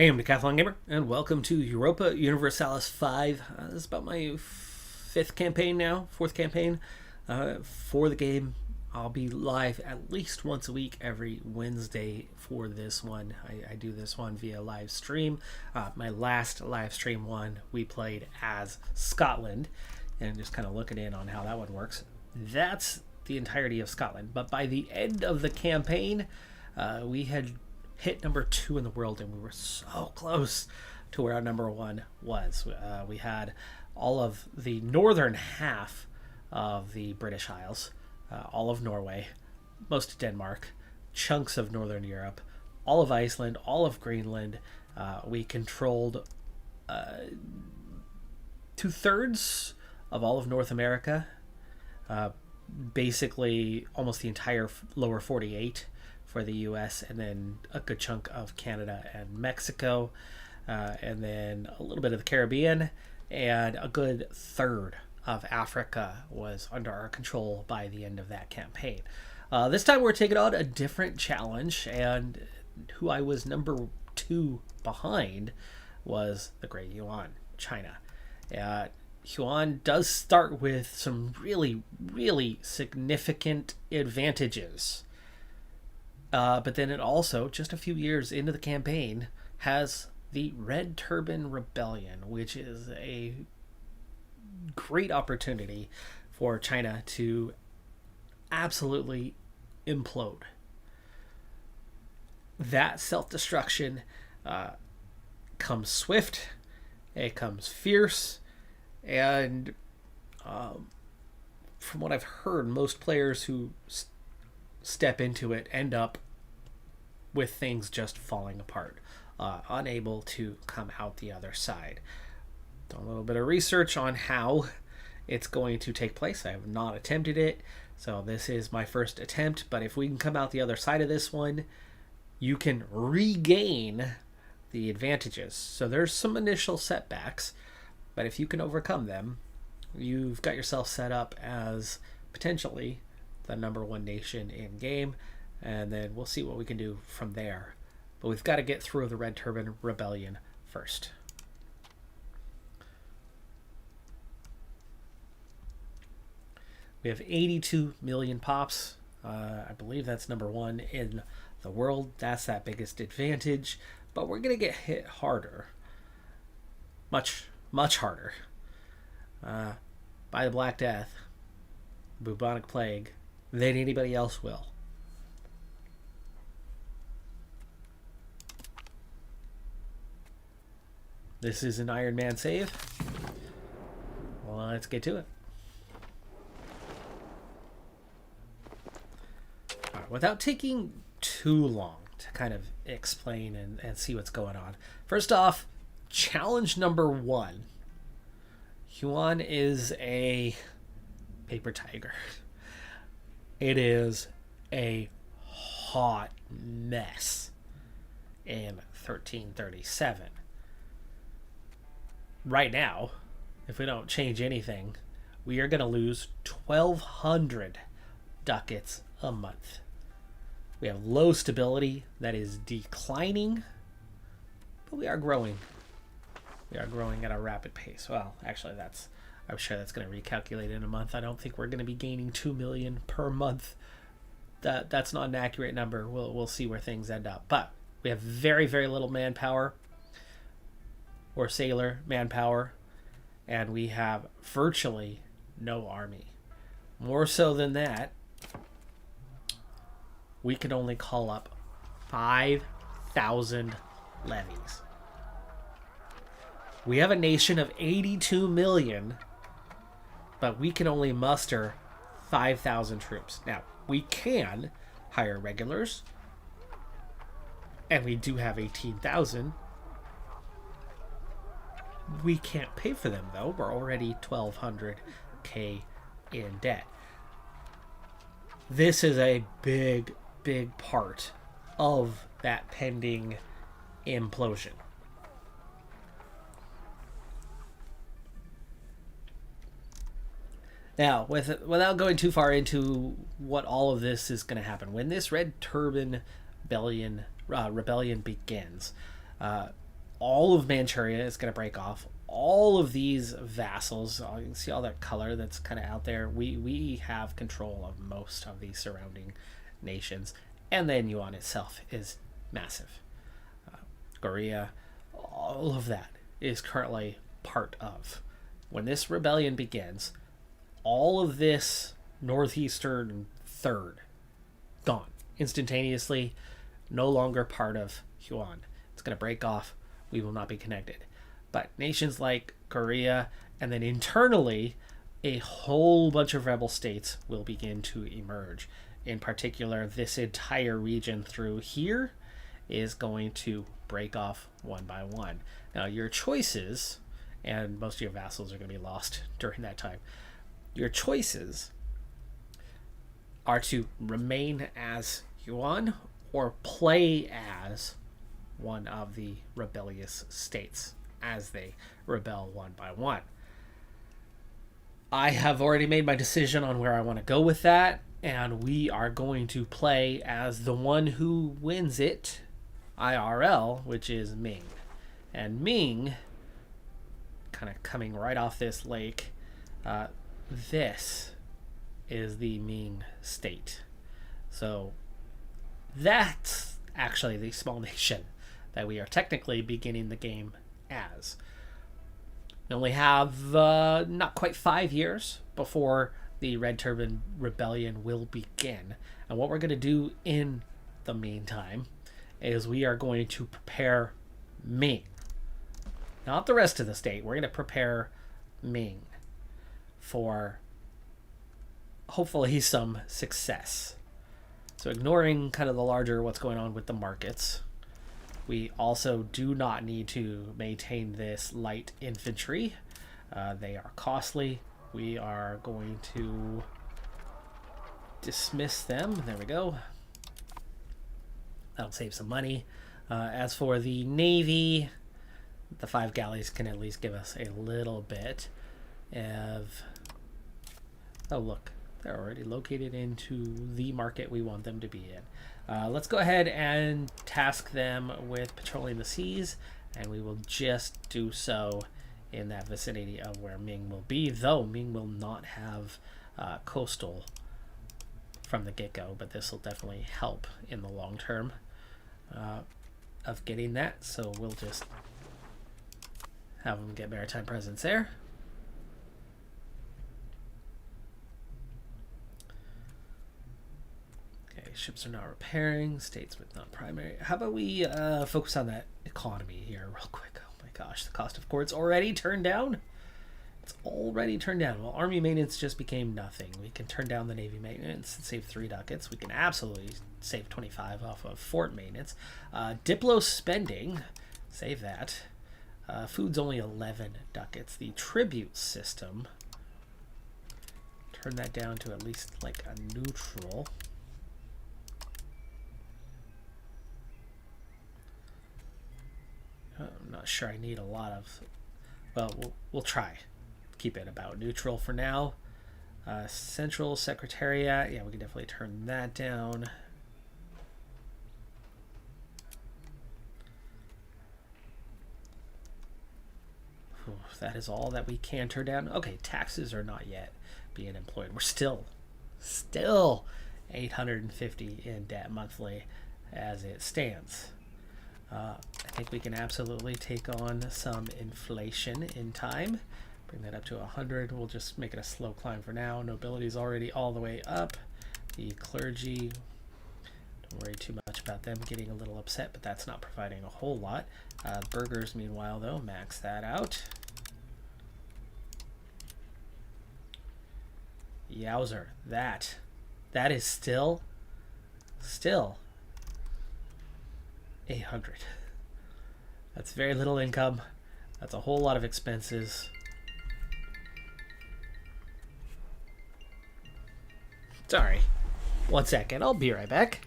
Hey, I'm Decathlon Gamer, and welcome to Europa Universalis 5. This is about my fifth campaign now, fourth campaign for the game. I'll be live at least once a week every Wednesday for this one. I do this one via live stream. My last live stream one, we played as Scotland, and just kind of looking in on how that one works. That's the entirety of Scotland, but by the end of the campaign, we had hit number 2 in the world, and we were so close to where our number 1 was. We had all of the northern half of the British Isles, all of Norway, most of Denmark, chunks of Northern Europe, all of Iceland, all of Greenland. We controlled 2/3 of all of North America, basically almost the entire lower 48 for the US, and then a good chunk of Canada and Mexico, and then a little bit of the Caribbean, and a good third of Africa was under our control by the end of that campaign. This time we're taking on a different challenge, and who I was number 2 behind was the Great Yuan, China. Yuan does start with some really, really significant advantages. But then it also, just a few years into the campaign, has the Red Turban Rebellion, which is a great opportunity for China to absolutely implode. That self-destruction comes swift, it comes fierce, and from what I've heard, most players who step into it end up with things just falling apart, unable to come out the other side. Done a little bit of research on how it's going to take place. I have not attempted it, so this is my first attempt, but if we can come out the other side of this one, you can regain the advantages. So there's some initial setbacks, but if you can overcome them, you've got yourself set up as potentially the number 1 nation in game, and then we'll see what we can do from there. But we've got to get through the Red Turban Rebellion first. We have 82 million pops. I believe that's number 1 in the world. That's that biggest advantage, but we're going to get hit harder. Much, much harder. By the Black Death, bubonic plague, than anybody else will. This is an Iron Man save. Well, let's get to it. All right, without taking too long to kind of explain and see what's going on. First off, challenge number 1. Yuan is a paper tiger. It is a hot mess in 1337. Right now, if we don't change anything, we are going to lose 1,200 ducats a month. We have low stability that is declining, but we are growing. We are growing at a rapid pace. Well, actually, I'm sure that's going to recalculate in a month. I don't think we're going to be gaining 2 million per month. That's not an accurate number. We'll see where things end up. But we have very, very little manpower, or sailor manpower, and we have virtually no army. More so than that, we can only call up 5,000 levies. We have a nation of 82 million, but we can only muster 5,000 troops. Now, we can hire regulars, and we do have 18,000. We can't pay for them, though. We're already 1,200k in debt. This is a big, big part of that pending implosion. Now, without going too far into what all of this is going to happen, when this Red Turban rebellion begins, all of Manchuria is going to break off. All of these vassals, you can see all that color that's kind of out there. We have control of most of the surrounding nations. And then Yuan itself is massive. Korea, all of that is currently part of. When this rebellion begins, all of this northeastern third, gone. Instantaneously, no longer part of Yuan. It's going to break off. We will not be connected. But nations like Korea, and then internally, a whole bunch of rebel states will begin to emerge. In particular, this entire region through here is going to break off one by one. Now, your choices, and most of your vassals are going to be lost during that time, your choices are to remain as Yuan or play as one of the rebellious states as they rebel one by one. I have already made my decision on where I want to go with that, and we are going to play as the one who wins it IRL, which is Ming. And Ming, kind of coming right off this lake, this is the Ming state. So that's actually the small nation that we are technically beginning the game as. We only have not quite 5 years before the Red Turban Rebellion will begin. And what we're going to do in the meantime is we are going to prepare Ming. Not the rest of the state. We're going to prepare Ming for hopefully some success. So ignoring kind of the larger what's going on with the markets, we also do not need to maintain this light infantry. They are costly. We are going to dismiss them. There we go. That'll save some money. As for the Navy, the 5 galleys can at least give us a little bit of... Oh, look. They're already located into the market we want them to be in. Let's go ahead and task them with patrolling the seas, and we will just do so in that vicinity of where Ming will be, though Ming will not have coastal from the get-go, but this will definitely help in the long term of getting that. So we'll just have them get maritime presence there. Ships are not repairing, states with non-primary. How about we focus on that economy here real quick? Oh my gosh, the cost of quartz already turned down? It's already turned down. Well, army maintenance just became nothing. We can turn down the navy maintenance and save 3 ducats. We can absolutely save 25 off of fort maintenance. Diplo spending, save that. Food's only 11 ducats. The tribute system, turn that down to at least like a neutral. I'm not sure I need a lot of... Well, we'll try. Keep it about neutral for now. Central Secretariat. Yeah, we can definitely turn that down. Whew, that is all that we can turn down. Okay, taxes are not yet being employed. We're still 850 in debt monthly as it stands. I think we can absolutely take on some inflation in time. Bring that up to 100. We'll just make it a slow climb for now. Nobility is already all the way up. The clergy, don't worry too much about them getting a little upset, but that's not providing a whole lot. Burghers, meanwhile, though, max that out. Yowzer, that is still 800. That's very little income. That's a whole lot of expenses. Sorry. 1 second. I'll be right back.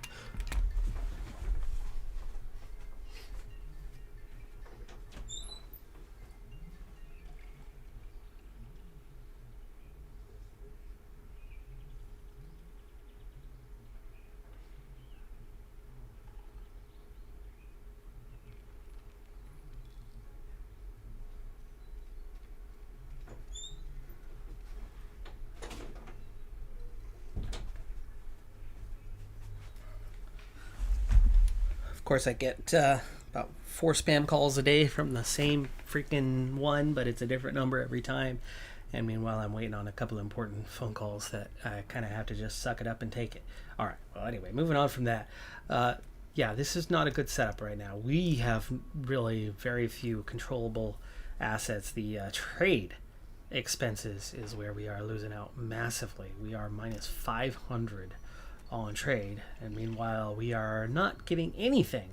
Of course, I get about 4 spam calls a day from the same freaking one, but it's a different number every time. And meanwhile, I'm waiting on a couple of important phone calls that I kind of have to just suck it up and take it. All right. Well, anyway, moving on from that. Yeah, this is not a good setup right now. We have really very few controllable assets. The trade expenses is where we are losing out massively. We are minus 500 on trade, and meanwhile, we are not getting anything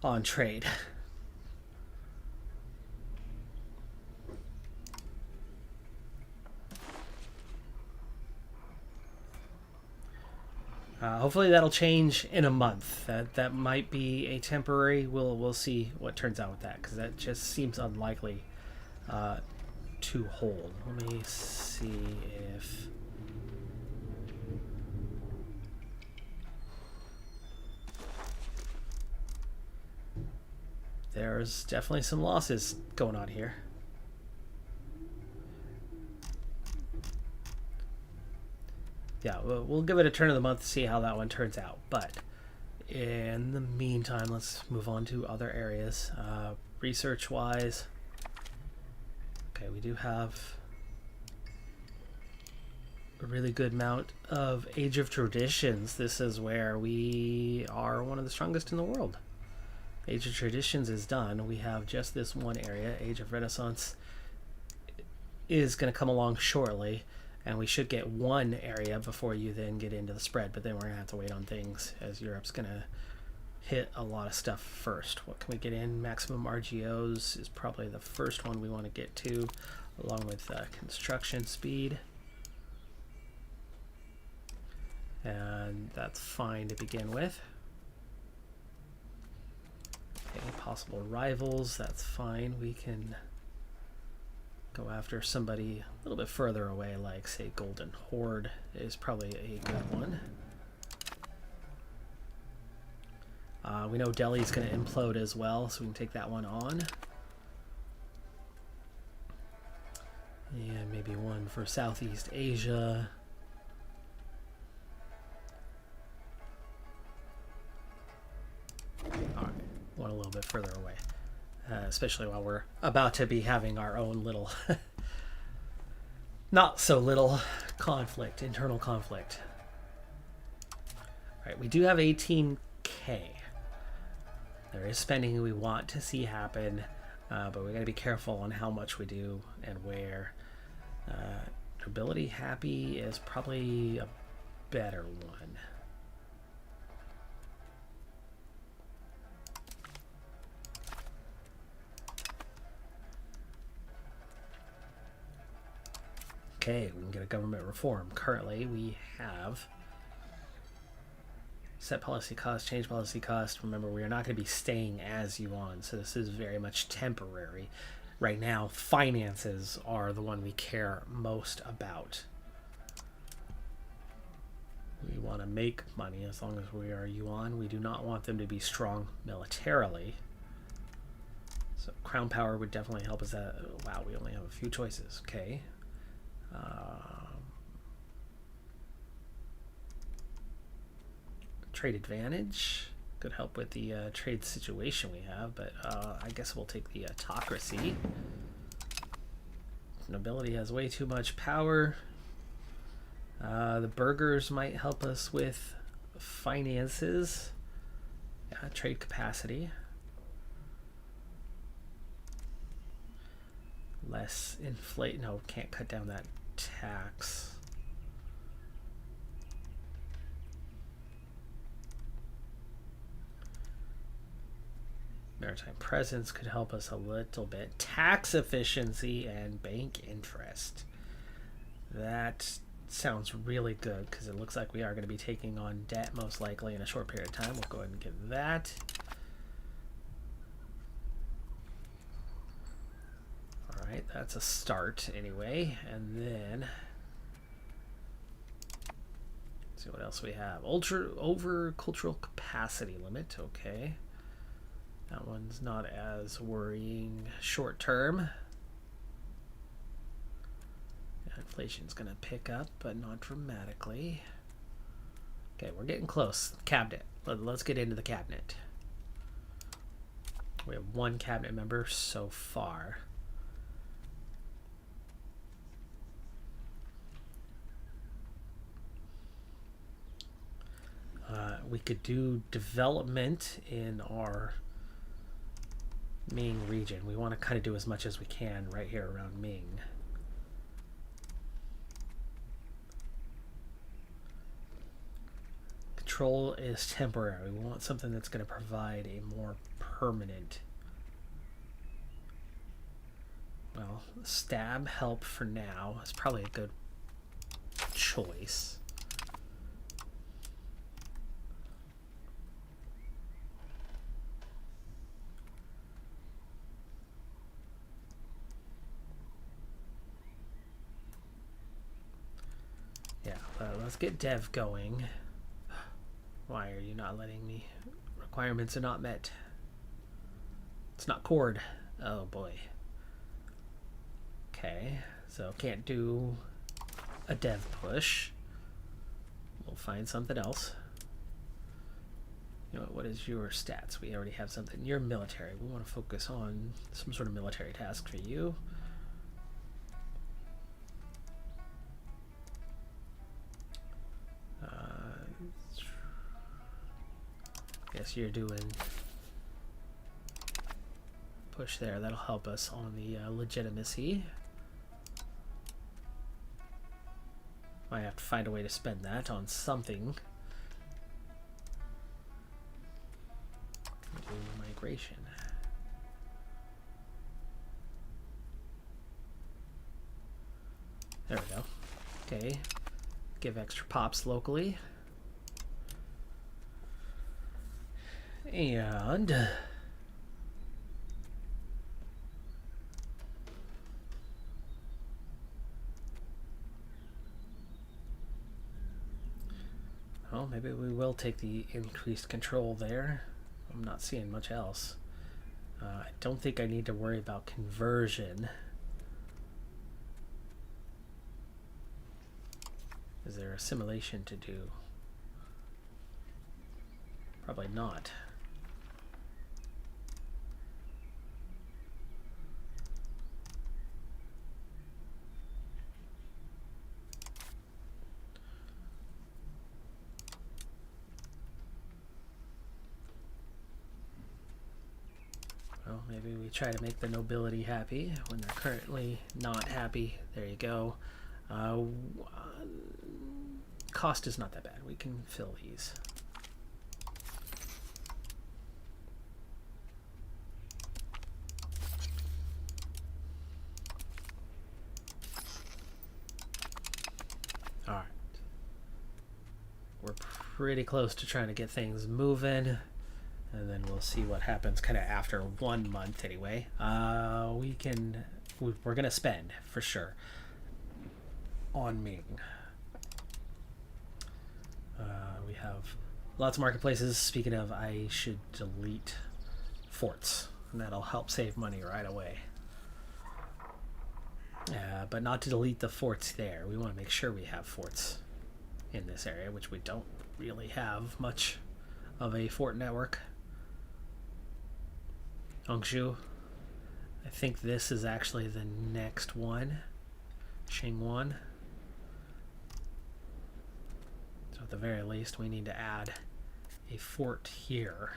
on trade. Hopefully that'll change in a month. That might be a temporary. We'll see what turns out with that, because that just seems unlikely to hold. Let me see if there's definitely some losses going on here. Yeah, we'll give it a turn of the month to see how that one turns out. But in the meantime, let's move on to other areas. Research-wise, okay, we do have a really good amount of Age of Traditions. This is where we are one of the strongest in the world. Age of Traditions is done. We have just this one area. Age of Renaissance is going to come along shortly. And we should get one area before you then get into the spread. But then we're going to have to wait on things, as Europe's going to hit a lot of stuff first. What can we get in? Maximum RGOs is probably the first one we want to get to, along with construction speed. And that's fine to begin with. Okay, possible rivals, that's fine. We can go after somebody a little bit further away, like say Golden Horde is probably a good one. We know Delhi's going to implode as well, so we can take that one on. And maybe one for Southeast Asia. Alright, one a little bit further away. Especially while we're about to be having our own little, not so little conflict, internal conflict. Alright, we do have 18K. There is spending we want to see happen, but we got to be careful on how much we do and where. Nobility happy is probably a better one. Okay, we can get a government reform. Currently, we have set policy cost, change policy cost. Remember, we are not going to be staying as Yuan, so this is very much temporary. Right now, finances are the one we care most about. We want to make money as long as we are Yuan. We do not want them to be strong militarily. So crown power would definitely help us out. Wow, we only have a few choices. Okay. Trade advantage could help with the trade situation we have, but I guess we'll take the autocracy. Nobility has way too much power. The burghers might help us with finances. Trade capacity. Less inflate. No, can't cut down that tax. Maritime presence could help us a little bit. Tax efficiency and bank interest. That sounds really good because it looks like we are going to be taking on debt most likely in a short period of time. We'll go ahead and get that. Alright, that's a start anyway. And then let's see what else we have. Over cultural capacity limit. Okay. That one's not as worrying short term. Inflation's going to pick up, but not dramatically. Okay, we're getting close. Cabinet. Let's get into the cabinet. We have one cabinet member so far. We could do development in our Ming region. We want to kind of do as much as we can right here around Ming. Control is temporary. We want something that's going to provide a more permanent. Well, stab help for now is probably a good choice. Yeah, let's get dev going. Why are you not letting me? Requirements are not met. It's not cord. Oh boy. Okay, so can't do a dev push. We'll find something else. You know what is your stats? We already have something. You're military. We want to focus on some sort of military task for you. Guess you're doing push there. That'll help us on the legitimacy. Might have to find a way to spend that on something. Do migration. There we go. Okay. Give extra pops locally. And well, maybe we will take the increased control there. I'm not seeing much else. I don't think I need to worry about conversion. Is there assimilation to do? Probably not. Well, maybe we try to make the nobility happy when they're currently not happy. There you go. Cost is not that bad. We can fill these. All right. We're pretty close to trying to get things moving. And then we'll see what happens kind of after 1 month anyway. We're going to spend for sure on Ming. We have lots of marketplaces. Speaking of, I should delete forts, and that'll help save money right away. But not to delete the forts there. We want to make sure we have forts in this area, which we don't really have much of a fort network. Hongshu. I think this is actually the next one. Xingwan. So at the very least, we need to add a fort here.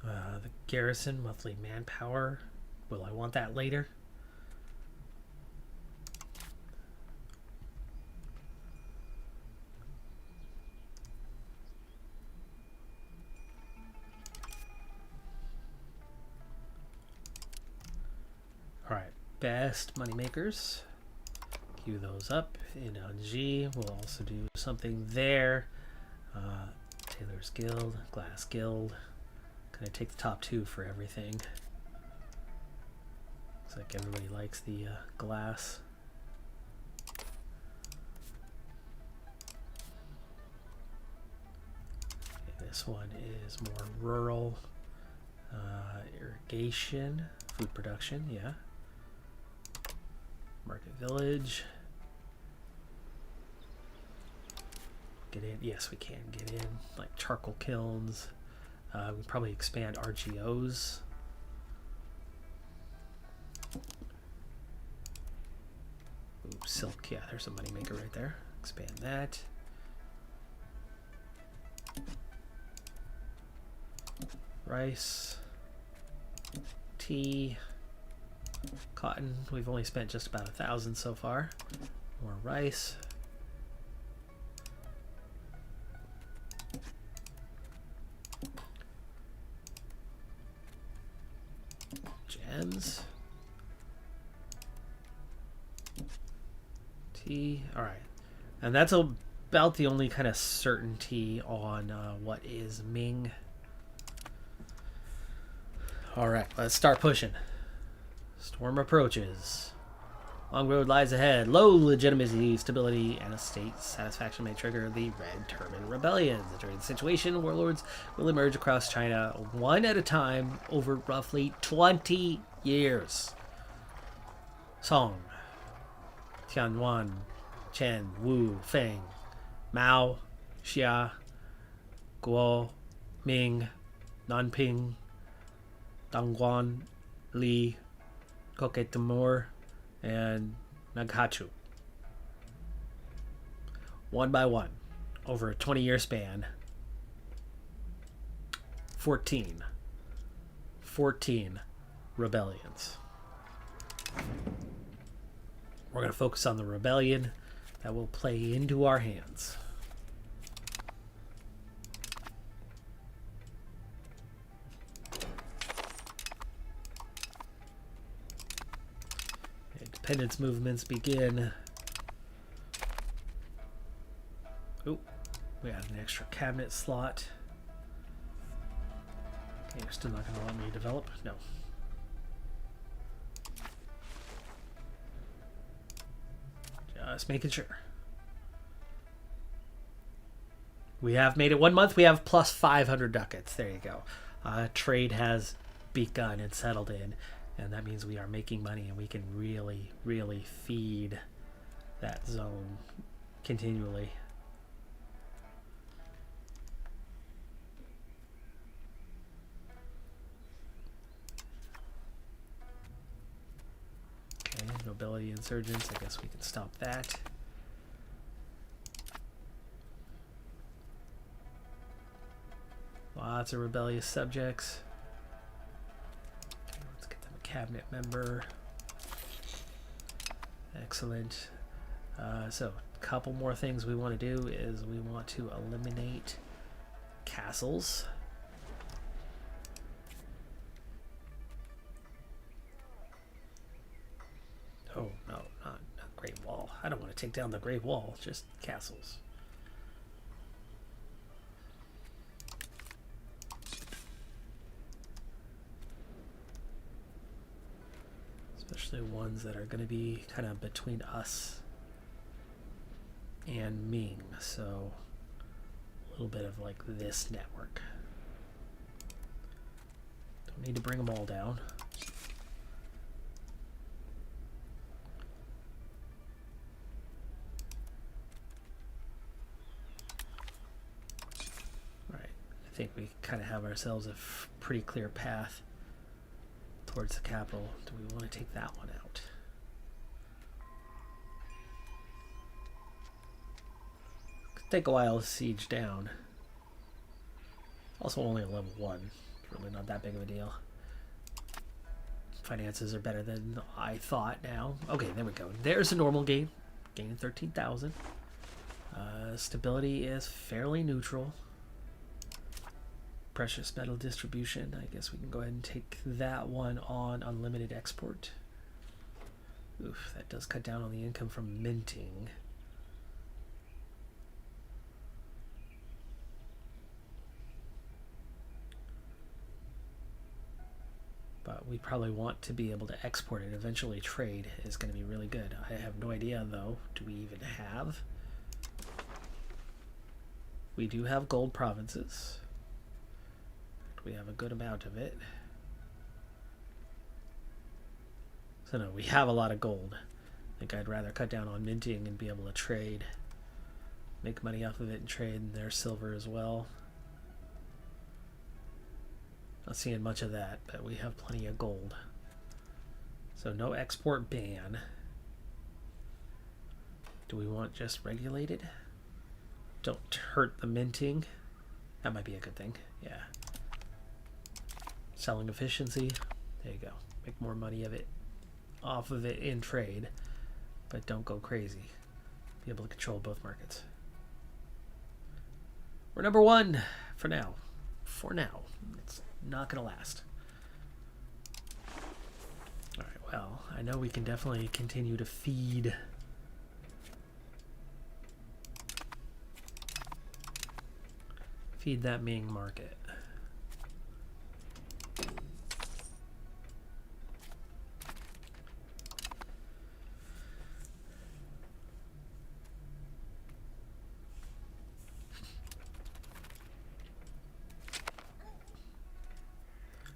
The garrison, monthly manpower. Will I want that later? Best money makers. Queue those up in G. We'll also do something there. Tailor's Guild, Glass Guild. Gonna take the top 2 for everything. Looks like everybody likes the glass. Okay, this one is more rural. Irrigation, food production, yeah. Market Village. get in? Yes, we can get in. Like charcoal kilns. We probably expand RGOs. Ooh, silk. Yeah, there's a moneymaker right there. Expand that. Rice. Tea. Cotton. We've only spent just about 1,000 so far. More rice. Gems. Tea. All right. And that's about the only kind of certainty on what is Ming. All right, let's start pushing. Storm approaches. Long road lies ahead. Low legitimacy, stability, and estate satisfaction may trigger the Red Turban rebellions. During the situation, warlords will emerge across China one at a time over roughly 20 years. Song, Tianwan, Chen, Wu, Feng, Mao, Xia, Guo, Ming, Nanping, Dongguan, Li, Koke Timur, and Naghachu. One by one, over a 20-year span, 14 rebellions. We're going to focus on the rebellion that will play into our hands. Independence movements begin. Oh, we got an extra cabinet slot. Okay, you're still not going to let me develop? No. Just making sure. We have made it 1 month. We have plus 500 ducats. There you go. Trade has begun and settled in. And that means we are making money and we can really, really feed that zone continually. Okay, nobility insurgents. I guess we can stop that. Lots of rebellious subjects. Cabinet member. Excellent. So a couple more things we want to do is we want to eliminate castles. Oh, no, not Great Wall. I don't want to take down the Great Wall, just castles. Especially ones that are going to be kind of between us and Ming. So a little bit of like this network. Don't need to bring them all down. All right. I think we kind of have ourselves a pretty clear path towards the capital. Do we want to take that one out? Could take a while to siege down. Also only a level 1. Really not that big of a deal. Finances are better than I thought now. Okay, there we go. There's a normal gain. Gain 13,000. Stability is fairly neutral. Precious metal distribution. I guess we can go ahead and take that one on unlimited export. Oof, that does cut down on the income from minting. But we probably want to be able to export it. Eventually trade is going to be really good. I have no idea though. Do we even have? We do have gold provinces. We have a good amount of it. So no, we have a lot of gold. I think I'd rather cut down on minting and be able to trade. make money off of it and trade their silver as well. Not seeing much of that, but we have plenty of gold. So no export ban. Do we want just regulated? Don't hurt the minting. That might be a good thing. Yeah. Selling efficiency. There you go. Make more money of it, off of it in trade, but don't go crazy. Be able to control both markets. We're number one for now. For now. It's not going to last. All right, well, I know we can definitely continue to feed that Ming market.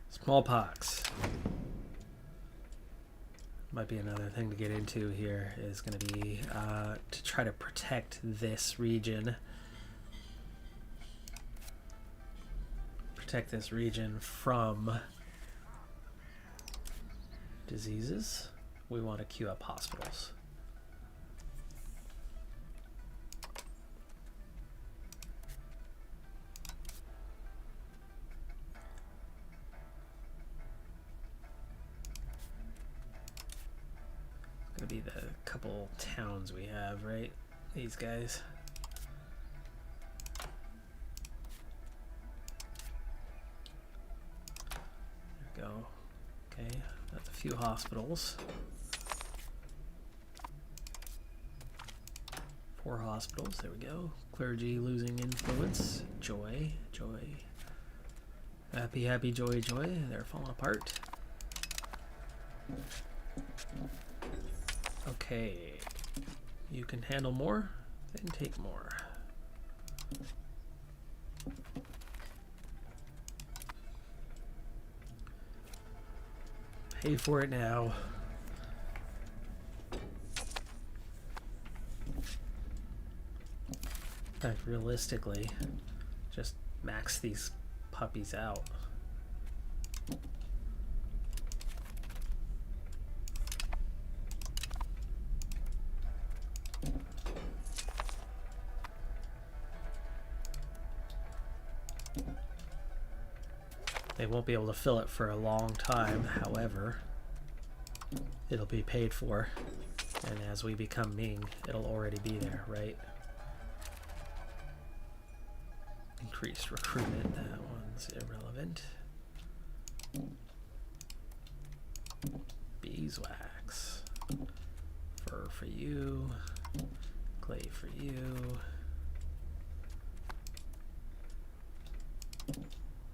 Smallpox. Might be another thing to get into here, is going to be to try to protect this region. Protect this region from diseases. We want to queue up hospitals. It's going to be the couple towns we have, right? These guys. Go. Okay, that's a few hospitals. 4 hospitals, there we go. Clergy losing influence. Joy, joy. Happy, happy, joy, joy. They're falling apart. Okay. You can handle more, then take more. Pay for it now. In fact, realistically, just max these puppies out. They won't be able to fill it for a long time, however, it'll be paid for, and as we become Ming, it'll already be there, right? Increased recruitment, that one's irrelevant. Beeswax. Fur for you. Clay for you.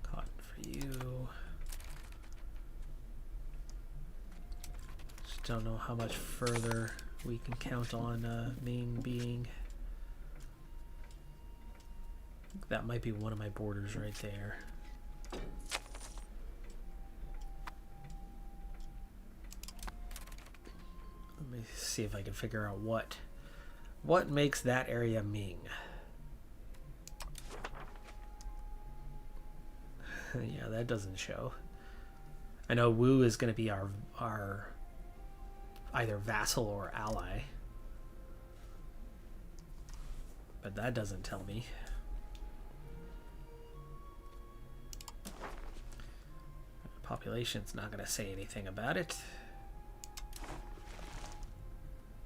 Cotton for you. Just don't know how much further we can count on Ming being. That might be one of my borders right there. Let me see if I can figure out what makes that area Ming. Yeah, that doesn't show. I know Wu is going to be our either vassal or ally, but that doesn't tell me. Population's not going to say anything about it.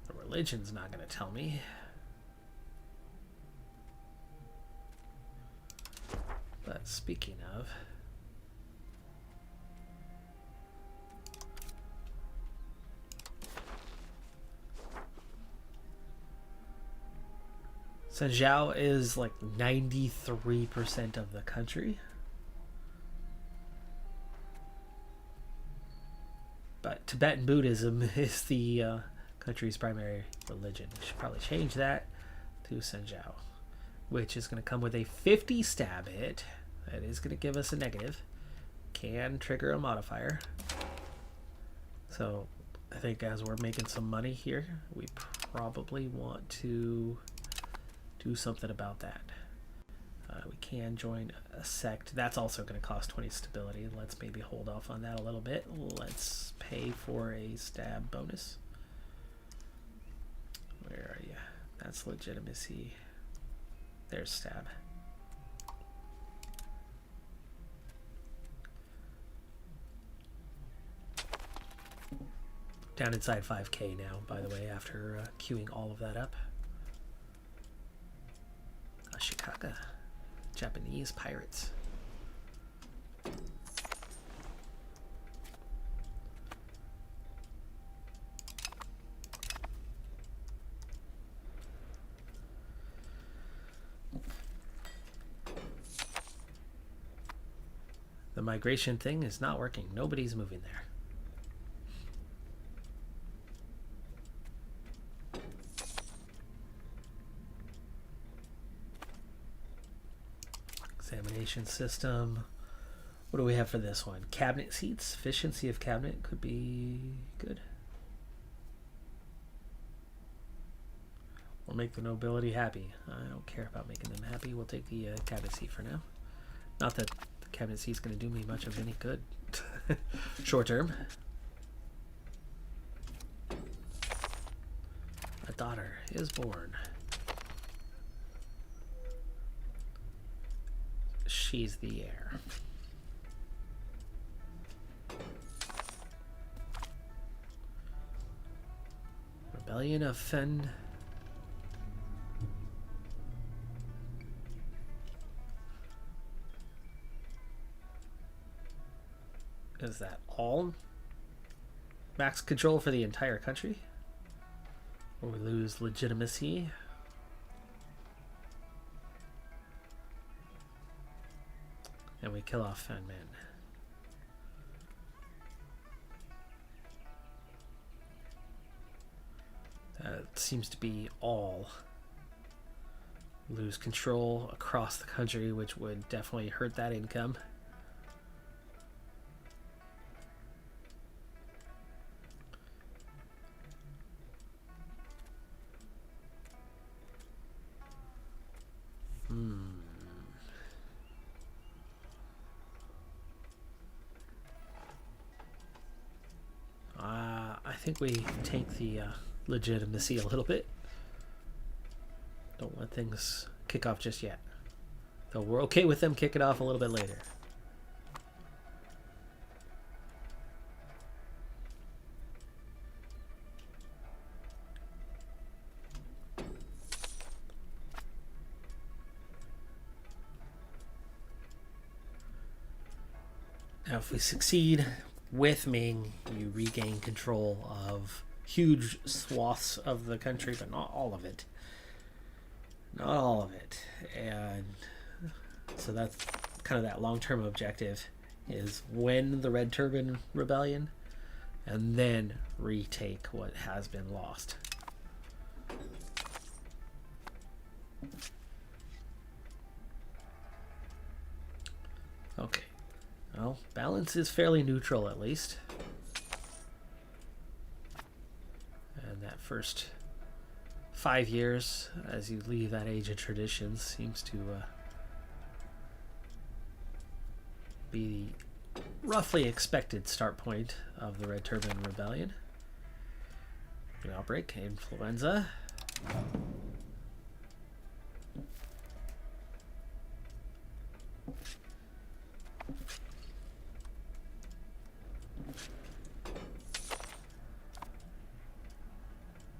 The religion's not going to tell me. But speaking of, Zhao is like 93% of the country. But Tibetan Buddhism is the country's primary religion. We should probably change that to Zhao, which is going to come with a 50 stab hit. That is going to give us a negative. Can trigger a modifier. So I think as we're making some money here, we probably want to do something about that. We can join a sect. That's also going to cost 20 stability. Let's maybe hold off on that a little bit. Let's pay for a stab bonus. Where are you? That's legitimacy. There's stab. Down inside 5k now, by the way, after queuing all of that up. Ashikaga. Japanese pirates. The migration thing is not working. Nobody's moving there. Examination system. What do we have for this one? Cabinet seats. Efficiency of cabinet could be good. We'll make the nobility happy. I don't care about making them happy. We'll take the cabinet seat for now. Not that the cabinet seat's going to do me much of any good. Short term. A daughter is born. She's the heir. Rebellion of Fen. Is that all? Max control for the entire country? Or we lose legitimacy? And we kill off Fen Men. That seems to be all. Lose control across the country, which would definitely hurt that income. I think we take the legitimacy a little bit. Don't let things kick off just yet. Though we're okay with them kicking off a little bit later. Now if we succeed with Ming, you regain control of huge swaths of the country, but not all of it. Not all of it. And so that's kind of that long-term objective, is win the Red Turban Rebellion and then retake what has been lost. Okay. Well, balance is fairly neutral at least. And that first 5 years, as you leave that age of traditions, seems to be the roughly expected start point of the Red Turban Rebellion. An outbreak, influenza.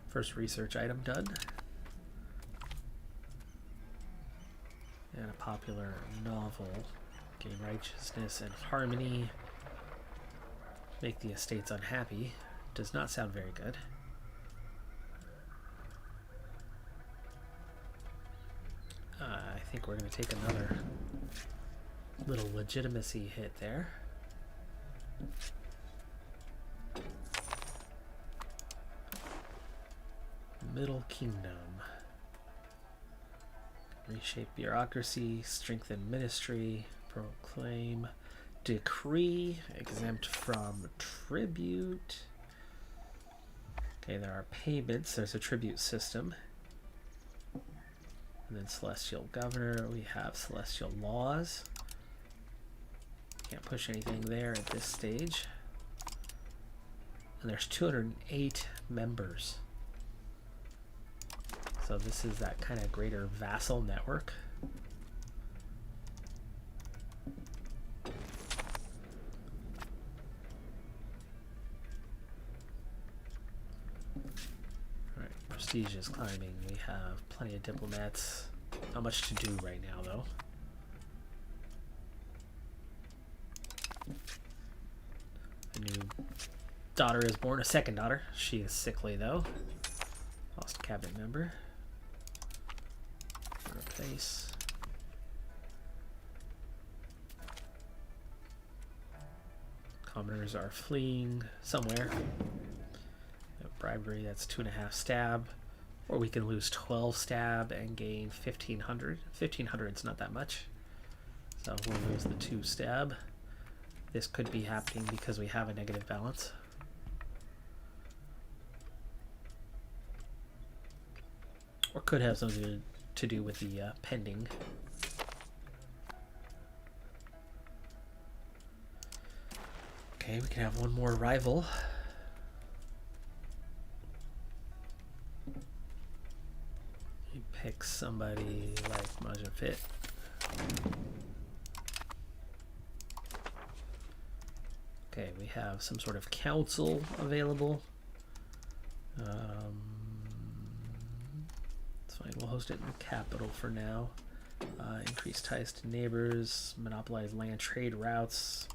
First research item done. And a popular novel. Gain righteousness and harmony. Make the estates unhappy. Does not sound very good. I think we're going to take another little legitimacy hit there. Middle Kingdom. Reshape bureaucracy, strengthen ministry, proclaim decree, exempt from tribute. Okay, there are payments. There's a tribute system. And then Celestial Governor, we have Celestial Laws. Can't push anything there at this stage. And there's 208 members. So this is that kind of greater vassal network. Alright, prestige is climbing. We have plenty of diplomats. Not much to do right now, though. A new daughter is born, a second daughter. She is sickly, though. Lost a cabinet member. Replace. Commoners are fleeing somewhere. Bribery, that's 2.5 stab. Or we can lose 12 stab and gain 1,500. 1,500 is not that much. So we'll lose the 2 stab. This could be happening because we have a negative balance. Or could have something to do with the pending. Okay, we can have one more rival. You pick somebody like Major Fit. Okay, we have some sort of council available. It's fine, we'll host it in the capital for now. Increase ties to neighbors, monopolize land trade routes.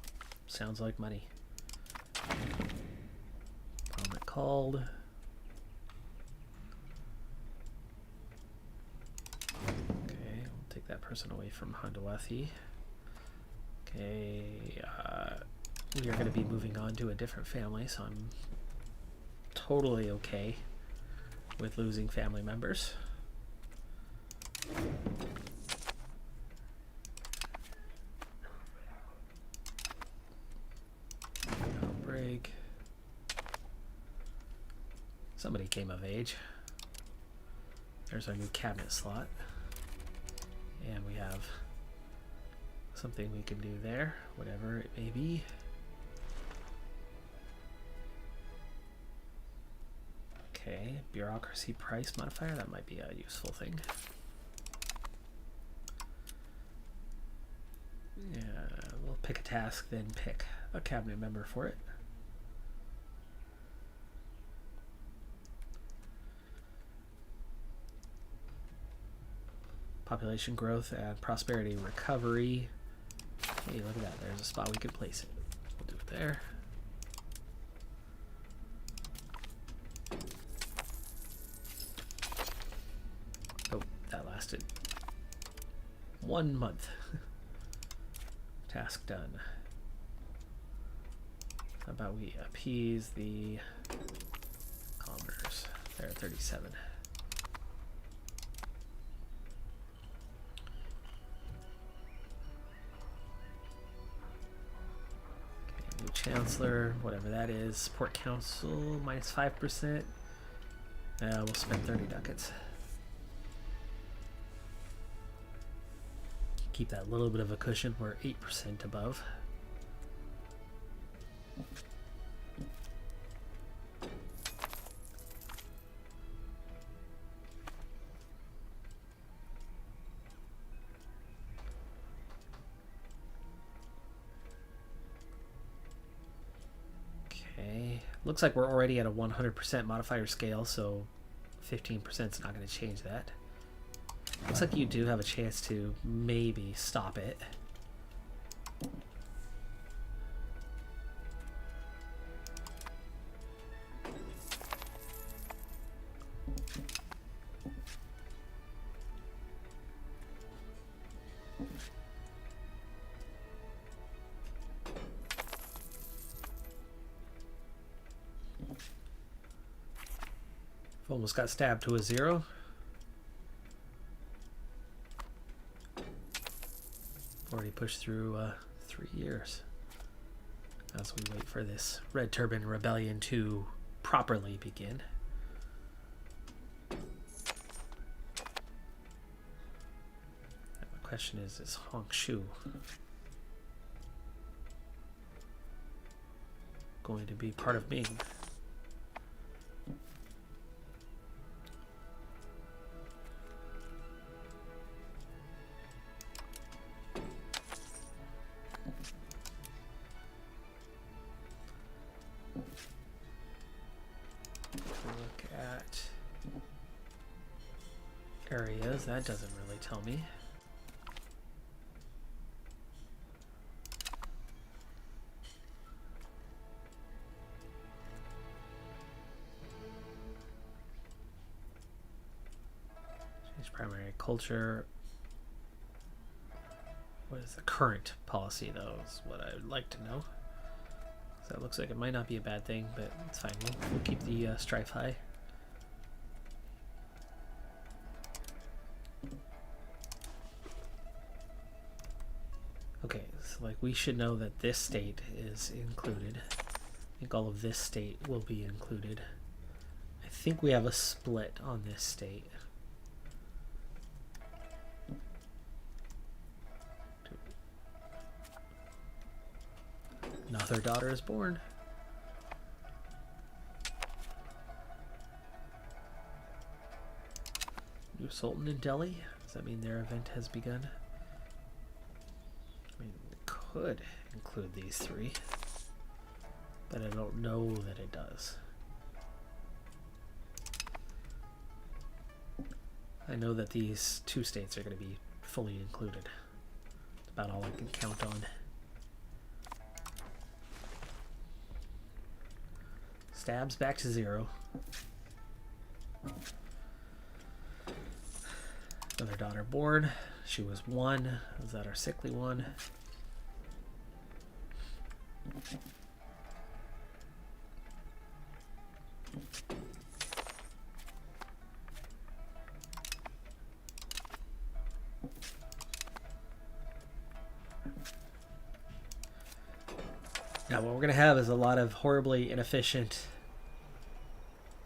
Sounds like money. Parliament called. Okay, we'll take that person away from Handawathi. Okay, we are going to be moving on to a different family, so I'm totally okay with losing family members. Outbreak. Somebody came of age. There's our new cabinet slot. And we have something we can do there, whatever it may be. Okay, bureaucracy price modifier, that might be a useful thing. Yeah, we'll pick a task, then pick a cabinet member for it. Population growth and prosperity recovery. Hey, look at that, there's a spot we could place it. We'll do it there. Oh, that lasted 1 month. Task done. How about we appease the commoners? They're at 37. Okay, new chancellor, whatever that is. Support council, minus 5%. We'll spend 30 ducats. Keep that little bit of a cushion. We're 8% above. Okay, looks like we're already at a 100% modifier scale, so 15% is not going to change that. Looks like you do have a chance to maybe stop it. Almost got stabbed to a 0. Already pushed through 3 years as we wait for this Red Turban Rebellion to properly begin. question is Hongshu going to be part of Ming? Look at areas. That doesn't really tell me. Change primary culture. What is the current policy, though, is what I would like to know. So that looks like it might not be a bad thing, but it's fine. We'll keep the strife high. Okay, so like we should know that this state is included. I think all of this state will be included. I think we have a split on this state. Another daughter is born. New Sultan in Delhi. Does that mean their event has begun? I mean, it could include these three, but I don't know that it does. I know that these two states are going to be fully included. That's about all I can count on. Stabs back to 0. Another daughter born. She was 1. Was that our sickly one? Now what we're going to have is a lot of horribly inefficient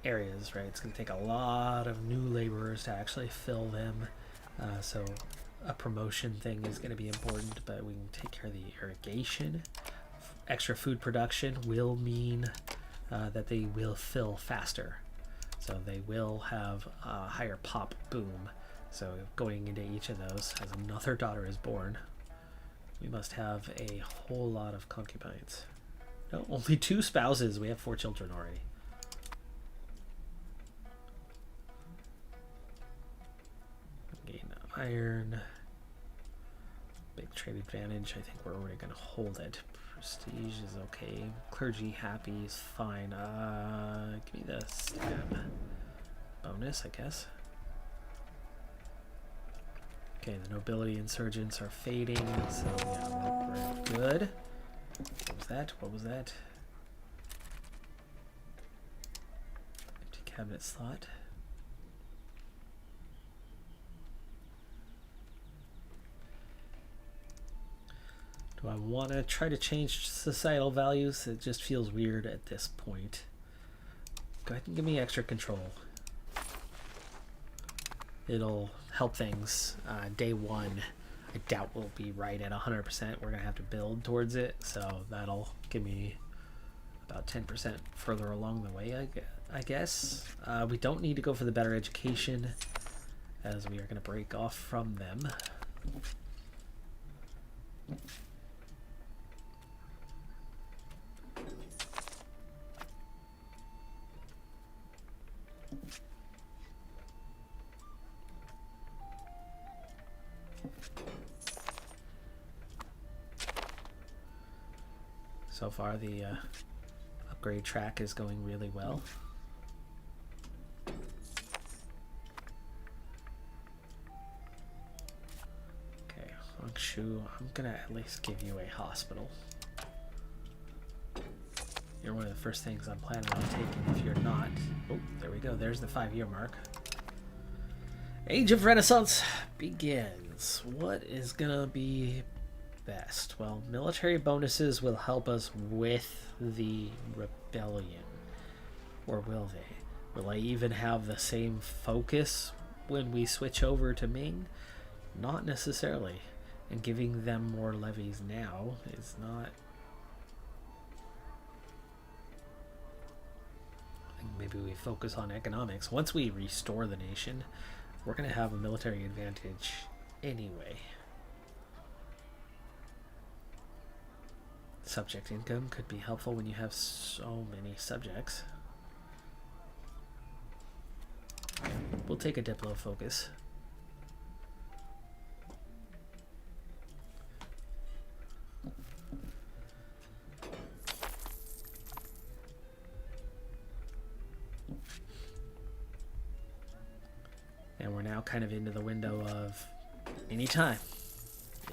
areas, right? It's going to take a lot of new laborers to actually fill them. So a promotion thing is going to be important, but we can take care of the irrigation. Extra food production will mean that they will fill faster. So they will have a higher pop boom. So going into each of those, as another daughter is born, we must have a whole lot of concubines. No, only 2 spouses. We have 4 children already. Gain iron. Big trade advantage. I think we're already going to hold it. Prestige is okay. Clergy happy is fine. Give me the stab bonus, I guess. Okay, the nobility insurgents are fading, so yeah, we're good. What was that? What was that? Empty cabinet slot. Do I want to try to change societal values? It just feels weird at this point. Go ahead and give me extra control. It'll help things. Day 1, I doubt we'll be right at 100%. We're going to have to build towards it, so that'll give me about 10% further along the way, I guess. We don't need to go for the better education, as we are going to break off from them. So far, the upgrade track is going really well. Okay, Hongshu, I'm gonna at least give you a hospital. You're one of the first things I'm planning on taking if you're not. Oh, there we go. There's the 5-year mark. Age of Renaissance begins. What is gonna be best? Well, military bonuses will help us with the rebellion. Or will they? Will I even have the same focus when we switch over to Ming? Not necessarily. And giving them more levies now is not... I think maybe we focus on economics. Once we restore the nation, we're going to have a military advantage anyway. Subject income could be helpful when you have so many subjects. We'll take a Diplo focus. And we're now kind of into the window of anytime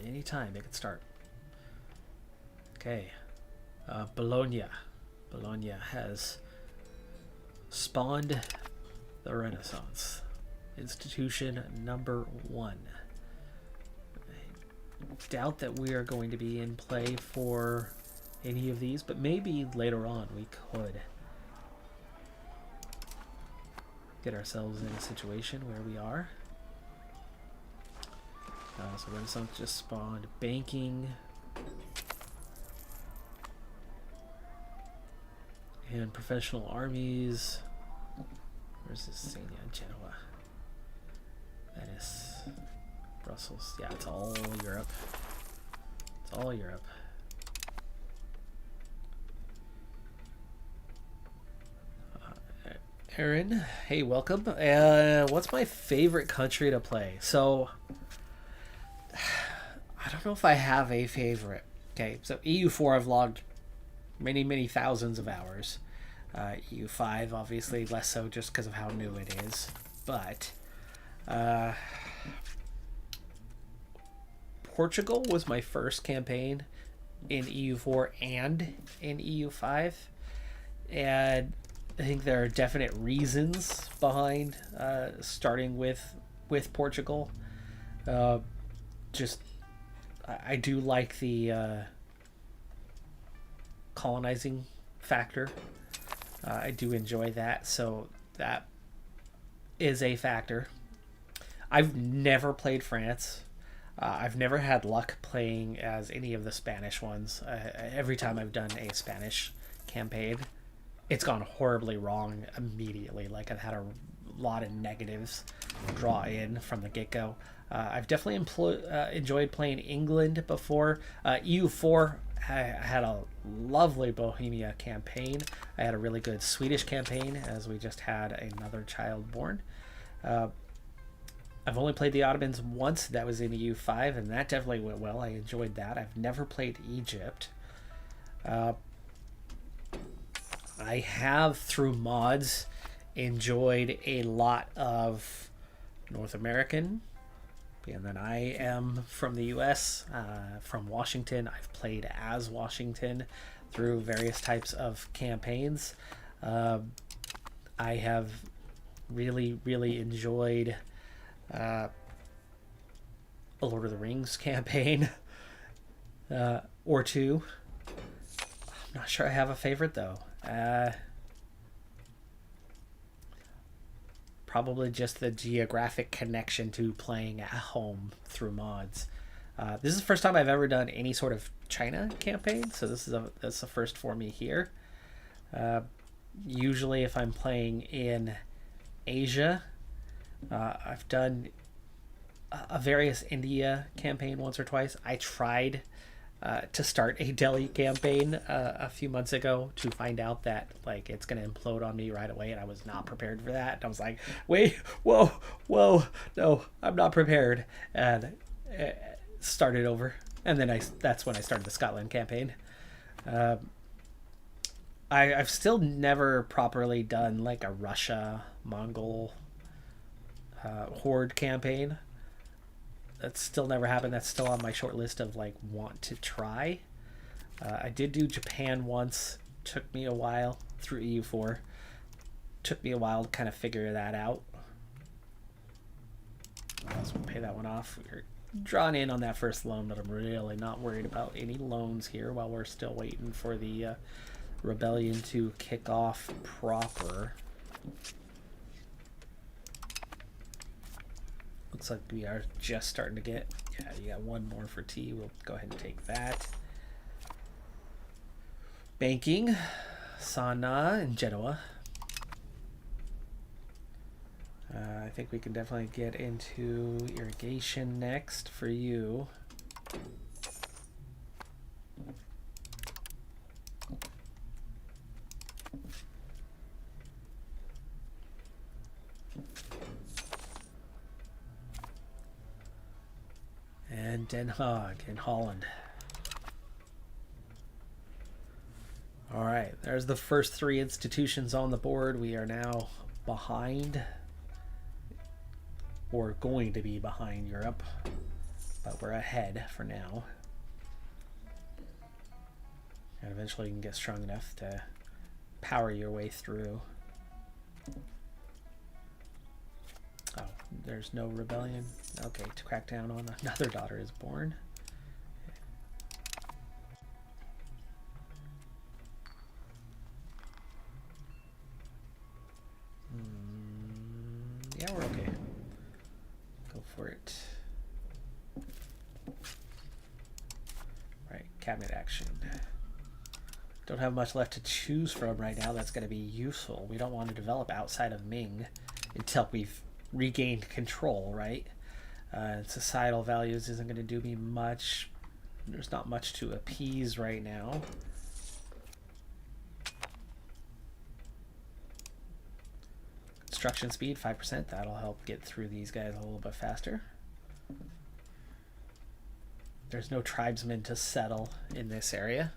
it could start. Okay, Bologna has spawned the Renaissance. Institution number 1. I doubt that we are going to be in play for any of these, but maybe later on we could get ourselves in a situation where we are. So Renaissance just spawned banking and professional armies. Where's this thing? Genoa, Venice, Brussels. Yeah, it's all Europe. It's all Europe. Aaron, hey, welcome. What's my favorite country to play? So, I don't know if I have a favorite. Okay, so EU4 I've logged many thousands of hours. EU5 obviously less so just because of how new it is. But Portugal was my first campaign in EU4 and in EU5. And I think there are definite reasons behind starting with Portugal. Just I do like the colonizing factor. I do enjoy that, so that is a factor. I've never played France. I've never had luck playing as any of the Spanish ones. Every time I've done a Spanish campaign, it's gone horribly wrong immediately. Like, I've had a lot of negatives draw in from the get-go. I've definitely enjoyed playing England before. EU4, I had a lovely Bohemia campaign. I had a really good Swedish campaign, as we just had another child born. I've only played the Ottomans once. That was in EU5, and that definitely went well. I enjoyed that. I've never played Egypt. I have, through mods, enjoyed a lot of North American. And then I am from the US, from Washington. I've played as Washington through various types of campaigns. I have really enjoyed a Lord of the Rings campaign or two. I'm not sure I have a favorite though. Probably just the geographic connection to playing at home through mods. This is the first time I've ever done any sort of China campaign, so that's the first for me here. Usually if I'm playing in Asia, I've done a various India campaign once or twice. I tried to start a Delhi campaign a few months ago to find out that like it's going to implode on me right away, and I was not prepared for that. I was like, wait, whoa, no, I'm not prepared, and started over. And then that's when I started the Scotland campaign. I've still never properly done like a Russia Mongol horde campaign. That's still never happened. That's still on my short list of like want to try. I did do Japan once. Took me a while through EU4. Took me a while to kind of figure that out. Let's pay that one off. We're drawn in on that first loan, but I'm really not worried about any loans here while we're still waiting for the rebellion to kick off proper. looks like we are just starting to get, yeah, you got one more for T. We'll go ahead and take that. Banking, Sanaa and Genoa. I think we can definitely get into irrigation next for you. And Den Haag in Holland. All right, there's the first three institutions on the board. We are now behind, or going to be behind Europe, but we're ahead for now. And eventually you can get strong enough to power your way through. Oh, there's no rebellion. Okay, to crack down on another daughter is born. Yeah, we're okay. Go for it. Right, cabinet action. Don't have much left to choose from right now that's going to be useful. We don't want to develop outside of Ming until we've regained control, right? Societal values isn't going to do me much. There's not much to appease right now. Construction speed, 5%. That'll help get through these guys a little bit faster. There's no tribesmen to settle in this area.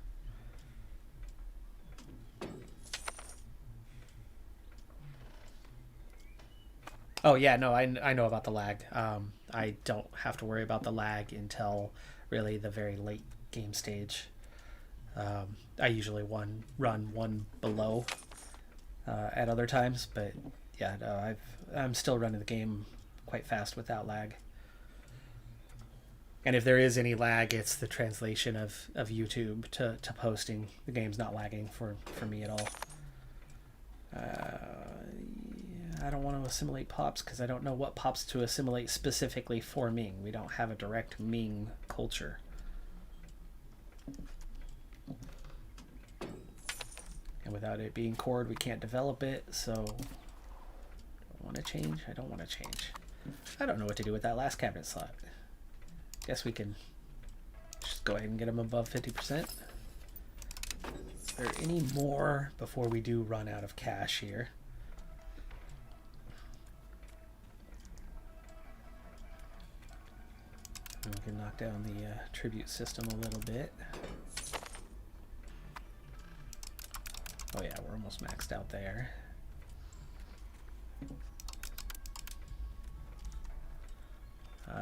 Oh yeah, no, I know about the lag. I don't have to worry about the lag until really the very late game stage. I usually run one below at other times, but yeah, no, I'm still running the game quite fast without lag. And if there is any lag, it's the translation of YouTube to posting. The game's not lagging for me at all. I don't want to assimilate pops because I don't know what pops to assimilate specifically for Ming. We don't have a direct Ming culture. And without it being cored, we can't develop it, so do I want to change? I don't want to change. I don't know what to do with that last cabinet slot. Guess we can just go ahead and get them above 50%. Is there any more before we do run out of cash here? And we can knock down the tribute system a little bit. Oh yeah, we're almost maxed out there.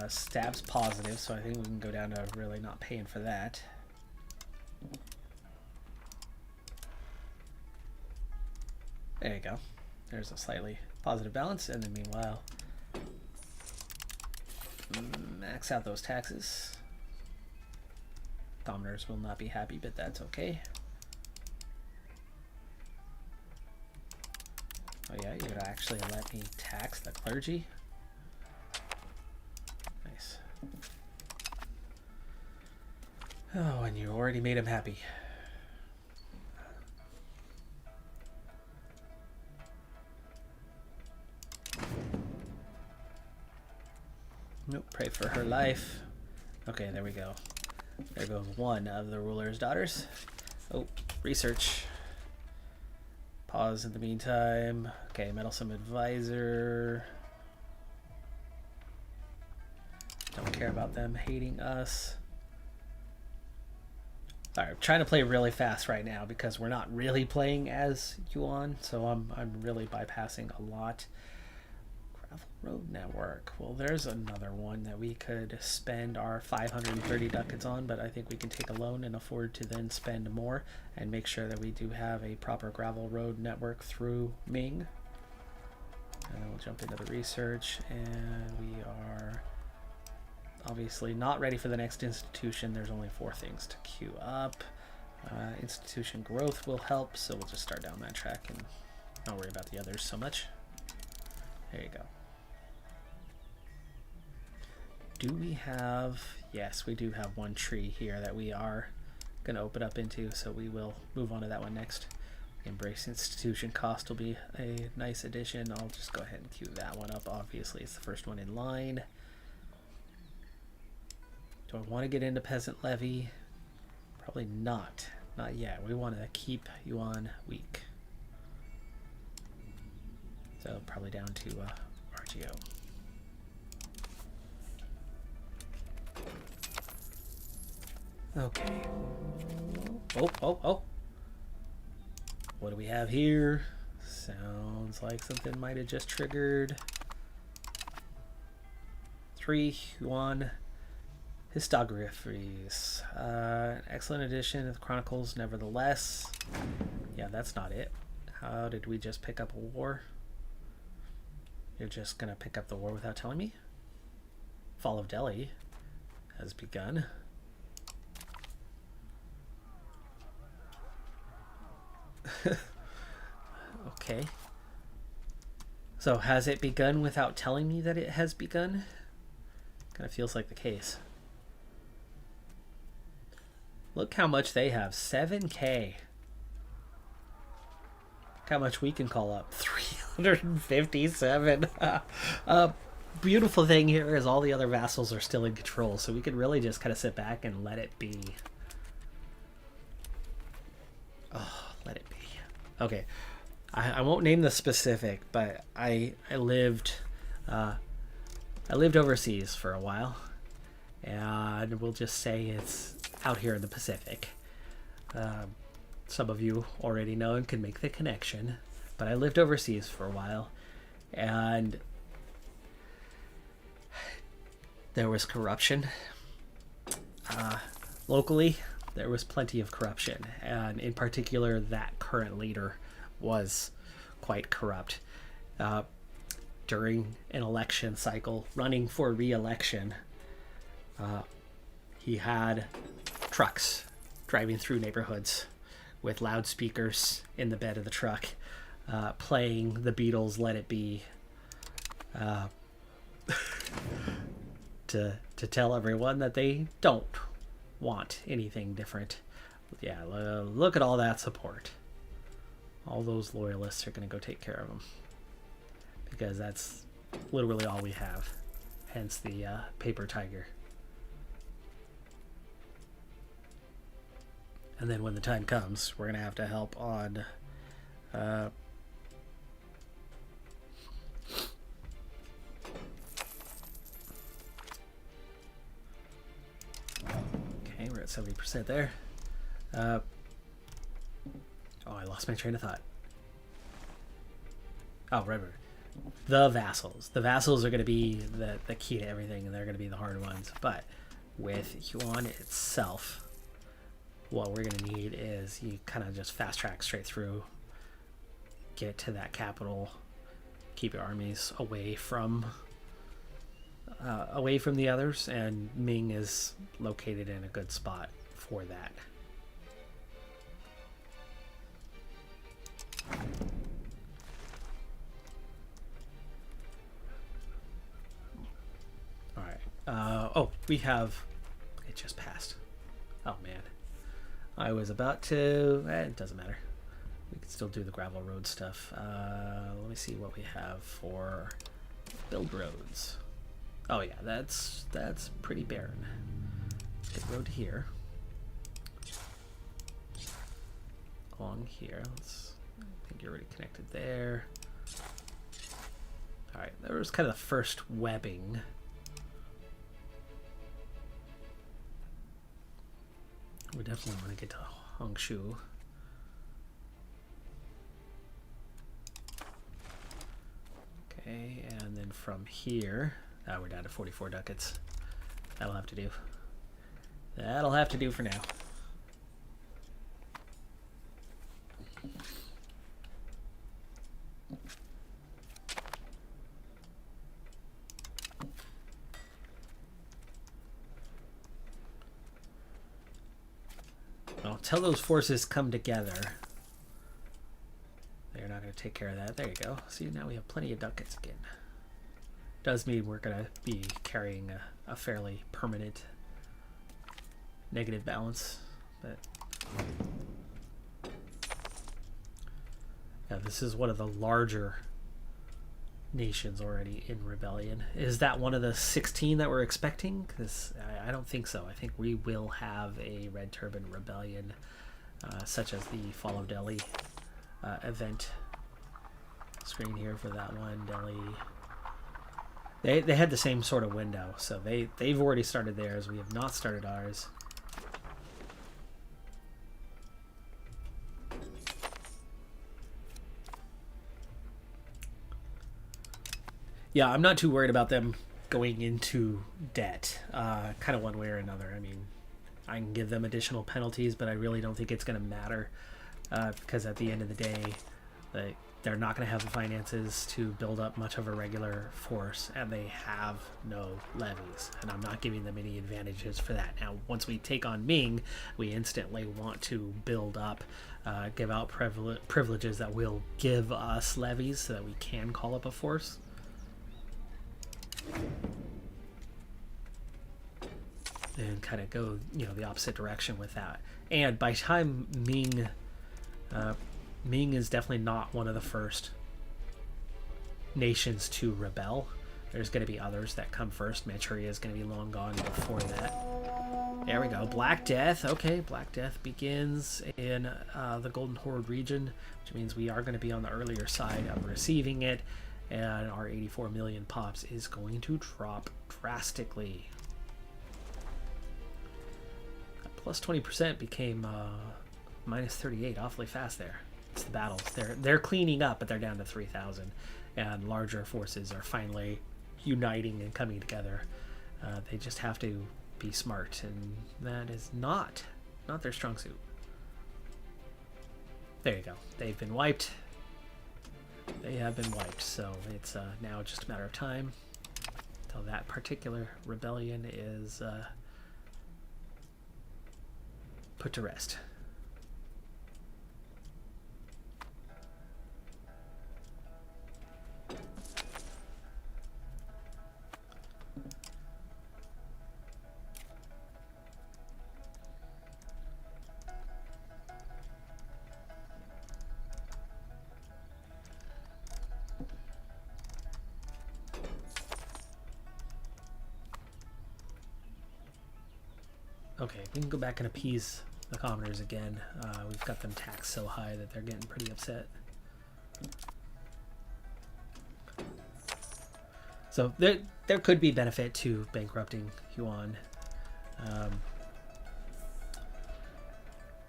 Stab's positive, so I think we can go down to really not paying for that. There you go. There's a slightly positive balance, and then meanwhile, max out those taxes. Commoners will not be happy, but that's okay. Oh yeah, you're gonna actually let me tax the clergy? Nice. Oh, and you already made him happy. Nope, pray for her life. Okay, there we go. There goes one of the ruler's daughters. Oh, research. Pause in the meantime. Okay, meddlesome advisor. Don't care about them hating us. Alright, I'm trying to play really fast right now because we're not really playing as Yuan, so I'm really bypassing a lot. Gravel road network. Well, there's another one that we could spend our 530 ducats on, but I think we can take a loan and afford to then spend more and make sure that we do have a proper gravel road network through Ming. And then we'll jump into the research, and we are obviously not ready for the next institution. There's only 4 things to queue up. Institution growth will help, so we'll just start down that track and not worry about the others so much. There you go. do we have... Yes, we do have one tree here that we are going to open up into, so we will move on to that one next. Embrace institution cost will be a nice addition. I'll just go ahead and queue that one up. Obviously, it's the first one in line. Do I want to get into peasant levy? Probably not. Not yet. We want to keep Yuan weak. So probably down to RGO. Okay. Oh. What do we have here? Sounds like something might have just triggered. 3 Yuan histographies. Excellent addition of the Chronicles, nevertheless. Yeah, that's not it. How did we just pick up a war? You're just gonna pick up the war without telling me? Fall of Delhi has begun. Okay. So has it begun without telling me that it has begun? Kind of feels like the case. Look how much they have. 7K. Look how much we can call up. 357. Beautiful thing here is all the other vassals are still in control, so we can really just kind of sit back and let it be. Oh, let it be. Okay. I won't name the specific, but I lived overseas for a while, and we'll just say it's out here in the Pacific. Some of you already know and can make the connection, but I lived overseas for a while, and there was corruption. Locally, there was plenty of corruption, and in particular, that current leader was quite corrupt. During an election cycle, running for re-election, he had trucks driving through neighborhoods with loudspeakers in the bed of the truck, playing the Beatles' Let It Be, to tell everyone that they don't want anything different. Yeah, look at all that support. All those loyalists are going to go take care of them, because that's literally all we have. Hence the paper tiger. And then when the time comes, we're going to have to help on okay, we're at 70% there. Oh, I lost my train of thought. Oh, right. The vassals. The vassals are going to be the key to everything, and they're going to be the hard ones. But with Yuan itself, what we're going to need is you kind of just fast track straight through, get to that capital, keep your armies away from the others, and Ming is located in a good spot for that. All right. Oh, we have. It just passed. Oh man, I was about to. It doesn't matter. We can still do the gravel road stuff. Let me see what we have for build roads. Oh yeah, that's pretty barren. Let's get road here. Along here. I think you're already connected there. All right, there was kind of the first webbing. We definitely want to get to Hongshu. Okay, and then from here, we're down to 44 ducats. That'll have to do. That'll have to do for now. Well, until those forces come together, they're not going to take care of that. There you go. See, now we have plenty of ducats again. Does mean we're going to be carrying a fairly permanent negative balance. But yeah, this is one of the larger nations already in rebellion. Is that one of the 16 that we're expecting? Because I don't think so. I think we will have a Red Turban rebellion, such as the Fall of Delhi event screen here for that one. Delhi. They had the same sort of window, so they've already started theirs. We have not started ours. Yeah, I'm not too worried about them going into debt, kind of one way or another. I mean, I can give them additional penalties, but I really don't think it's going to matter, because at the end of the day, they're not going to have the finances to build up much of a regular force, and they have no levies, and I'm not giving them any advantages for that. Now, once we take on Ming, we instantly want to build up, give out privileges that will give us levies so that we can call up a force. And kind of go, the opposite direction with that. And by time Ming is definitely not one of the first nations to rebel. There's going to be others that come first. Manchuria is going to be long gone before that. There we go. Black Death. Okay, Black Death begins in the Golden Horde region, which means we are going to be on the earlier side of receiving it. And our 84 million pops is going to drop drastically. Plus 20% became minus 38 awfully fast there. It's the battles. They're cleaning up, but they're down to 3,000. And larger forces are finally uniting and coming together. They just have to be smart, and that is not their strong suit. There you go. They've been wiped. They have been wiped, so it's now just a matter of time until that particular rebellion is put to rest. Okay, we can go back and appease the commoners again. We've got them taxed so high that they're getting pretty upset. So there could be benefit to bankrupting Yuan. And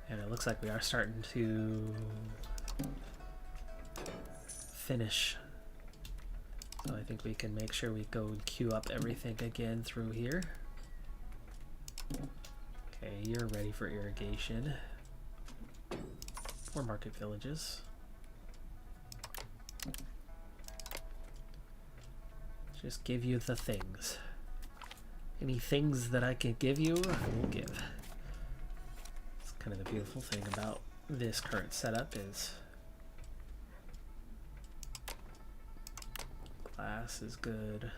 it looks like we are starting to finish. So I think we can make sure we go and queue up everything again through here. Okay, you're ready for irrigation. 4 market villages. Just give you the things. Any things that I can give you, I will give. It's kind of the beautiful thing about this current setup is glass is good.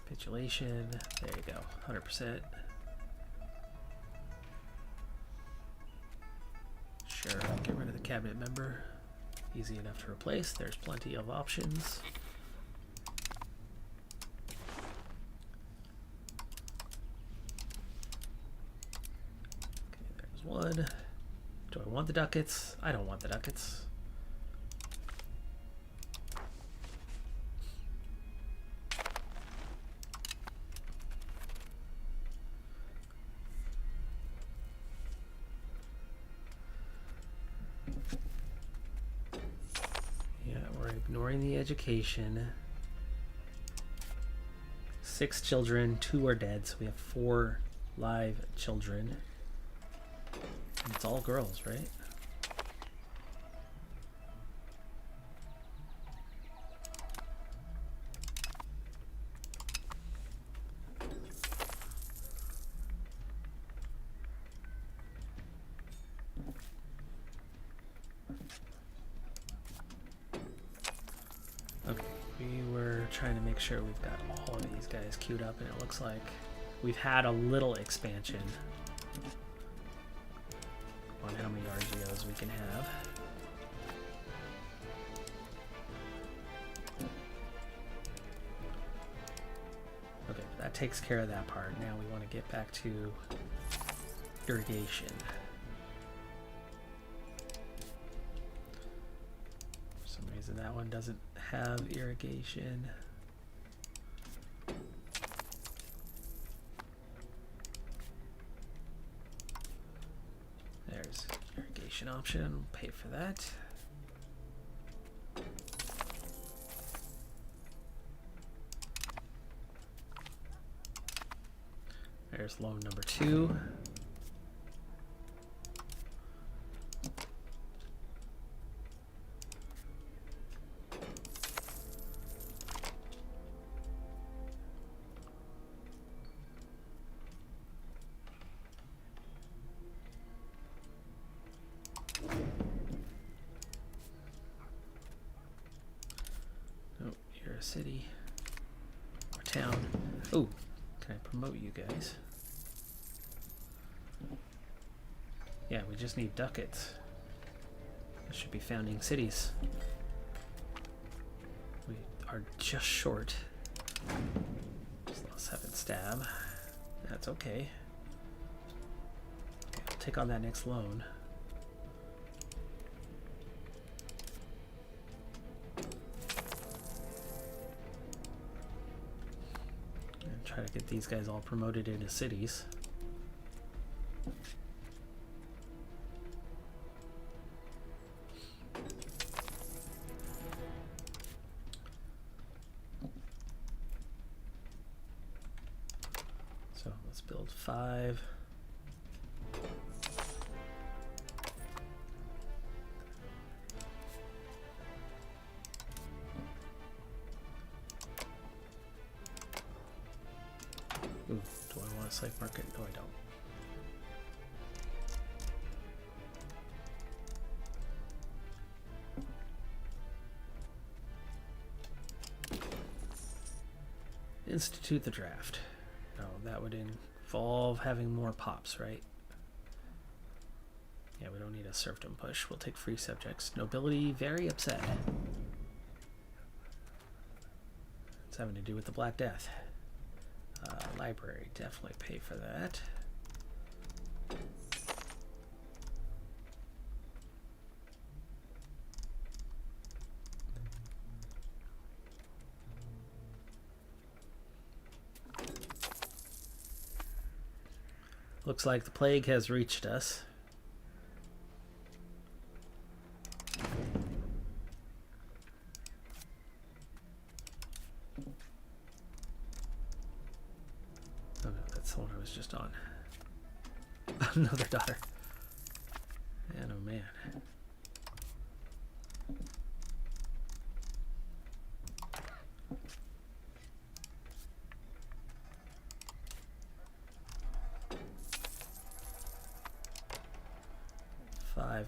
Capitulation, there you go, 100%. Sure, get rid of the cabinet member. Easy enough to replace, there's plenty of options. Okay, there's one. Do I want the ducats? I don't want the ducats. Ignoring the education. 6 children, 2 are dead, so we have 4 live children. And it's all girls, right? Okay, we were trying to make sure we've got all of these guys queued up, and it looks like we've had a little expansion on how many RGOs we can have. Okay, that takes care of that part. Now we want to get back to irrigation. For some reason that one doesn't have irrigation. There's irrigation option. We'll pay for that. There's loan number 2. Oh, you're a city or town. Oh, can I promote you guys? Yeah, we just need ducats. That should be founding cities. We are just short. Just lost 7 stab. That's okay. I'll take on that next loan. And try to get these guys all promoted into cities. So let's build 5. Ooh, do I want a slave market? No, I don't. Institute the draft. No, that would involve having more pops, right? Yeah, we don't need a serfdom push. We'll take free subjects. Nobility, very upset. It's having to do with the Black Death. Library, definitely pay for that. Looks like the plague has reached us. Oh no, that's the one I was just on. Another daughter. And oh man.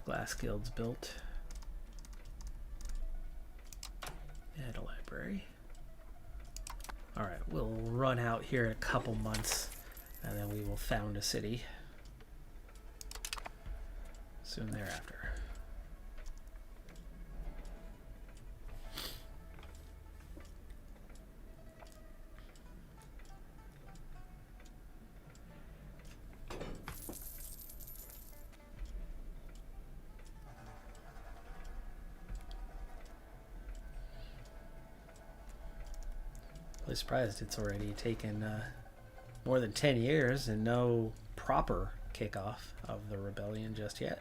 Glass guilds built. And a library. Alright, we'll run out here in a couple months and then we will found a city soon thereafter. Really surprised it's already taken more than 10 years and no proper kickoff of the rebellion just yet.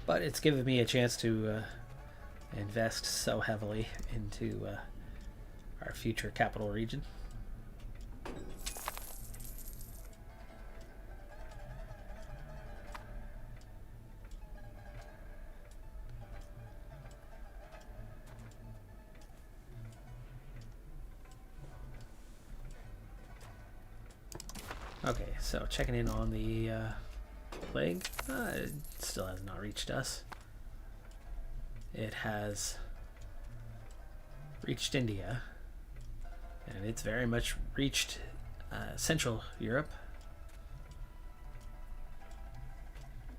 But it's given me a chance to invest so heavily into our future capital region. Okay, so checking in on the plague. It still has not reached us. It has reached India, and it's very much reached Central Europe.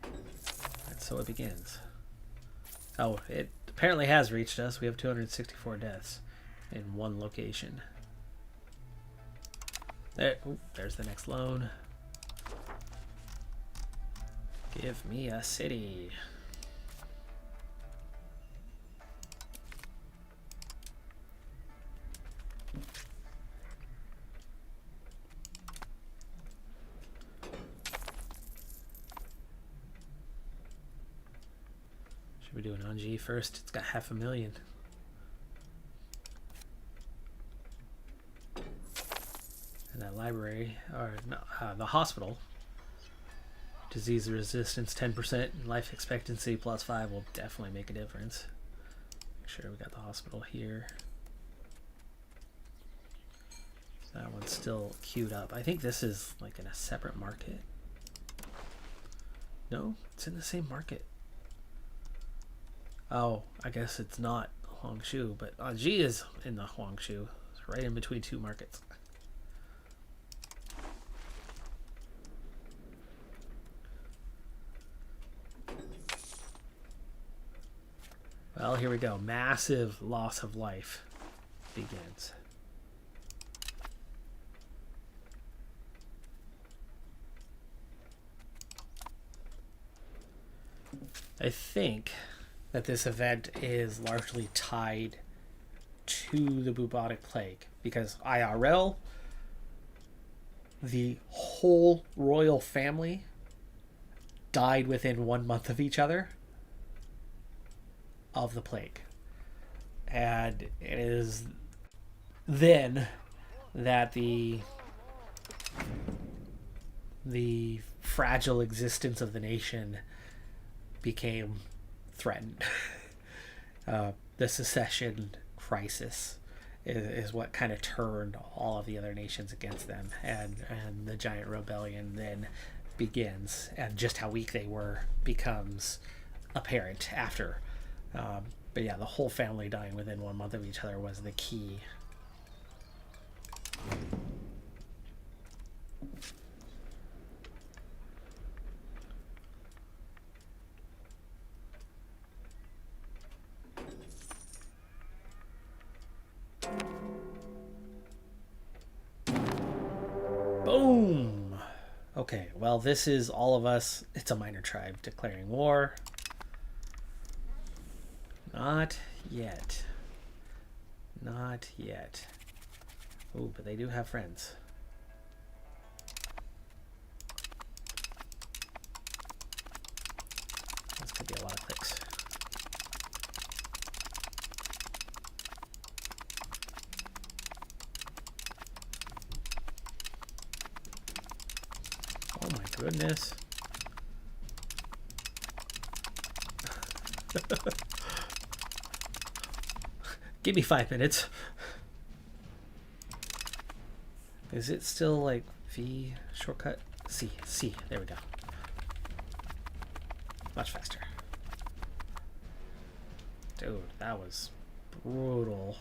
And so it begins. Oh, it apparently has reached us. We have 264 deaths in one location. There's the next loan. Give me a city. Should we do an Anji first? It's got 500,000. And that library, or no, the hospital. Disease resistance 10%, life expectancy +5 will definitely make a difference. Make sure we got the hospital here. So that one's still queued up. I think this is like in a separate market. No, it's in the same market. Oh, I guess it's not Huangshu, but Anji is in the Huangshu. It's right in between two markets. Well, here we go. Massive loss of life begins. I think that this event is largely tied to the bubonic plague because IRL, the whole royal family died within 1 month of each other of the plague. And it is then that the fragile existence of the nation became threatened. The secession crisis is what kind of turned all of the other nations against them, and the giant rebellion then begins, and just how weak they were becomes apparent after. But yeah, the whole family dying within 1 month of each other was the key. Boom! Okay, well, this is all of us. It's a minor tribe declaring war. Not yet. Not yet. Oh, but they do have friends. This could be a lot of clicks. Oh my goodness. Give me 5 minutes. Is it still like V shortcut? C. There we go. Much faster. Dude, that was brutal.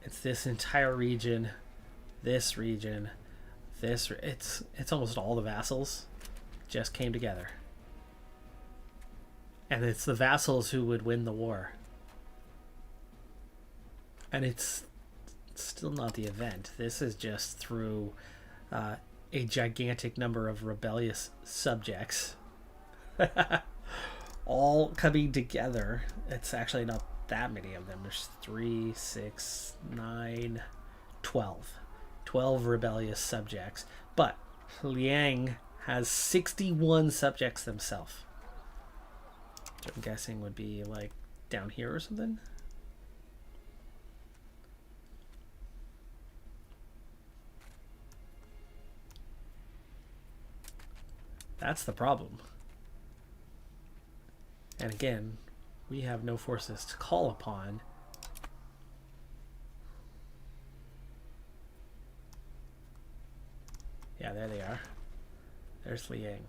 It's this entire region, this region, it's almost all the vassals just came together. And it's the vassals who would win the war. And it's still not the event. This is just through a gigantic number of rebellious subjects all coming together. It's actually not that many of them. There's 3, 6, 9, 12. 12 rebellious subjects. But Liang has 61 subjects themselves. Which I'm guessing would be like down here or something. That's the problem. And again, we have no forces to call upon. Yeah, there they are. There's Liang.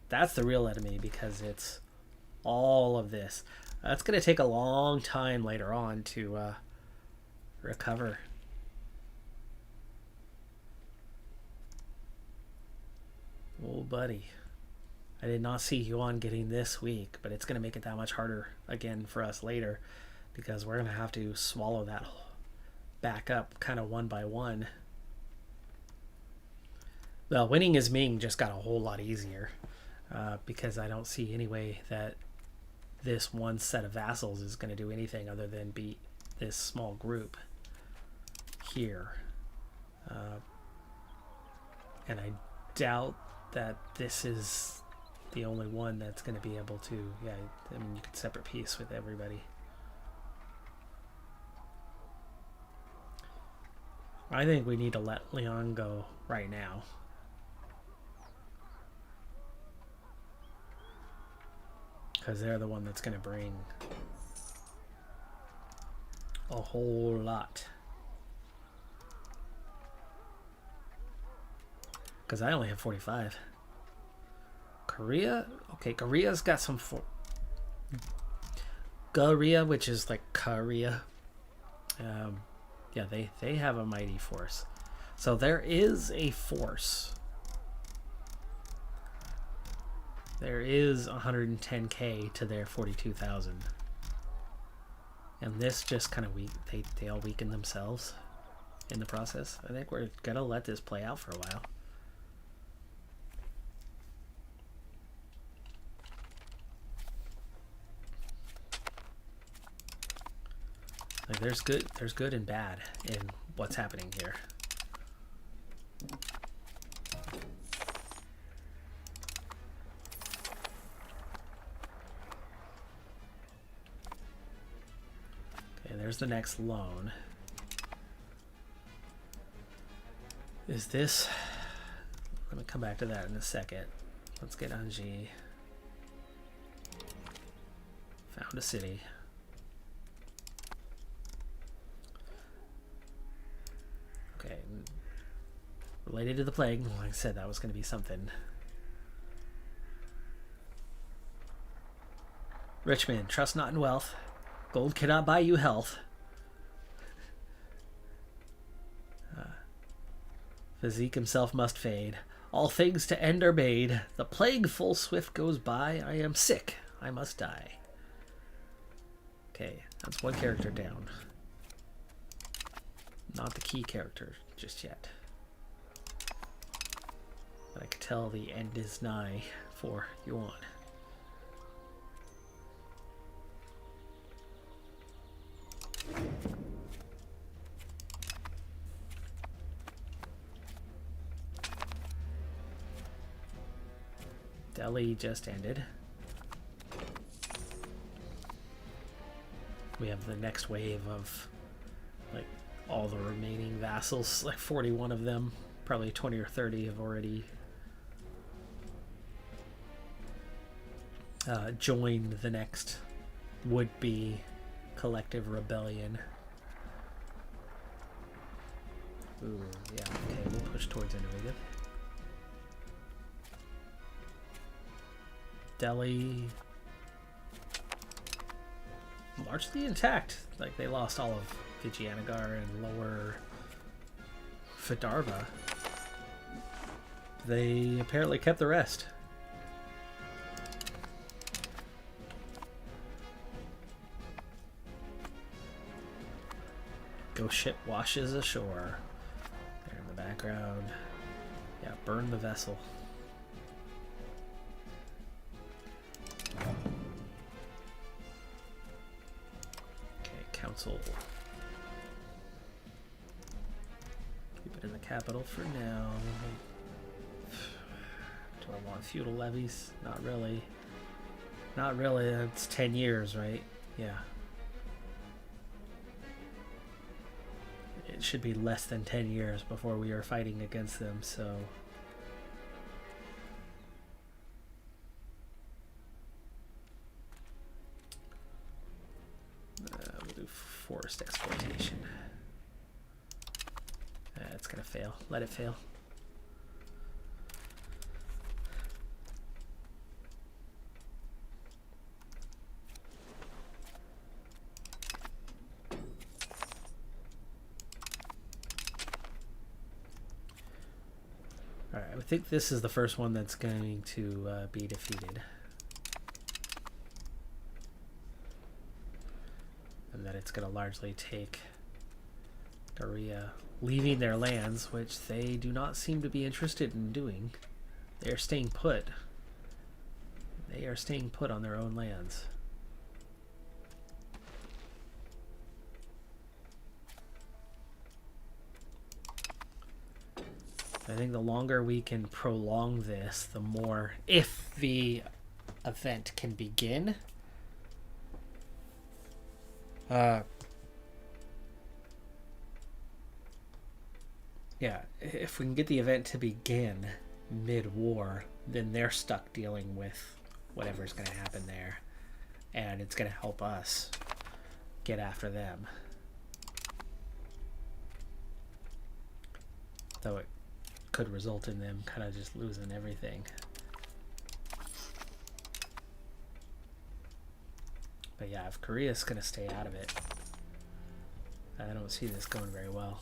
that's the real enemy, because it's all of this. That's going to take a long time later on to recover. Oh, buddy. I did not see Yuan getting this weak, but it's going to make it that much harder again for us later, because we're going to have to swallow that back up kind of one by one. Well, winning as Ming just got a whole lot easier, because I don't see any way that this one set of vassals is going to do anything other than beat this small group here. And I doubt that this is the only one that's going to be able to, yeah, I mean, you could separate piece with everybody. I think we need to let Leon go right now. Because they're the one that's going to bring a whole lot. Because I only have 45. Korea? Okay, Korea's got some... Korea, which is like Korea. Yeah, they have a mighty force. So there is a force. There is 110k to their 42,000. And this just kind of weak. They all weaken themselves in the process. I think we're going to let this play out for a while. Like there's good and bad in what's happening here. Okay, there's the next loan. Is this... Let me come back to that in a second. Let's get Anji. Found a city. Okay, related to the plague, like I said, that was going to be something. Rich man, trust not in wealth. Gold cannot buy you health. Physique himself must fade. All things to end are made. The plague full swift goes by. I am sick. I must die. Okay, that's one character down. Not the key character just yet. But I can tell the end is nigh for Yuan. Delhi just ended. We have the next wave of like all the remaining vassals, like 41 of them, probably 20 or 30 have already joined the next would-be collective rebellion. Ooh, yeah, okay, we'll push towards innovative. Delhi largely intact. Like they lost all of Vijayanagar and lower Vidarbha. They apparently kept the rest. Ghost ship washes ashore. There in the background. Yeah, burn the vessel. Council. Keep it in the capital for now. Do I want feudal levies? Not really. Not really. It's 10 years, right? Yeah. It should be less than 10 years before we are fighting against them, so... forced exploitation. It's gonna fail. Let it fail. Alright, I think this is the first one that's going to be defeated. And that it's going to largely take Korea, leaving their lands, which they do not seem to be interested in doing. They are staying put. They are staying put on their own lands. I think the longer we can prolong this, the more, if the event can begin. Yeah, if we can get the event to begin mid-war, then they're stuck dealing with whatever's going to happen there. And it's going to help us get after them. Though it could result in them kind of just losing everything. But yeah, if Korea's going to stay out of it, I don't see this going very well.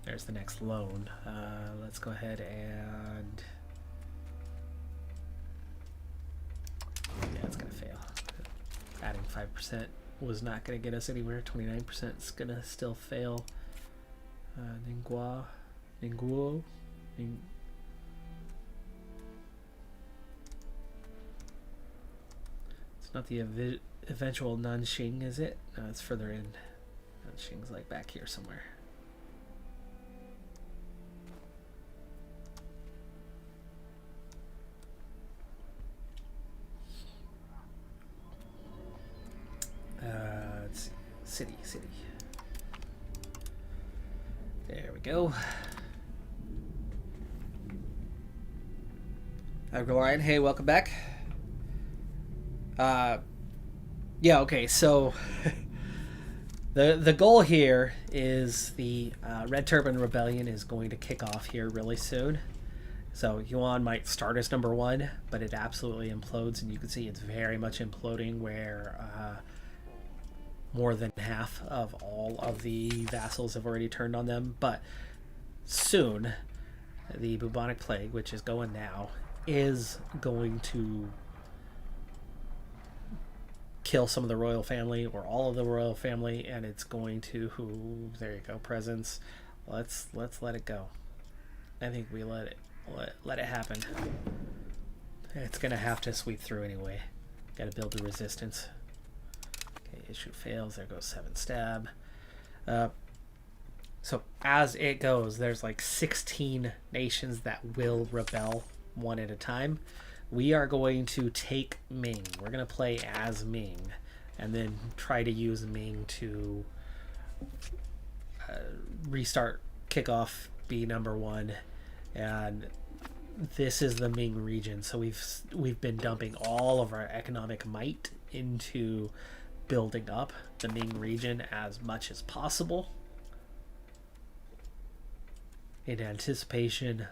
There's the next loan. Let's go ahead and... yeah, it's going to fail. Adding 5% was not going to get us anywhere. 29% is going to still fail. Ningguo. It's not the eventual Nanxing, is it? No, it's further in. Nanxing's like back here somewhere. Let's see. City. There we go. Ryan, hey, welcome back. Yeah, okay, so the goal here is the Red Turban Rebellion is going to kick off here really soon. So Yuan might start as number 1, but it absolutely implodes, and you can see it's very much imploding where more than half of all of the vassals have already turned on them. But soon, the bubonic plague, which is going now, is going to kill some of the royal family or all of the royal family, and it's going to... there you go, presents. Let's let it go. I think we let it happen. It's gonna have to sweep through anyway. Got to build the resistance. Okay, issue fails. There goes 7 stab. So as it goes, there's like 16 nations that will rebel one at a time. We are going to take Ming. We're going to play as Ming and then try to use Ming to restart, kick off, be number 1. And this is the Ming region. So we've been dumping all of our economic might into building up the Ming region as much as possible in anticipation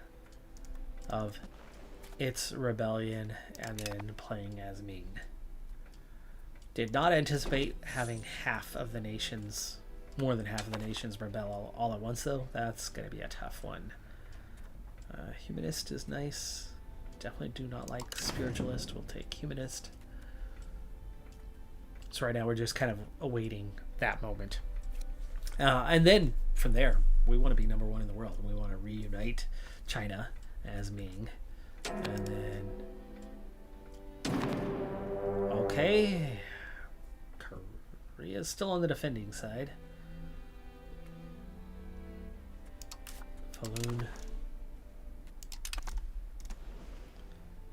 of its rebellion and then playing as Ming. Did not anticipate having half of the nations, more than half of the nations rebel all at once though. That's going to be a tough one. Humanist is nice. Definitely do not like spiritualist. We'll take humanist. So right now we're just kind of awaiting that moment. And then from there, we want to be number 1 in the world. We want to reunite China as Ming. And then... okay. Korea's still on the defending side. Falun.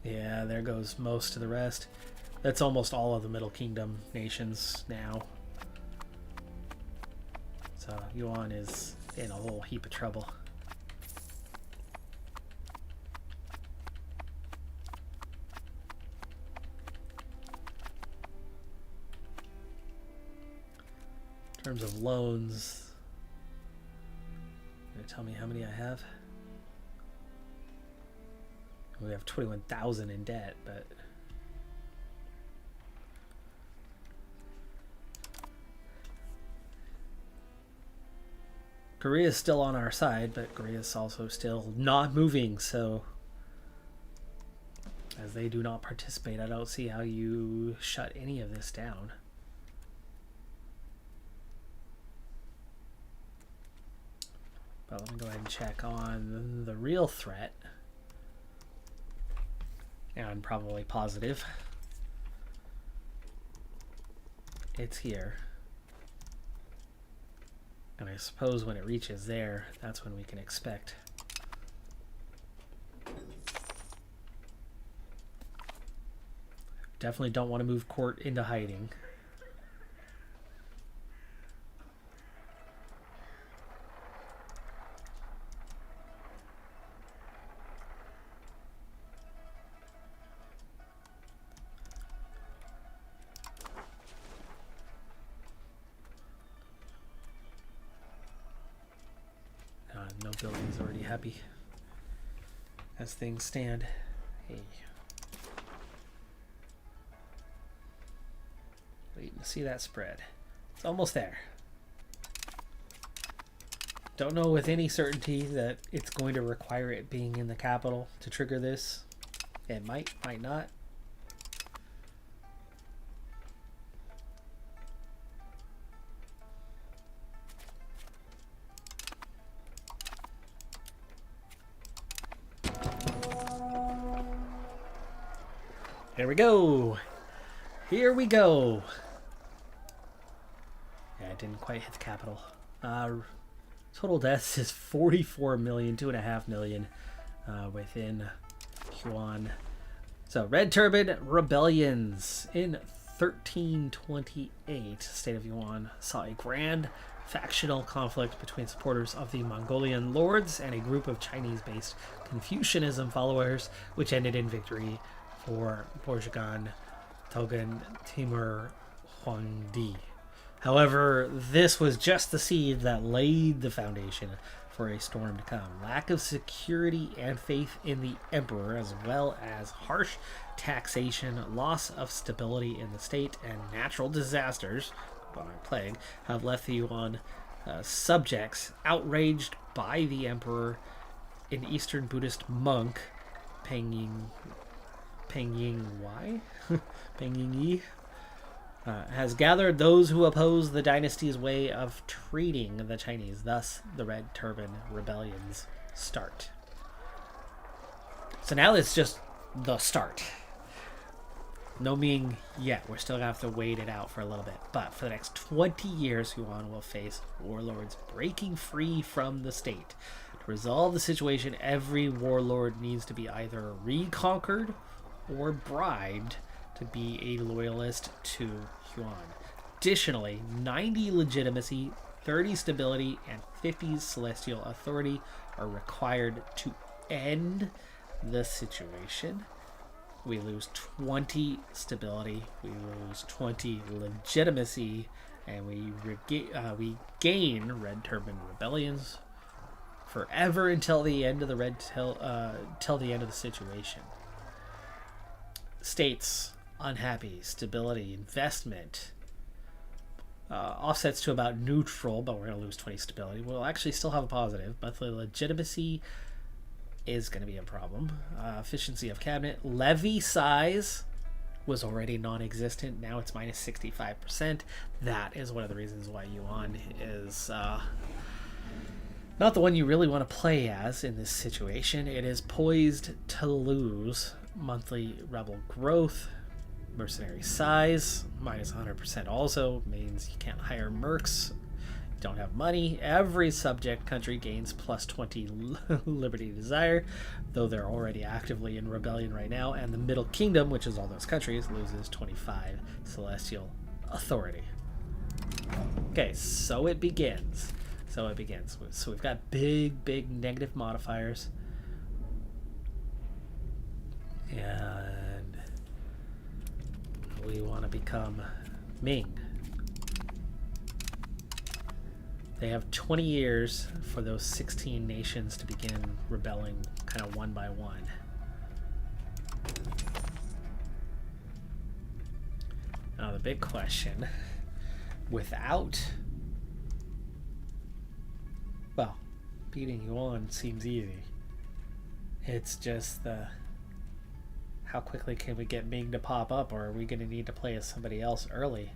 Yeah, there goes most of the rest. That's almost all of the Middle Kingdom nations now. So Yuan is in a whole heap of trouble. In terms of loans, you're gonna tell me how many I have? We have 21,000 in debt, but Korea is still on our side, but Korea is also still not moving, so as they do not participate, I don't see how you shut any of this down. But let me go ahead and check on the real threat. And probably positive. It's here. And I suppose when it reaches there, that's when we can expect. Definitely don't want to move court into hiding. No building's already happy as things stand. Hey. Waiting to see that spread. It's almost there. Don't know with any certainty that it's going to require it being in the capital to trigger this. It might not. Here we go. Here we go. Yeah, it didn't quite hit the capital. Total deaths is 44 million, 2.5 million within Yuan. So, Red Turban rebellions in 1328. State of Yuan saw a grand factional conflict between supporters of the Mongolian lords and a group of Chinese-based Confucianism followers, which ended in victory for Borjigin Togan Timur Huangdi. However, this was just the seed that laid the foundation for a storm to come. Lack of security and faith in the emperor, as well as harsh taxation, loss of stability in the state, and natural disasters, bubonic plague, have left the Yuan subjects outraged by the emperor. An Eastern Buddhist monk, Peng Yi, has gathered those who oppose the dynasty's way of treating the Chinese. Thus, the Red Turban rebellions start. So now it's just the start. No meaning yet. We're still going to have to wait it out for a little bit. But for the next 20 years, Yuan will face warlords breaking free from the state. To resolve the situation, every warlord needs to be either reconquered or bribed to be a loyalist to Yuan. Additionally, 90 legitimacy, 30 stability, and 50 celestial authority are required to end the situation. We lose 20 stability, we lose 20 legitimacy, and we gain Red Turban rebellions forever until the end of the till the end of the situation. States unhappy, stability, investment offsets to about neutral, but we're going to lose 20 stability. We'll actually still have a positive, but the legitimacy is going to be a problem. Efficiency of cabinet, levy size was already non-existent. Now it's minus 65%. That is one of the reasons why Yuan is not the one you really want to play as in this situation. It is poised to lose monthly rebel growth. Mercenary size, minus 100% also means you can't hire mercs. You don't have money. Every subject country gains plus 20 liberty desire, though they're already actively in rebellion right now. And the Middle Kingdom, which is all those countries, loses 25 celestial authority. Okay, so it begins. So we've got big negative modifiers. And we want to become Ming. They have 20 years for those 16 nations to begin rebelling kind of one by one. Now the big question, without Well, beating Yuan seems easy. It's just the how quickly can we get Ming to pop up, or are we going to need to play as somebody else early?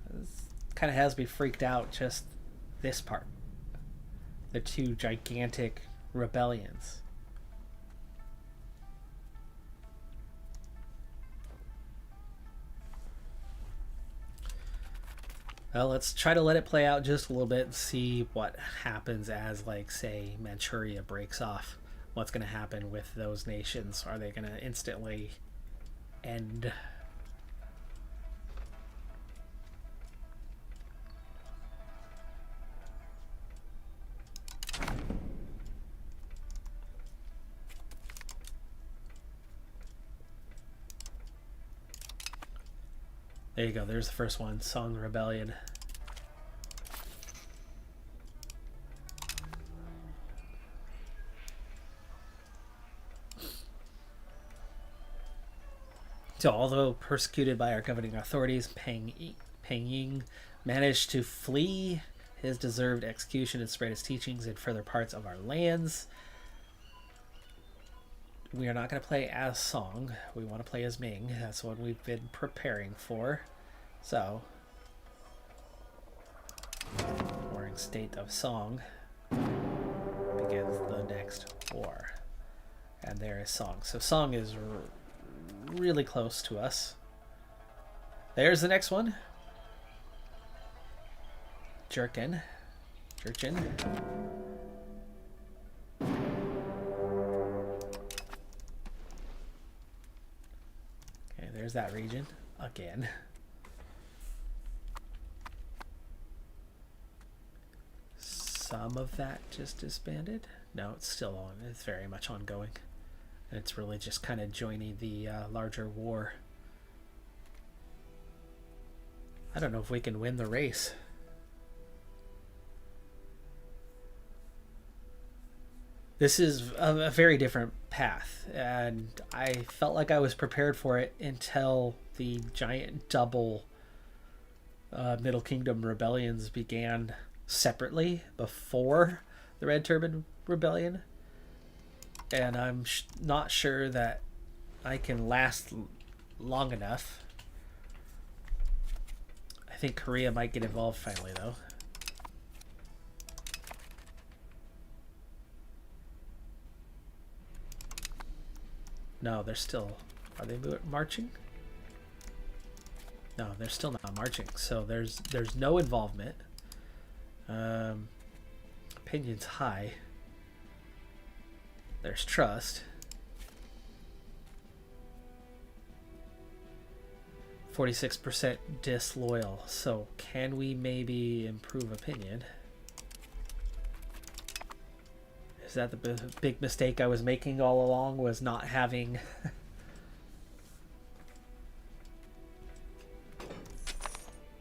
This kind of has me freaked out, just this part. The two gigantic rebellions. Well, let's try to let it play out just a little bit and see what happens as, like, say, Manchuria breaks off. What's going to happen with those nations? Are they going to instantly end? There you go. There's the first one. Song Rebellion. So, although persecuted by our governing authorities, Peng Ying managed to flee his deserved execution and spread his teachings in further parts of our lands. We are not going to play as Song. We want to play as Ming. That's what we've been preparing for. So, warring state of Song begins the next war. And there is Song. So Song is really close to us. There's the next one. Jurchen. Okay, there's that region again. Some of that just disbanded. No, it's still on. It's very much ongoing. And it's really just kind of joining the larger war. I don't know if we can win the race. This is a very different path, and I felt like I was prepared for it until the giant double Middle Kingdom rebellions began separately before the Red Turban Rebellion. And I'm not sure that I can last long enough. I think Korea might get involved finally, though. No, they're still... Are they marching? No, they're still not marching. So there's no involvement. Opinion's high. There's trust. 46% disloyal. So can we maybe improve opinion? Is that the big mistake I was making all along, was not having...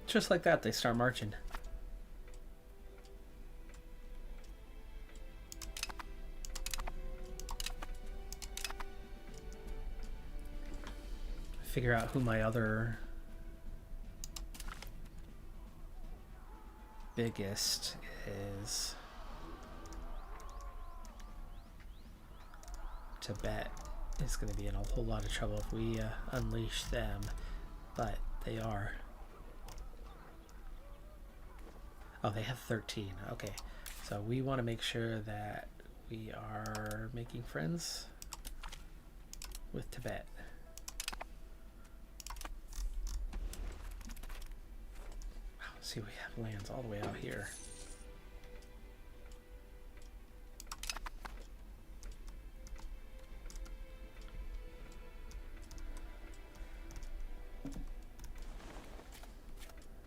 Just like that, they start marching. Figure out who my other biggest is. Tibet is going to be in a whole lot of trouble if we unleash them, but they are. Oh, they have 13. Okay, so we want to make sure that we are making friends with Tibet. See, we have lands all the way out here.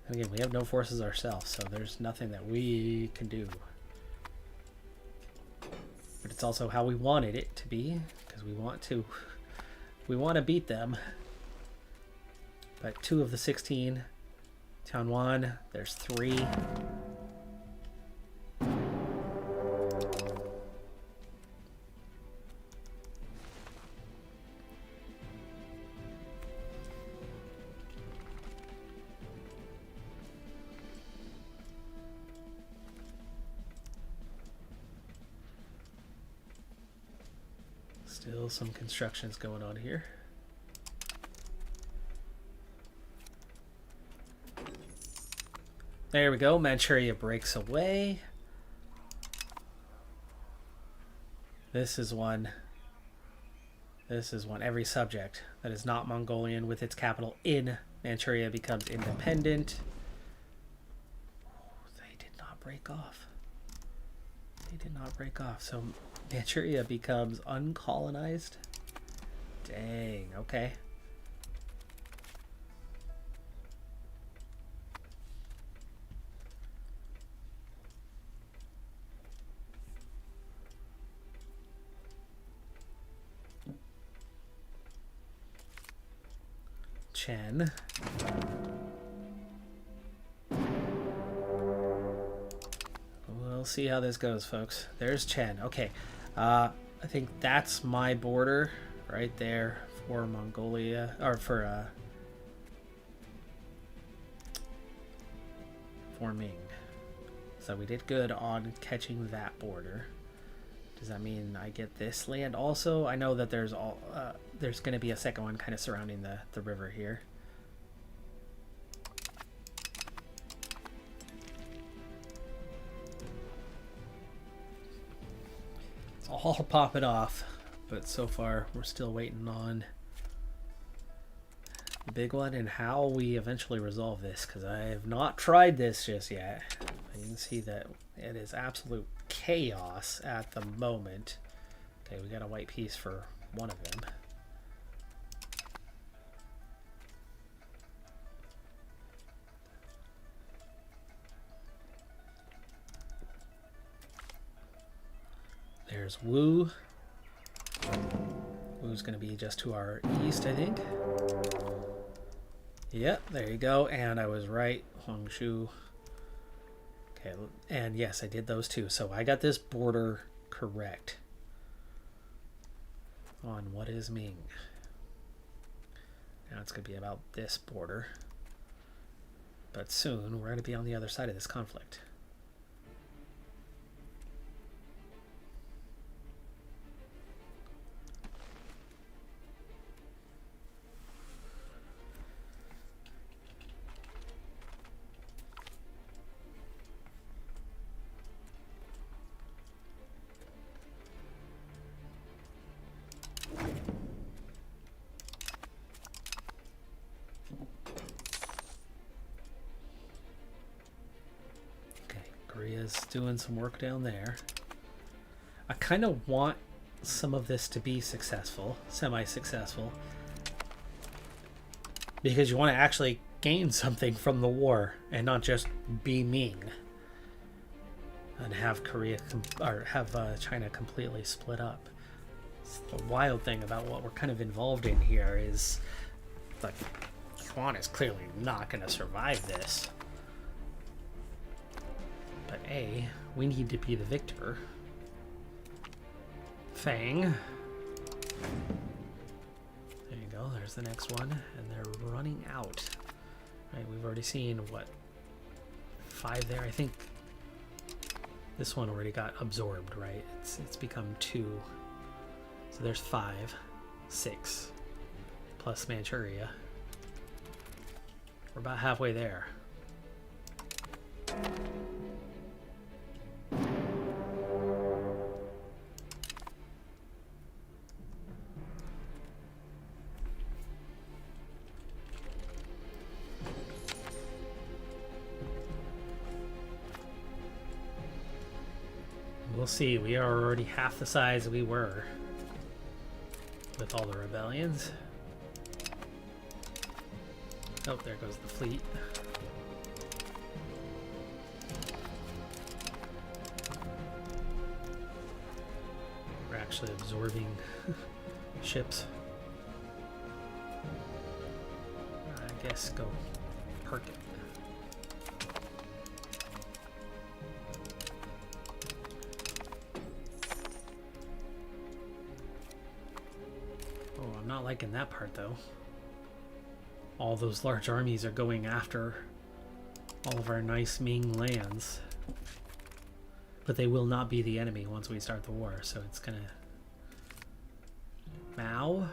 And again, we have no forces ourselves, so there's nothing that we can do. But it's also how we wanted it to be, because we want to beat them. But 2 of the 16. Tianwan, there's 3. Still some constructions going on here. There we go. Manchuria breaks away. This is one. This is one. Every subject that is not Mongolian with its capital in Manchuria becomes independent. Oh, they did not break off. They did not break off. So Manchuria becomes uncolonized. Dang, okay. Chen. We'll see how this goes, folks. There's Chen. Okay. I think that's my border right there for Mongolia, or for Ming. So we did good on catching that border. Does that mean I get this land also? I know that there's going to be a second one kind of surrounding the river here. It's all popping off, but so far we're still waiting on the big one and how we eventually resolve this, because I have not tried this just yet. You can see that it is absolute chaos at the moment. Okay, we got a white piece for one of them. There's Wu. Wu's going to be just to our east, I think. Yep, there you go. And I was right. Huangshu. Okay, and yes, I did those two. So I got this border correct on what is Ming. Now it's going to be about this border. But soon we're going to be on the other side of this conflict. Doing some work down there. I kind of want some of this to be successful, semi-successful, because you want to actually gain something from the war and not just be Ming and have China completely split up. The wild thing about what we're kind of involved in here is like Yuan is clearly not going to survive this. But A, we need to be the victor. Fang. There you go, there's the next one. And they're running out. Right, we've already seen, what, 5 there? I think this one already got absorbed, right? It's become 2. So there's 5, 6, plus Manchuria. We're about halfway there. We'll see. We are already half the size we were with all the rebellions. Oh, there goes the fleet. We're actually absorbing ships. I guess go park it. Not liking that part though. All those large armies are going after all of our nice Ming lands, but they will not be the enemy once we start the war, so it's gonna Mao.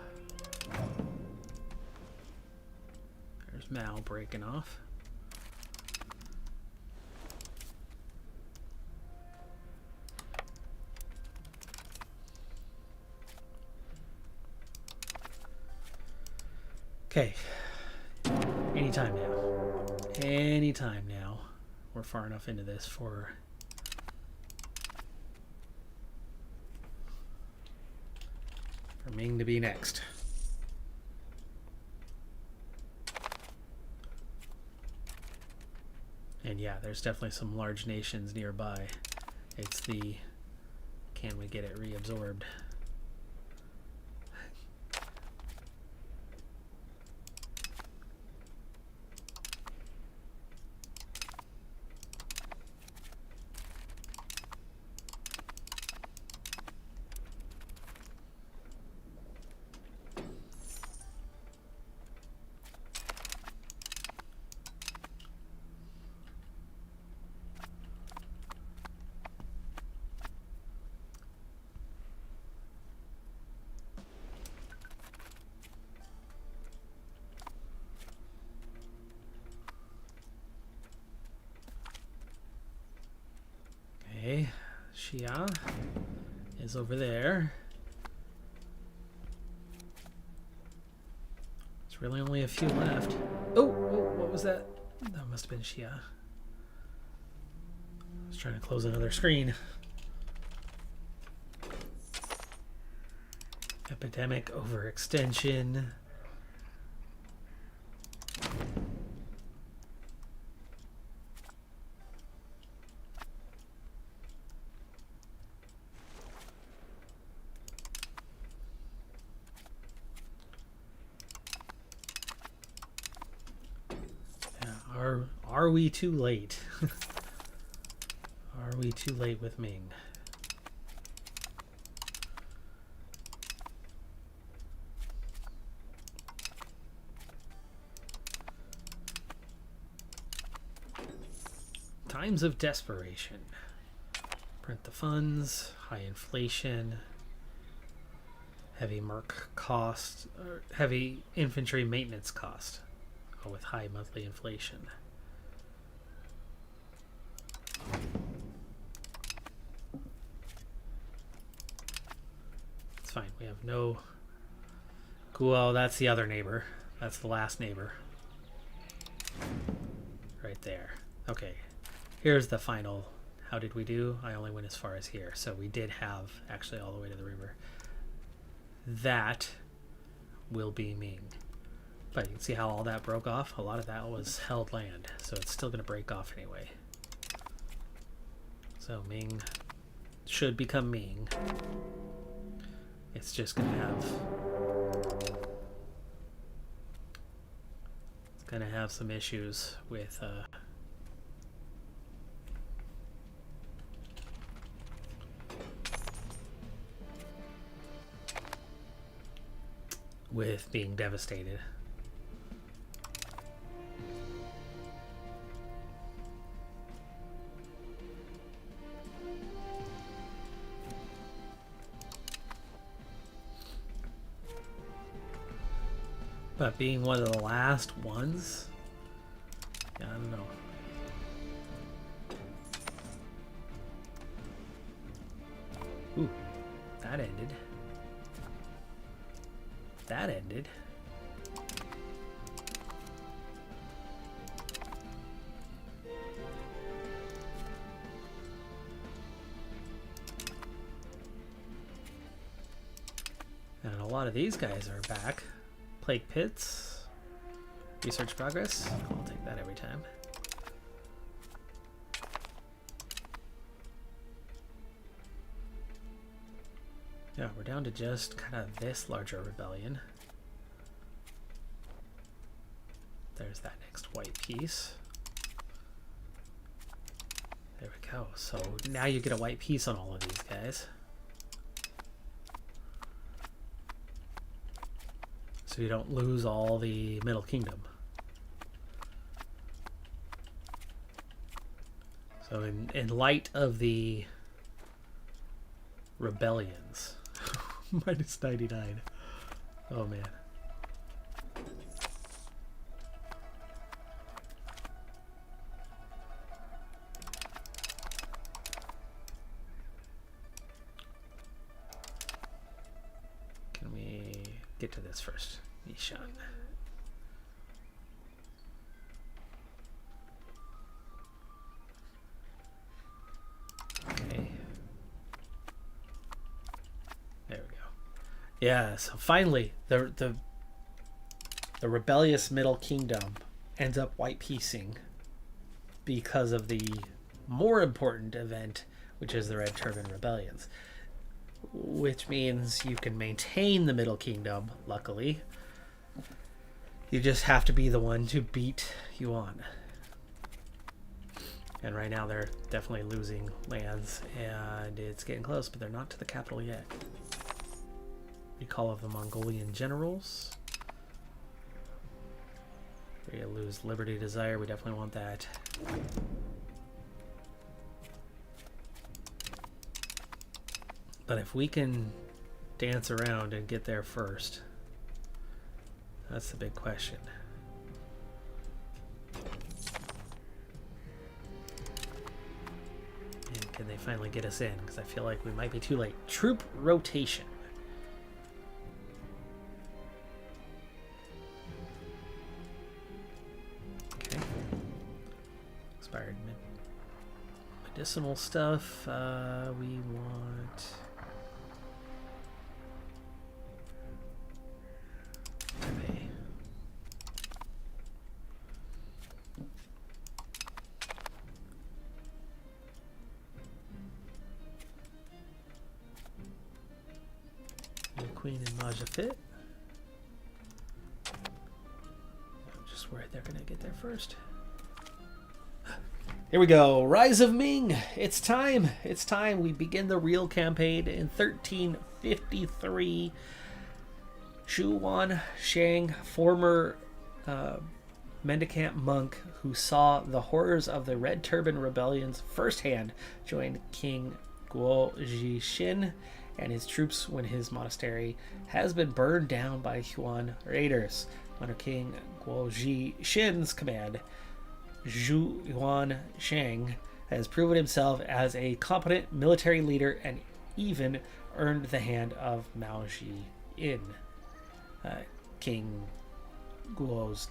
There's Mao breaking off. Okay. Anytime now. Anytime now. We're far enough into this for Ming to be next. And yeah, there's definitely some large nations nearby. It's the, can we get it reabsorbed? Okay, Xia is over there. There's really only a few left. Oh, what was that? That must have been Xia. I was trying to close another screen. Epidemic overextension. Are we too late? Are we too late with Ming? Times of desperation. Print the funds, high inflation, heavy merc cost, or heavy infantry maintenance cost, with high monthly inflation. It's fine. We have no... Cool, that's the other neighbor. That's the last neighbor. Right there. Okay. Here's the final. How did we do? I only went as far as here. So we did have actually all the way to the river. That will be Ming. But you can see how all that broke off. A lot of that was held land. So it's still going to break off anyway. So Ming should become Ming. It's just going to have... It's going to have some issues with... with being devastated. But being one of the last ones, yeah, I don't know. Ooh, that ended. That ended. And a lot of these guys are back. Plague pits. Research progress. I'll take that every time. Yeah, we're down to just kind of this larger rebellion. There's that next white piece. There we go. So now you get a white piece on all of these guys. So you don't lose all the Middle Kingdom. So in light of the rebellions, minus 99. Oh man. Can we get to this first? Yishan. Okay. There we go. Yeah, so finally the rebellious Middle Kingdom ends up white piecing because of the more important event, which is the Red Turban Rebellions. Which means you can maintain the Middle Kingdom, luckily. You just have to be the one to beat Yuan. And right now they're definitely losing lands, and it's getting close, but they're not to the capital yet. Recall of the Mongolian generals. We lose Liberty Desire, we definitely want that. But if we can dance around and get there first, that's the big question. And can they finally get us in? Because I feel like we might be too late. Troop rotation. Okay. Expired medicinal stuff. We want... Queen and Maja fit. I'm just worried they're gonna get there first. Here we go. Rise of Ming. It's time. It's time. We begin the real campaign in 1353. Yuan Shang, former mendicant monk who saw the horrors of the Red Turban Rebellions firsthand, joined King Guo Jishin and his troops when his monastery has been burned down by Yuan raiders. Under King Guo Jishin's command, Yuan Shang has proven himself as a competent military leader and even earned the hand of Mao Ji-in, King Guo's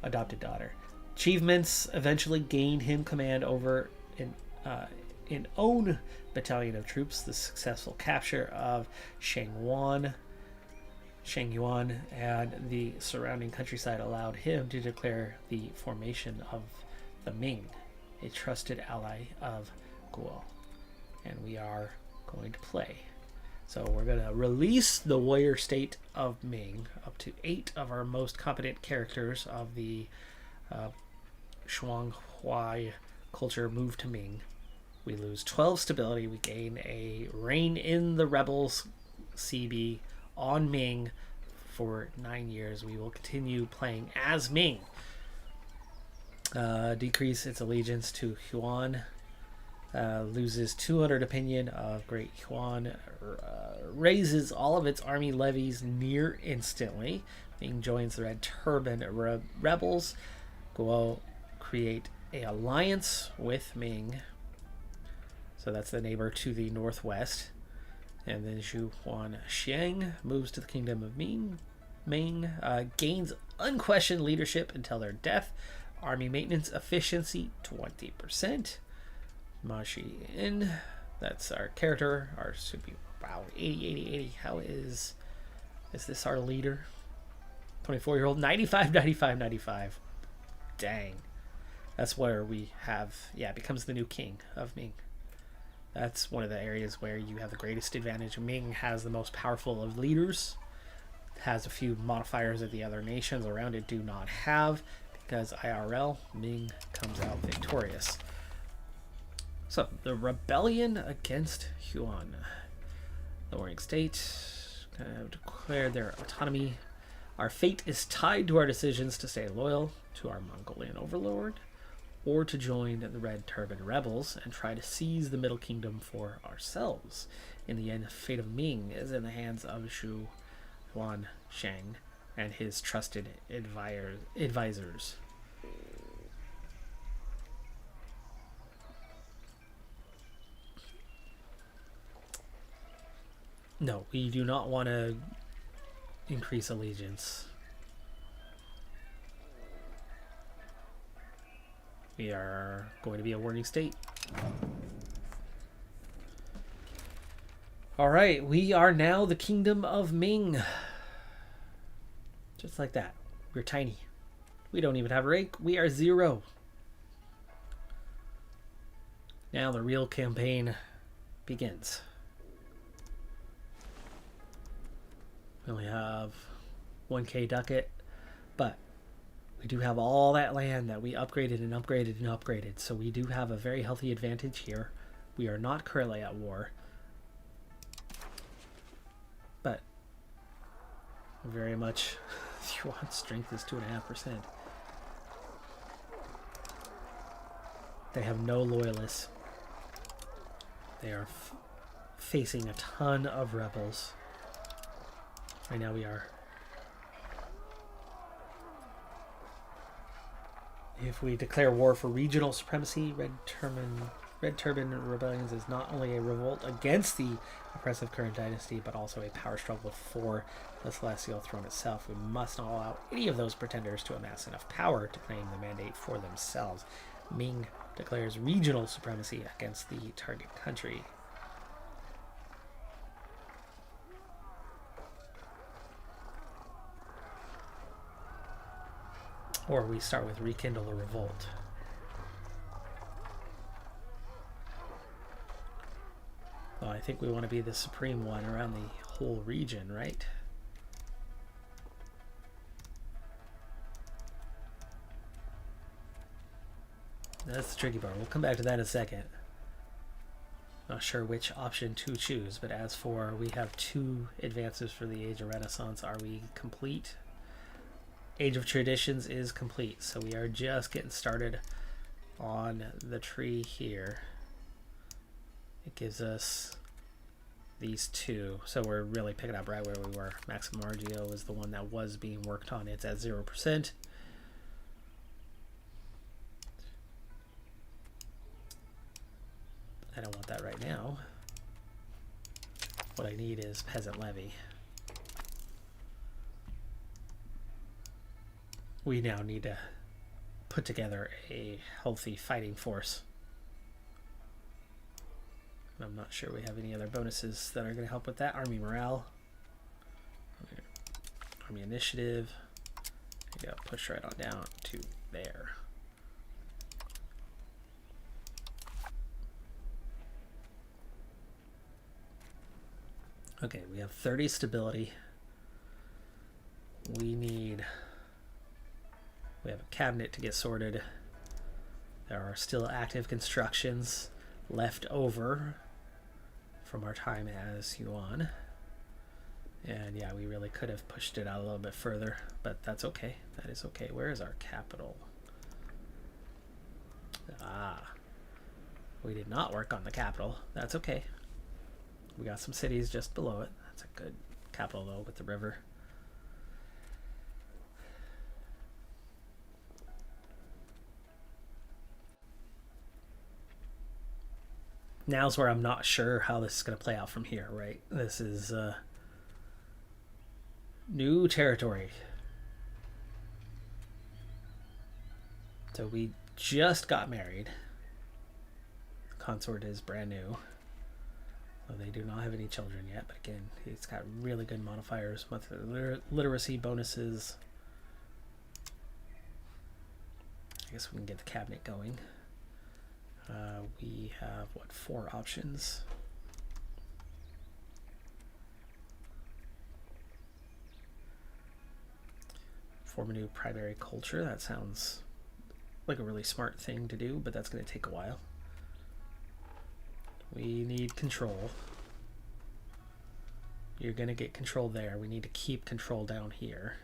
adopted daughter. Achievements eventually gained him command over an own battalion of troops. The successful capture of Shangyuan and the surrounding countryside allowed him to declare the formation of the Ming, a trusted ally of Guo. And we are going to play. So we're going to release the warrior state of Ming. Up to 8 of our most competent characters of the Shuanghui culture move to Ming. We lose 12 stability. We gain a reign in the rebels CB on Ming for 9 years. We will continue playing as Ming. Decrease its allegiance to Yuan. Loses 200 opinion of Great Yuan. Raises all of its army levies near instantly. Ming joins the Red Turban rebels. Guo create an alliance with Ming. So that's the neighbor to the northwest. And then Yuan Shang moves to the kingdom of Ming. Gains unquestioned leadership until their death. Army maintenance efficiency 20%. Ma Shi-in, that's our character. Our super. Wow, 80. How is this our leader? 24-year-old, 95. Dang. That's where we have, becomes the new king of Ming. That's one of the areas where you have the greatest advantage. Ming has the most powerful of leaders, has a few modifiers that the other nations around it do not have, because IRL, Ming comes out victorious. So, the rebellion against Yuan. The warring state declared their autonomy. Our fate is tied to our decisions to stay loyal to our Mongolian overlord, or to join the Red Turban rebels and try to seize the Middle Kingdom for ourselves. In the end, the fate of Ming is in the hands of Zhu Yuan Shang and his trusted advisors. No, we do not want to increase allegiance. We are going to be a warning state. All right, we are now the Kingdom of Ming. Just like that. We're tiny. We don't even have a rank. We are 0. Now the real campaign begins. We only have 1k ducat, but we do have all that land that we upgraded and upgraded and upgraded, so we do have a very healthy advantage here. We are not currently at war, but very much Yuan strength is 2.5%. They have no loyalists. They are facing a ton of rebels. Right now we are. If we declare war for regional supremacy, Red Turban rebellions is not only a revolt against the oppressive current dynasty, but also a power struggle for the celestial throne itself. We must not allow any of those pretenders to amass enough power to claim the mandate for themselves. Ming declares regional supremacy against the target country. Or we start with rekindle a revolt. Well, I think we want to be the supreme one around the whole region, right? That's the tricky part. We'll come back to that in a second. Not sure which option to choose, but as for, we have 2 advances for the Age of Renaissance. Are we complete? Age of Traditions is complete, so we are just getting started on the tree here. It gives us these 2, so we're really picking up right where we were. Maxim Margio is the one that was being worked on. It's at 0%. I don't want that right now. What I need is peasant levy. We now need to put together a healthy fighting force. I'm not sure we have any other bonuses that are going to help with that. Army morale. Army initiative. You go, push right on down to there. Okay, we have 30 stability. We have a cabinet to get sorted. There are still active constructions left over from our time as Yuan. And yeah, we really could have pushed it out a little bit further, but that's okay. That is okay. Where is our capital? We did not work on the capital. That's okay. We got some cities just below it. That's a good capital though with the river. Now's where I'm not sure how this is going to play out from here, right? This is new territory. So we just got married. Consort is brand new. So they do not have any children yet, but again, it's got really good modifiers, monthly literacy bonuses. I guess we can get the cabinet going. We have, what, 4 options? Form a new primary culture. That sounds like a really smart thing to do, but that's going to take a while. We need control. You're going to get control there. We need to keep control down here.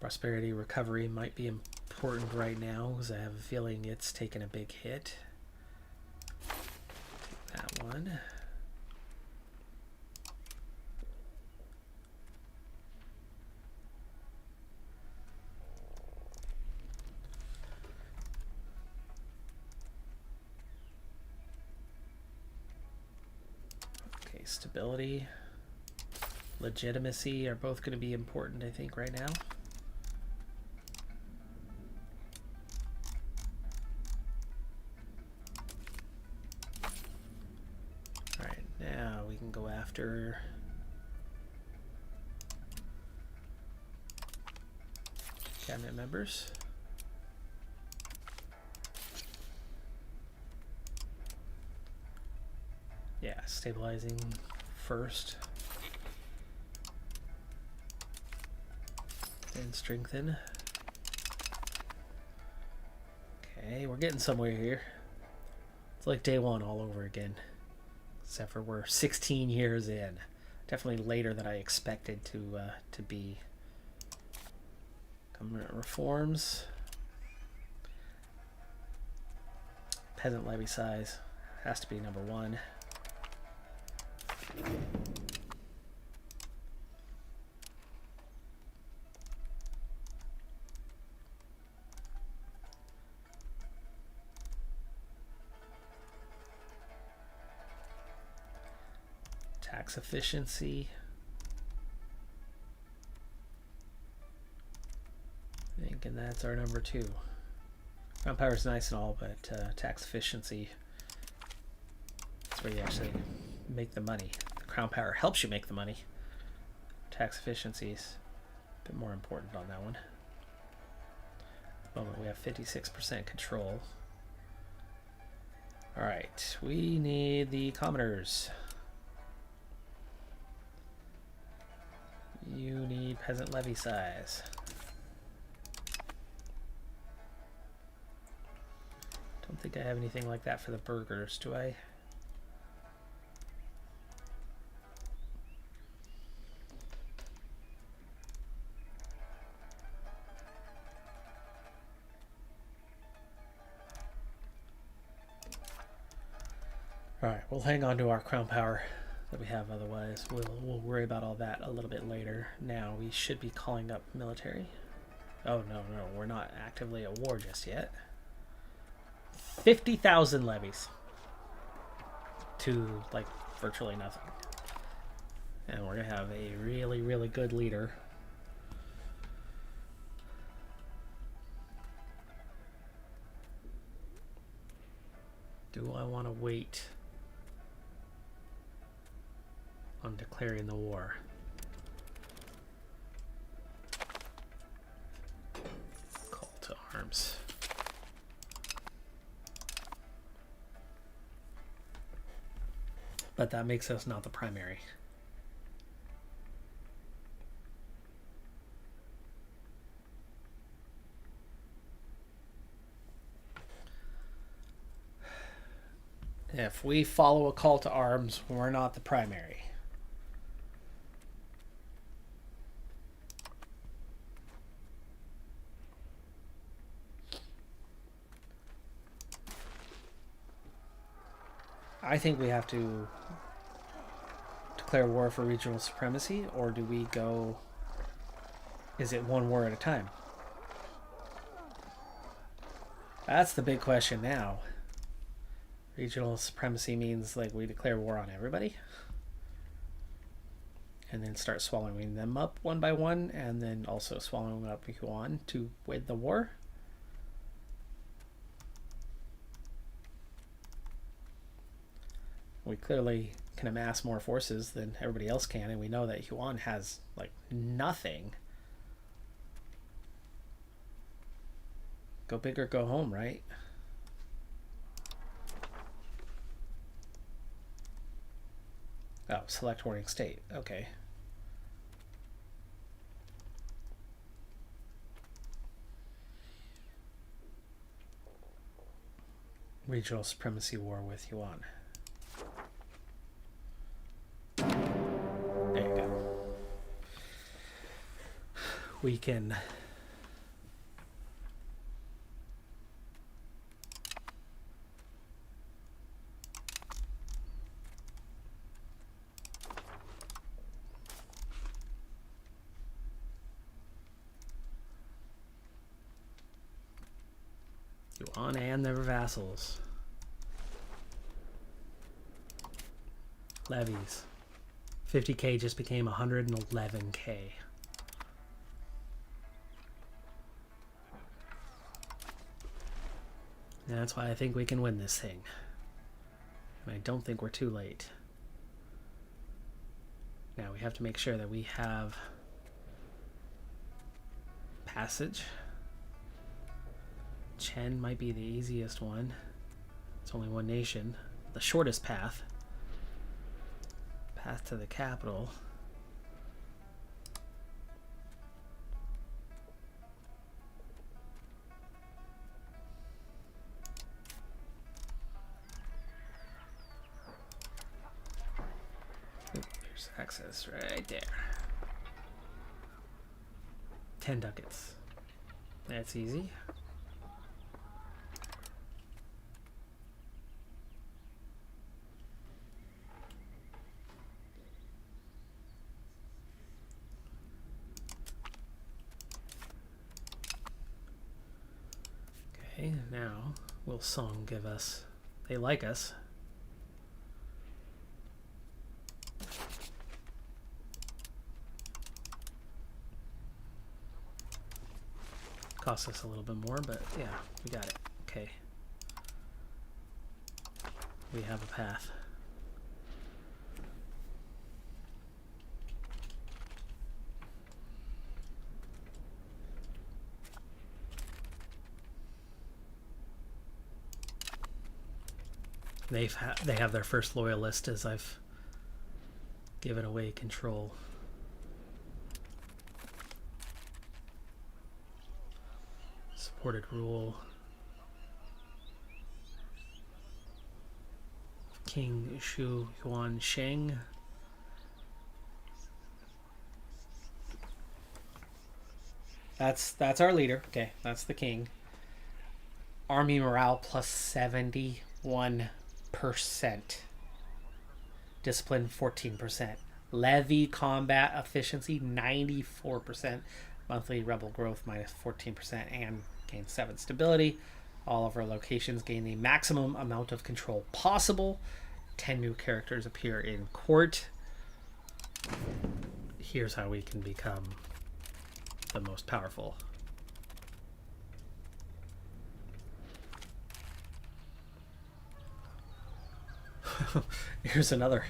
Prosperity recovery might be important right now because I have a feeling it's taken a big hit. Take that one. Okay, stability, legitimacy are both going to be important, I think, right now. Go after cabinet members. Yeah, stabilizing first and strengthen. Okay, we're getting somewhere here. It's like day one all over again. Except for we're 16 years in. Definitely later than I expected to be. Government reforms. Peasant levy size has to be number one. Tax efficiency. Thinking that's our number two. Crown power is nice and all, but tax efficiency, that's where you actually make the money. The crown power helps you make the money. Tax efficiency is a bit more important on that one. At the moment we have 56% control. Alright, we need the commoners. You need peasant levy size. Don't think I have anything like that for the burgers, do I? Alright, we'll hang on to our crown power that we have, otherwise we'll worry about all that a little bit later. Now we should be calling up military. Oh no, we're not actively at war just yet. 50,000 levies to like virtually nothing. And we're gonna have a really, really good leader. Do I want to wait on declaring the war? Call to arms. But that makes us not the primary. If we follow a call to arms, we're not the primary. I think we have to declare war for regional supremacy, or do we go... Is it one war at a time? That's the big question now. Regional supremacy means like we declare war on everybody and then start swallowing them up one by one, and then also swallowing up Yuan to win the war. We clearly can amass more forces than everybody else can, and we know that Yuan has like nothing. Go big or go home, right? Oh, select warring state. Okay. Regional supremacy war with Yuan. There you go. We can Yuan and their vassals. Levies. 50k just became 111k. And that's why I think we can win this thing. And I don't think we're too late. Now we have to make sure that we have passage. Chen might be the easiest one. It's only one nation. The shortest path. Path to the capital. There's access right there. 10 ducats. That's easy. Okay, now will Song give us? They like us. Costs us a little bit more, but yeah, we got it. Okay. We have a path. They have their first loyalist as I've given away control. Supported rule. King Shu Yuan Sheng. That's our leader. Okay, that's the king. Army morale plus 71%. Discipline 14%. Levy combat efficiency 94%. Monthly rebel growth minus 14%, and gain 7 stability. All of our locations gain the maximum amount of control possible. 10 new characters appear in court. Here's how we can become the most powerful. Here's another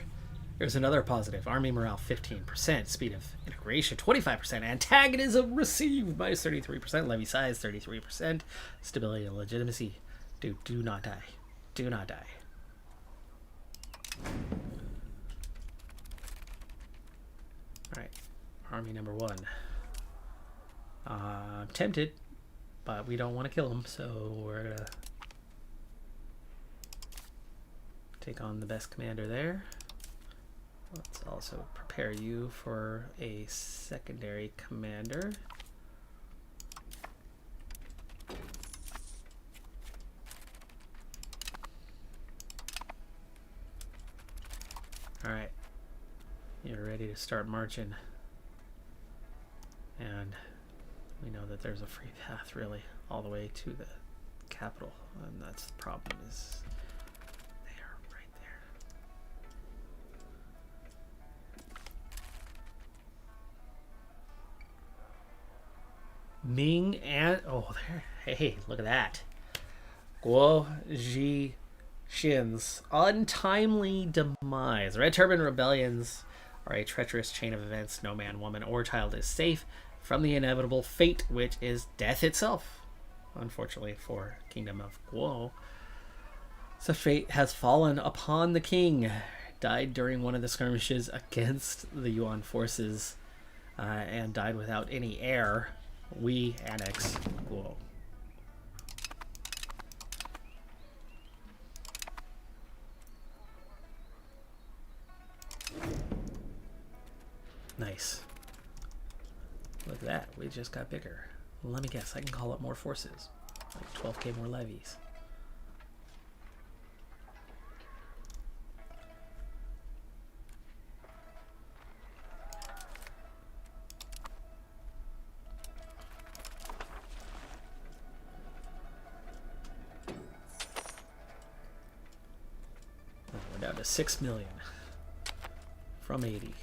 positive. Army morale 15%, speed of integration 25%, antagonism received minus 33%, levy size 33%, stability and legitimacy. Do not die. Do not die. Alright, army number 1. I'm tempted, but we don't want to kill him, so we're gonna take on the best commander there. Let's also prepare you for a secondary commander. Alright, you're ready to start marching. And we know that there's a free path really all the way to the capital, and that's the problem is there, right there. Ming and there, hey, look at that. Guo Ji Xin's untimely demise. Red Turban rebellions are a treacherous chain of events. No man, woman, or child is safe from the inevitable fate, which is death itself. Unfortunately for Kingdom of Guo, such fate has fallen upon the king. Died during one of the skirmishes against the Yuan forces, and died without any heir. We annex Guo. Nice. Look at that. We just got bigger. Let me guess. I can call up more forces. Like 12k more levies. to 6 million from 80.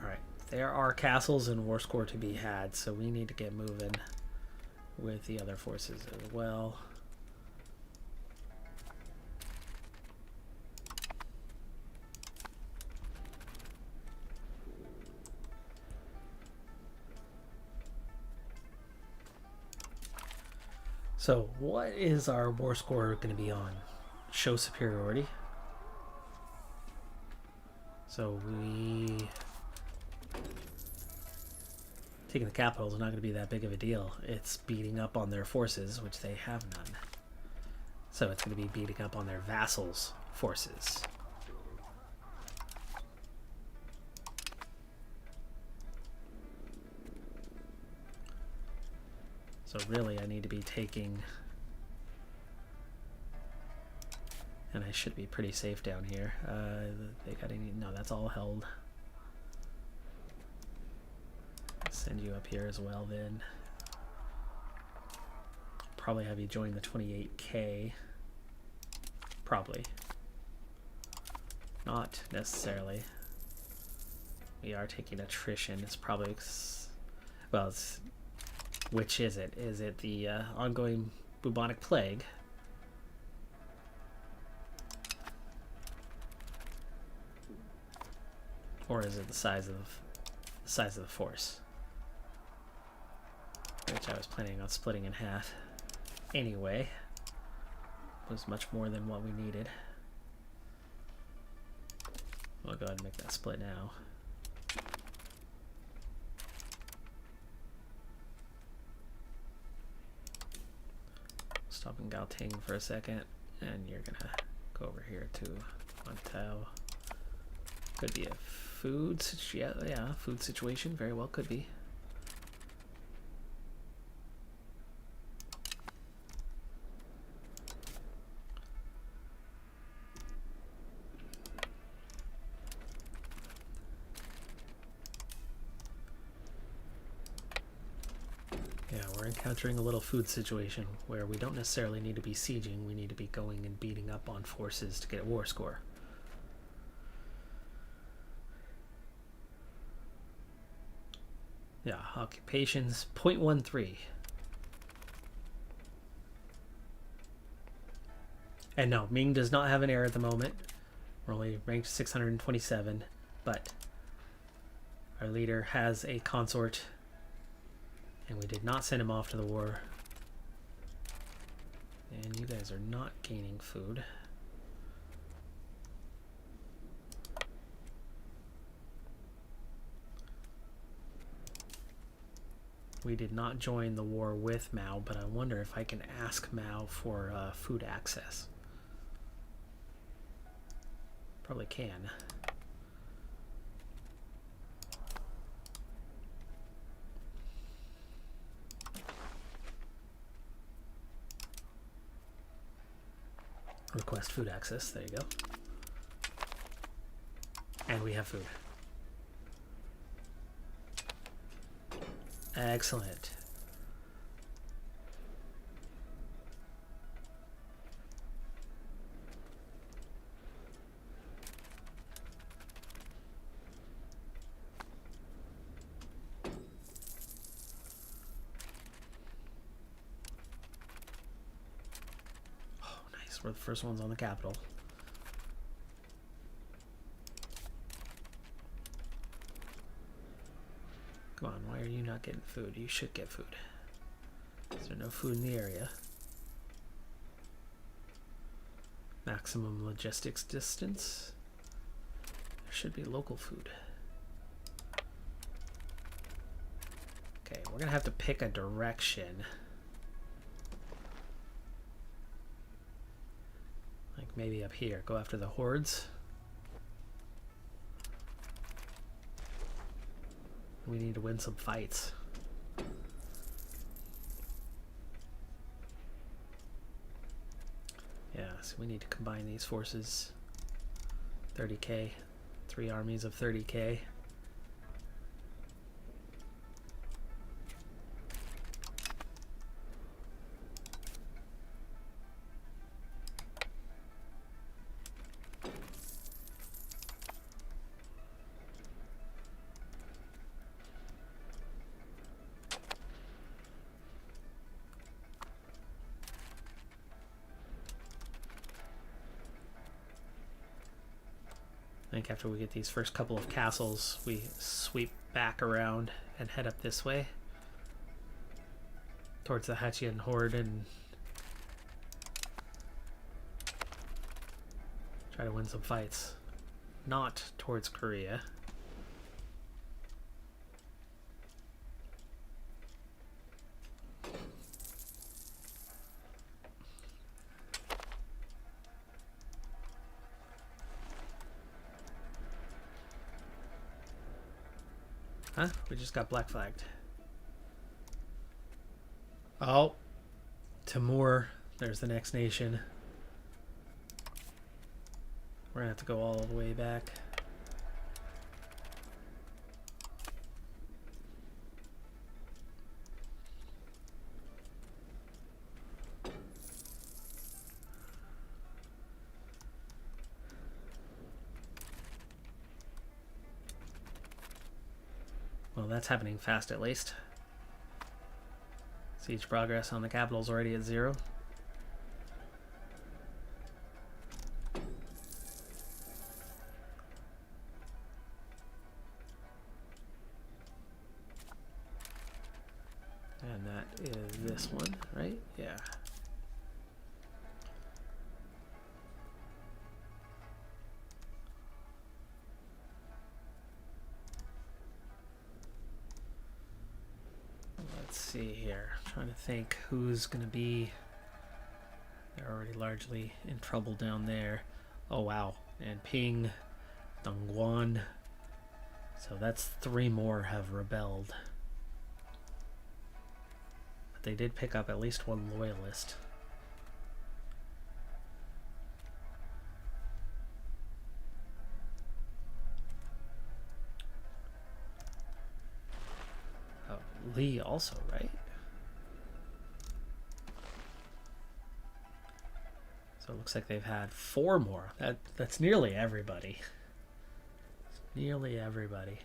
Alright, there are castles and war score to be had, so we need to get moving with the other forces as well. So what is our war score going to be on? Show superiority. So taking the capital is not going to be that big of a deal. It's beating up on their forces, which they have none. So it's going to be beating up on their vassals' forces. So really I need to be taking, and I should be pretty safe down here. They got any, no, that's all held. Send you up here as well then. Probably have you join the 28K. Probably. Not necessarily. We are taking attrition. It's probably, well, it's, which is it? Is it the ongoing bubonic plague? Or is it the size of the force? Which I was planning on splitting in half. Anyway, it was much more than what we needed. We'll go ahead and make that split now. Stop in Gaoting for a second, and you're gonna go over here to Montao. Could be a food yeah, food situation, very well could be. Encountering a little food situation where we don't necessarily need to be sieging, we need to be going and beating up on forces to get a war score. Yeah, occupations 0.13. And no, Ming does not have an heir at the moment. We're only ranked 627, but our leader has a consort. And we did not send him off to the war. And you guys are not gaining food. We did not join the war with Mao, but I wonder if I can ask Mao for food access. Probably can. Request food access. There you go. And we have food. Excellent. We're the first ones on the capital. Come on, why are you not getting food? You should get food. Is there no food in the area? Maximum logistics distance. There should be local food. Okay, we're gonna have to pick a direction. Maybe up here. Go after the hordes. We need to win some fights. Yeah, so we need to combine these forces. 30k. 3 armies of 30k. I think after we get these first couple of castles, we sweep back around and head up this way towards the Hachian Horde and try to win some fights. Not towards Korea. Huh? We just got black flagged. Oh, Timur. There's the next nation. We're gonna have to go all the way back. Well, that's happening fast at least. Siege progress on the capital's already at 0. And that is this one, right? Yeah. Let's see here. I'm trying to think who's going to be... They're already largely in trouble down there. Oh, wow. And Ping, Dongguan. So that's 3 more have rebelled. But they did pick up at least 1 loyalist. Oh, Lee also, right? So it looks like they've had 4 more. That's nearly everybody. It's nearly everybody.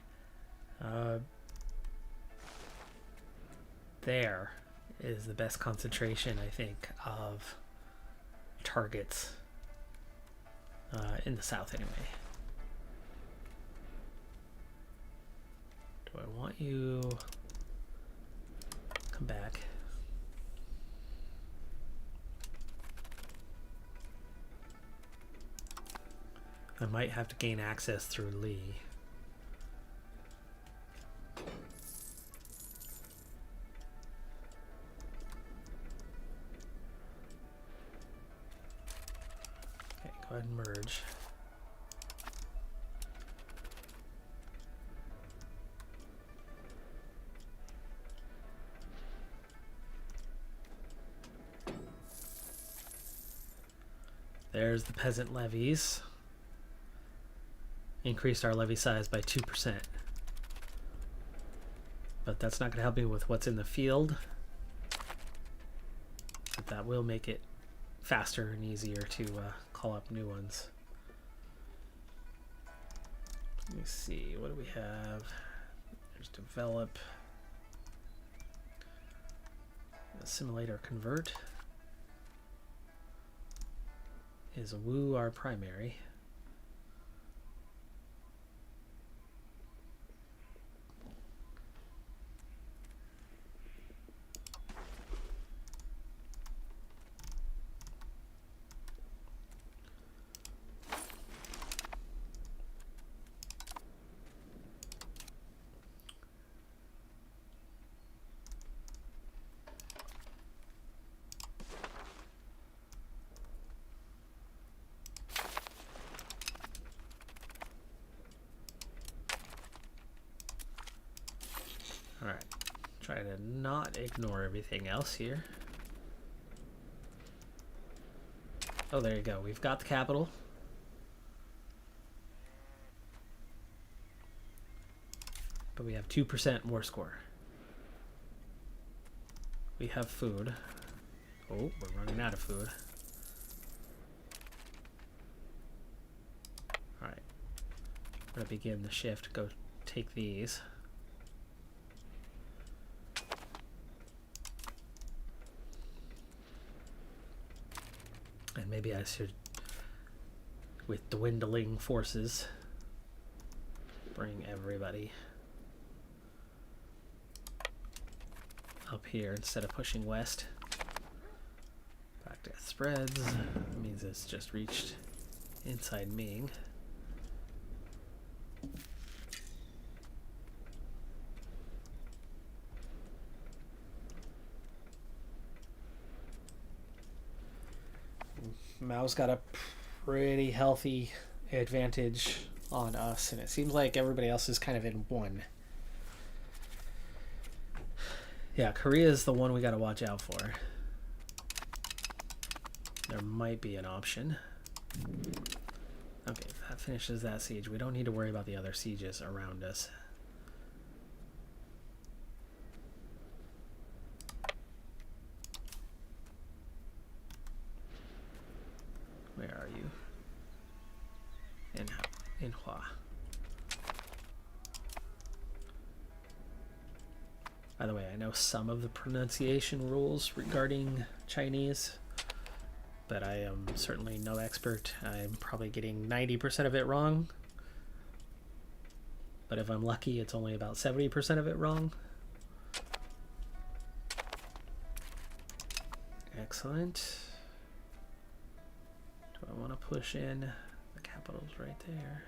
There is the best concentration, I think, of targets in the south anyway. Do I want you... Come back. I might have to gain access through Lee. Okay, go ahead and merge. There's the peasant levies. Increased our levy size by 2%. But that's not going to help me with what's in the field. But that will make it faster and easier to call up new ones. Let me see, what do we have? There's develop, assimilate or convert. Is Wu our primary? Alright, try to not ignore everything else here. Oh, there you go. We've got the capital. But we have 2% war score. We have food. Oh, we're running out of food. Alright. I'm going to begin the shift. Go take these. And maybe I should, with dwindling forces, bring everybody up here instead of pushing west. Black Death spreads. That means it's just reached inside Ming. Mao's got a pretty healthy advantage on us, and it seems like everybody else is kind of in one. Yeah, Korea is the one we got to watch out for. There might be an option. Okay, that finishes that siege. We don't need to worry about the other sieges around us. Where are you? In Hua. By the way, I know some of the pronunciation rules regarding Chinese, but I am certainly no expert. I'm probably getting 90% of it wrong. But if I'm lucky, it's only about 70% of it wrong. Excellent. Do I want to push in? The capital's right there.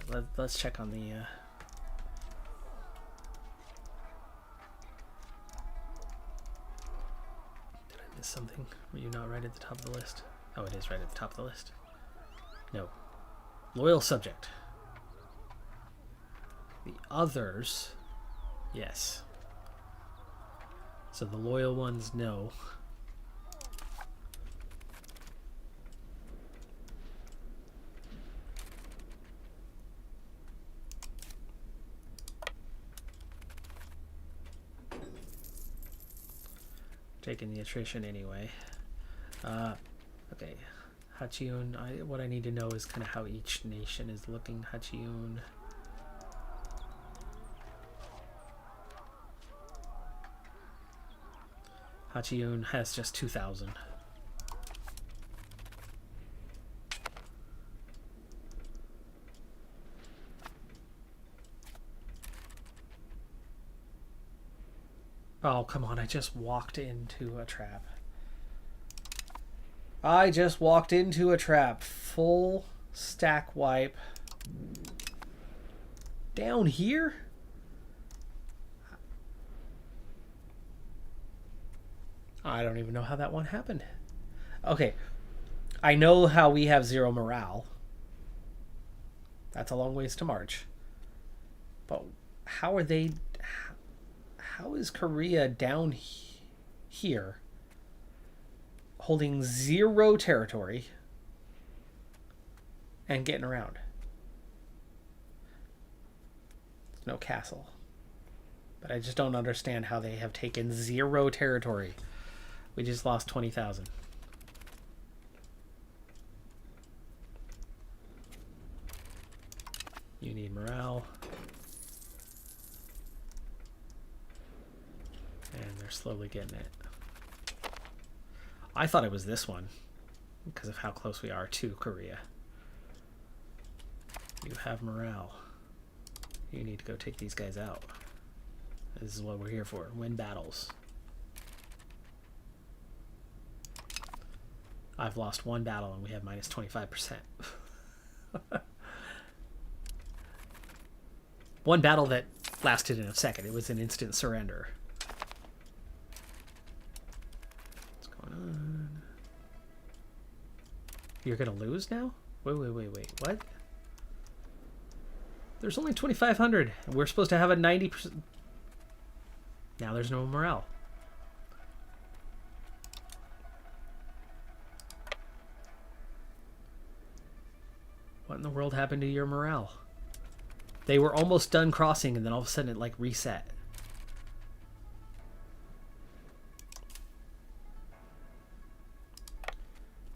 But let's check on the... Did I miss something? Were you not right at the top of the list? Oh, it is right at the top of the list. No. Loyal subject. The others, yes. So the loyal ones, no. Taking the attrition anyway. Okay. Hachiun, what I need to know is kind of how each nation is looking. Hachiun. Hachiun has just 2,000. Oh, come on, I just walked into a trap. I just walked into a trap. Full stack wipe. Down here? I don't even know how that one happened. Okay. I know how we have 0 morale. That's a long ways to march. But how are they... How is Korea down here holding 0 territory and getting around? There's no castle. But I just don't understand how they have taken 0 territory. We just lost 20,000. You need morale. And they're slowly getting it. I thought it was this one because of how close we are to Korea. You have morale. You need to go take these guys out. This is what we're here for. Win battles. I've lost 1 battle and we have minus 25%. One battle that lasted in a second. It was an instant surrender. What's going on? You're gonna lose now? Wait. What? There's only 2,500. And we're supposed to have a 90%. Now there's no morale. What in the world happened to your morale? They were almost done crossing and then all of a sudden it like reset.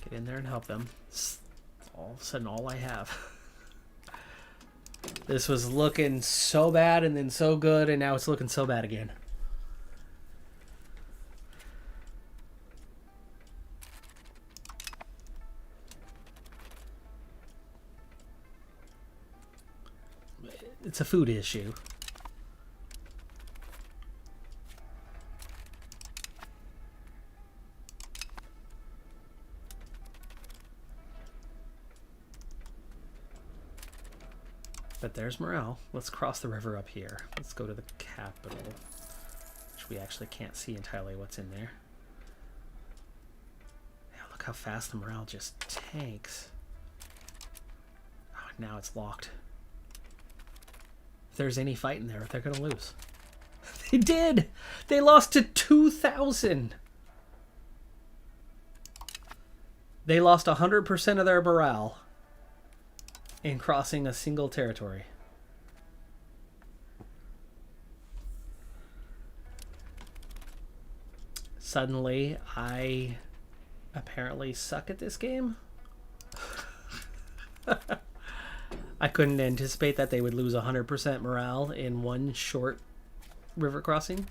Get in there and help them. It's all of a sudden all I have. This was looking so bad and then so good, and now it's looking so bad again. It's a food issue. But there's morale. Let's cross the river up here. Let's go to the capital, which we actually can't see entirely what's in there. Yeah, look how fast the morale just tanks. Oh, now it's locked. If there's any fight in there, they're going to lose. They did! They lost to 2,000! They lost 100% of their morale in crossing a single territory. Suddenly, I apparently suck at this game. I couldn't anticipate that they would lose 100% morale in one short river crossing.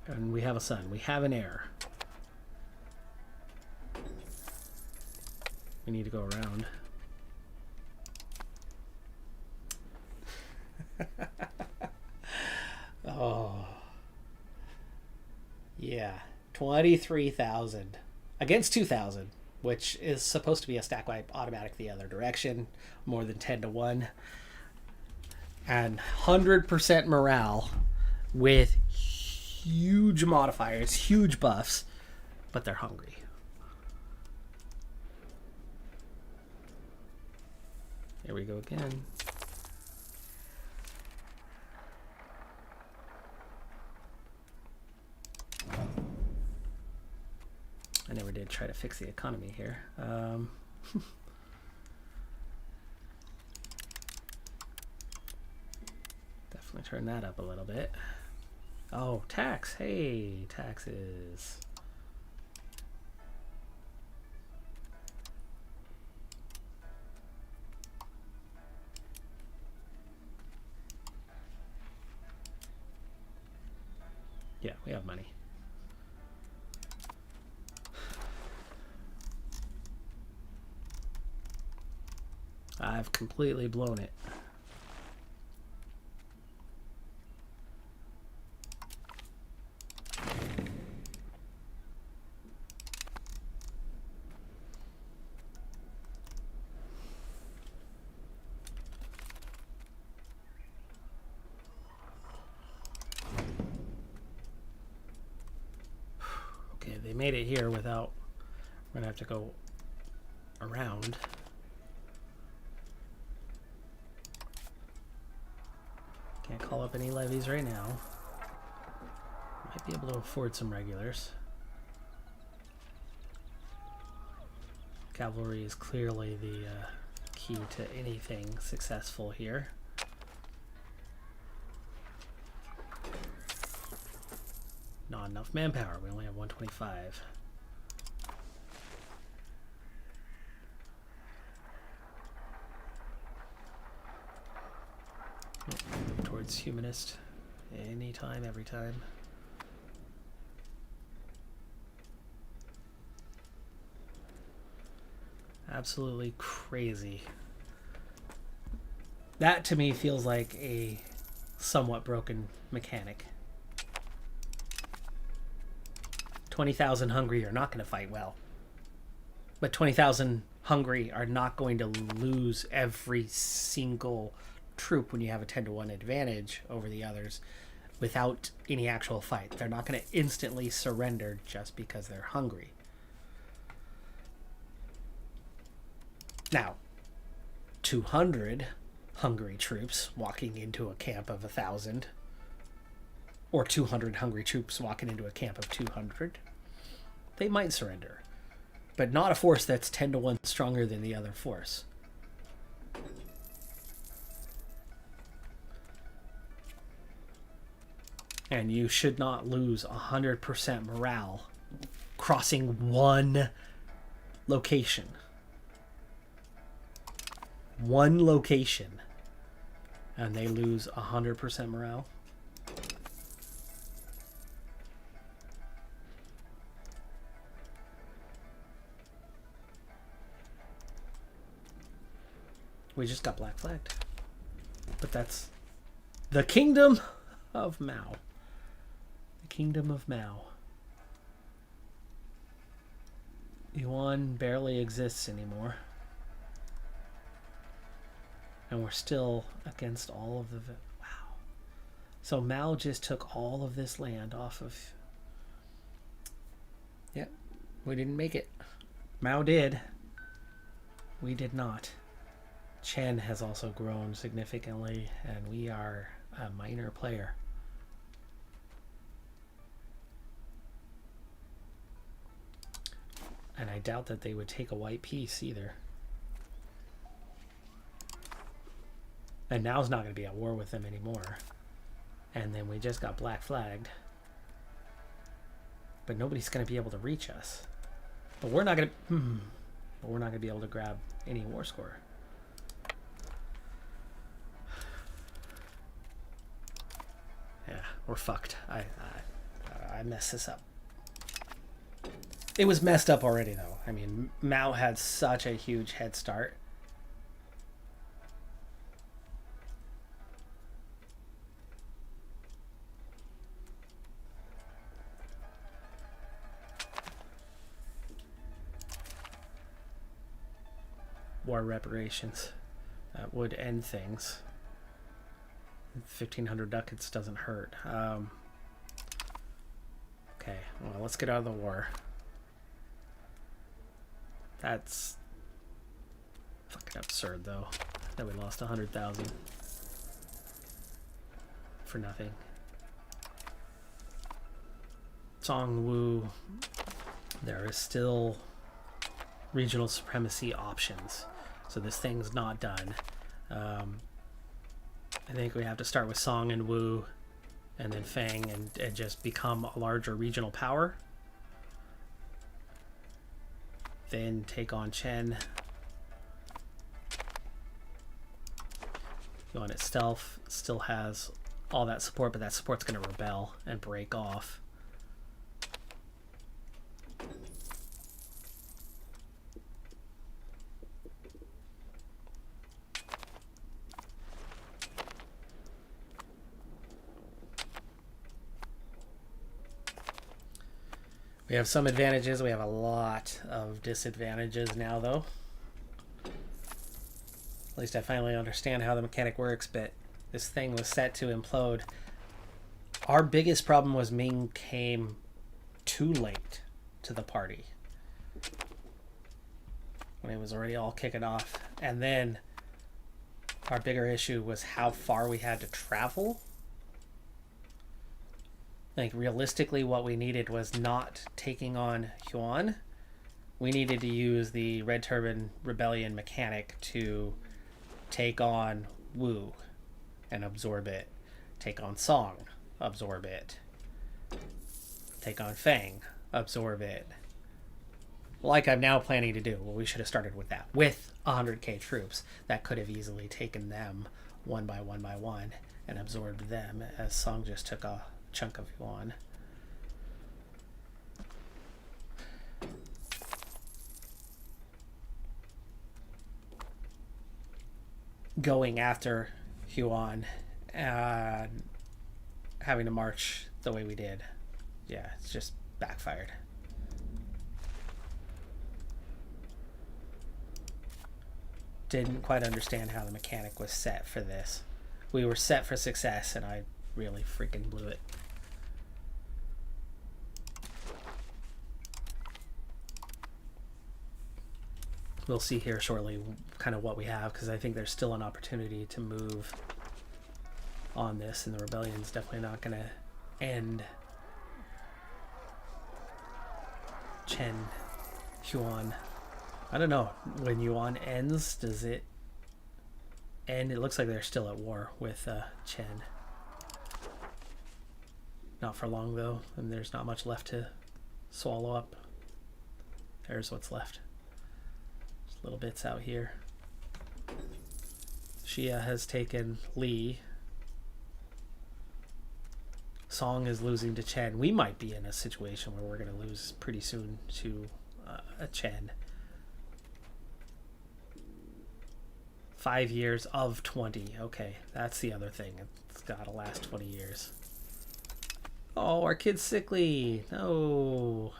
And we have a son. We have an heir. We need to go around. Oh. Yeah. 23,000 against 2,000, which is supposed to be a stack wipe automatic the other direction, more than 10 to 1. And 100% morale with huge modifiers, huge buffs, but they're hungry. Here we go again. I never did try to fix the economy here. Definitely turn that up a little bit. Oh, tax. Hey, taxes. Yeah, we have money. I've completely blown it. Okay, they made it here without... We're gonna have to go around. Can't call up any levies right now. Might be able to afford some regulars. Cavalry is clearly the key to anything successful here. Not enough manpower. We only have 125. Move towards humanist. Anytime, every time. Absolutely crazy. That to me feels like a somewhat broken mechanic. 20,000 hungry are not going to fight well. But 20,000 hungry are not going to lose every single troop when you have a 10 to 1 advantage over the others without any actual fight. They're not going to instantly surrender just because they're hungry. Now, 200 hungry troops walking into a camp of 1,000, or 200 hungry troops walking into a camp of 200, they might surrender. But not a force that's 10 to 1 stronger than the other force. And you should not lose 100% morale crossing one location. One location. And they lose 100% morale. We just got black flagged. But that's the Kingdom of Mao. The Kingdom of Mao. Yuan barely exists anymore. And we're still against all of the... Wow. So Mao just took all of this land off of... Yep. We didn't make it. Mao did. We did not. Chen has also grown significantly, and we are a minor player. And I doubt that they would take a white piece either. And now's not going to be at war with them anymore. And then we just got black flagged. But nobody's going to be able to reach us. But we're not going to... But we're not going to be able to grab any war score. Yeah, we're fucked. I messed this up. It was messed up already, though. I mean, Mao had such a huge head start. War reparations. That would end things. 1,500 ducats doesn't hurt. Okay, well, let's get out of the war. That's fucking absurd, though, that we lost 100,000 for nothing. Zhongwu, there is still regional supremacy options, so this thing's not done. I think we have to start with Song and Wu, and then Fang, and just become a larger regional power. Then take on Chen. Yuan itself still has all that support, but that support's going to rebel and break off. We have some advantages. We have a lot of disadvantages now, though. At least I finally understand how the mechanic works, but this thing was set to implode. Our biggest problem was Ming came too late to the party. When it was already all kicking off. And then our bigger issue was how far we had to travel. Like, realistically, what we needed was not taking on Yuan. We needed to use the Red Turban Rebellion mechanic to take on Wu and absorb it. Take on Song, absorb it. Take on Fang, absorb it. Like I'm now planning to do. Well, we should have started with that. With 100k troops, that could have easily taken them one by one and absorbed them, as Song just took a chunk of Yuan. Going after Yuan and having to march the way we did. Yeah, it's just backfired. Didn't quite understand how the mechanic was set for this. We were set for success, and I really freaking blew it. We'll see here shortly kind of what we have, because I think there's still an opportunity to move on this, and the rebellion's definitely not going to end. Chen, Yuan. I don't know. When Yuan ends, does it end? It looks like they're still at war with Chen. Not for long, though, and there's not much left to swallow up. There's what's left. Just little bits out here. Xia has taken Li. Song is losing to Chen. We might be in a situation where we're going to lose pretty soon to Chen. 5 years of 20. Okay, that's the other thing. It's got to last 20 years. Oh, our kid's sickly. No.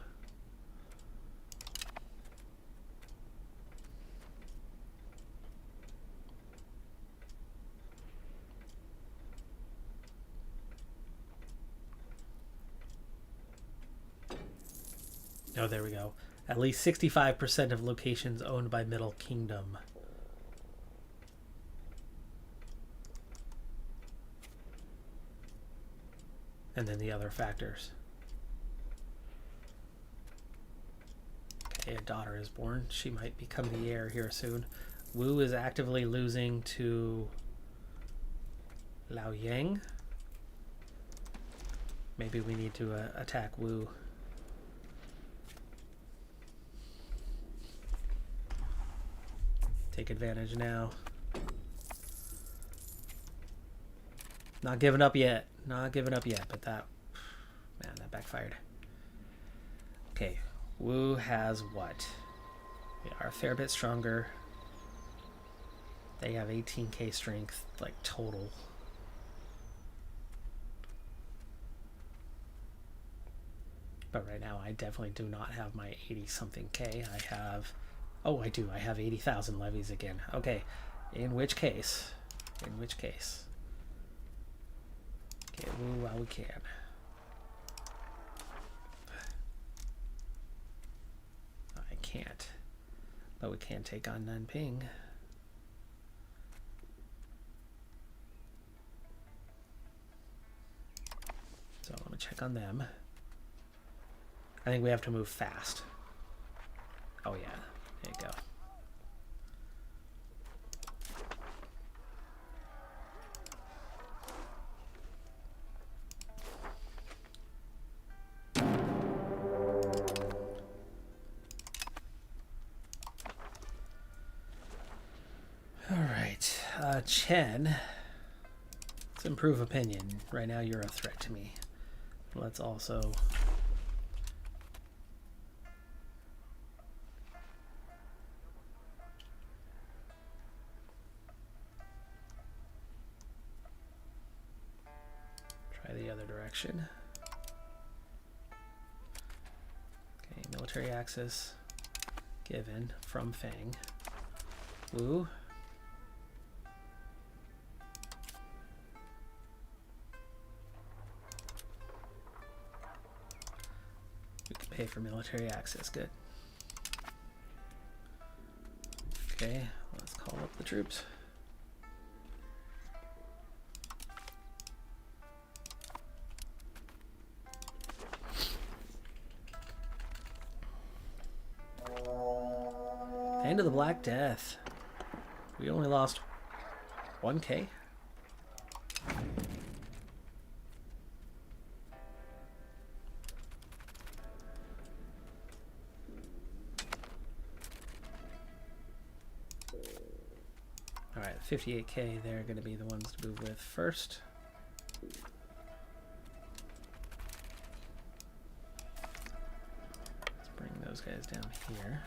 Oh, there we go. At least 65% of locations owned by Middle Kingdom. And then the other factors. Okay, a daughter is born. She might become the heir here soon. Wu is actively losing to Lao Yang. Maybe we need to attack Wu. Take advantage now. Not giving up yet. Not giving up yet, but that... Man, that backfired. Okay, Wu has what? They are a fair bit stronger. They have 18k strength, like, total. But right now, I definitely do not have my 80-something K. I have... Oh, I do. I have 80,000 levies again. Okay. In which case? In which case? Okay, Wu while we can. I can't. But we can take on Nanping. So let me check on them. I think we have to move fast. Oh yeah. There you go. All right, Chen. Let's improve opinion. Right now you're a threat to me. Let's also... the other direction. Okay, military access given from Fang. Wu. We can pay for military access, good. Okay, let's call up the troops. End of the Black Death. We only lost 1k. All right, 58k. They're going to be the ones to move with first. Let's bring those guys down here.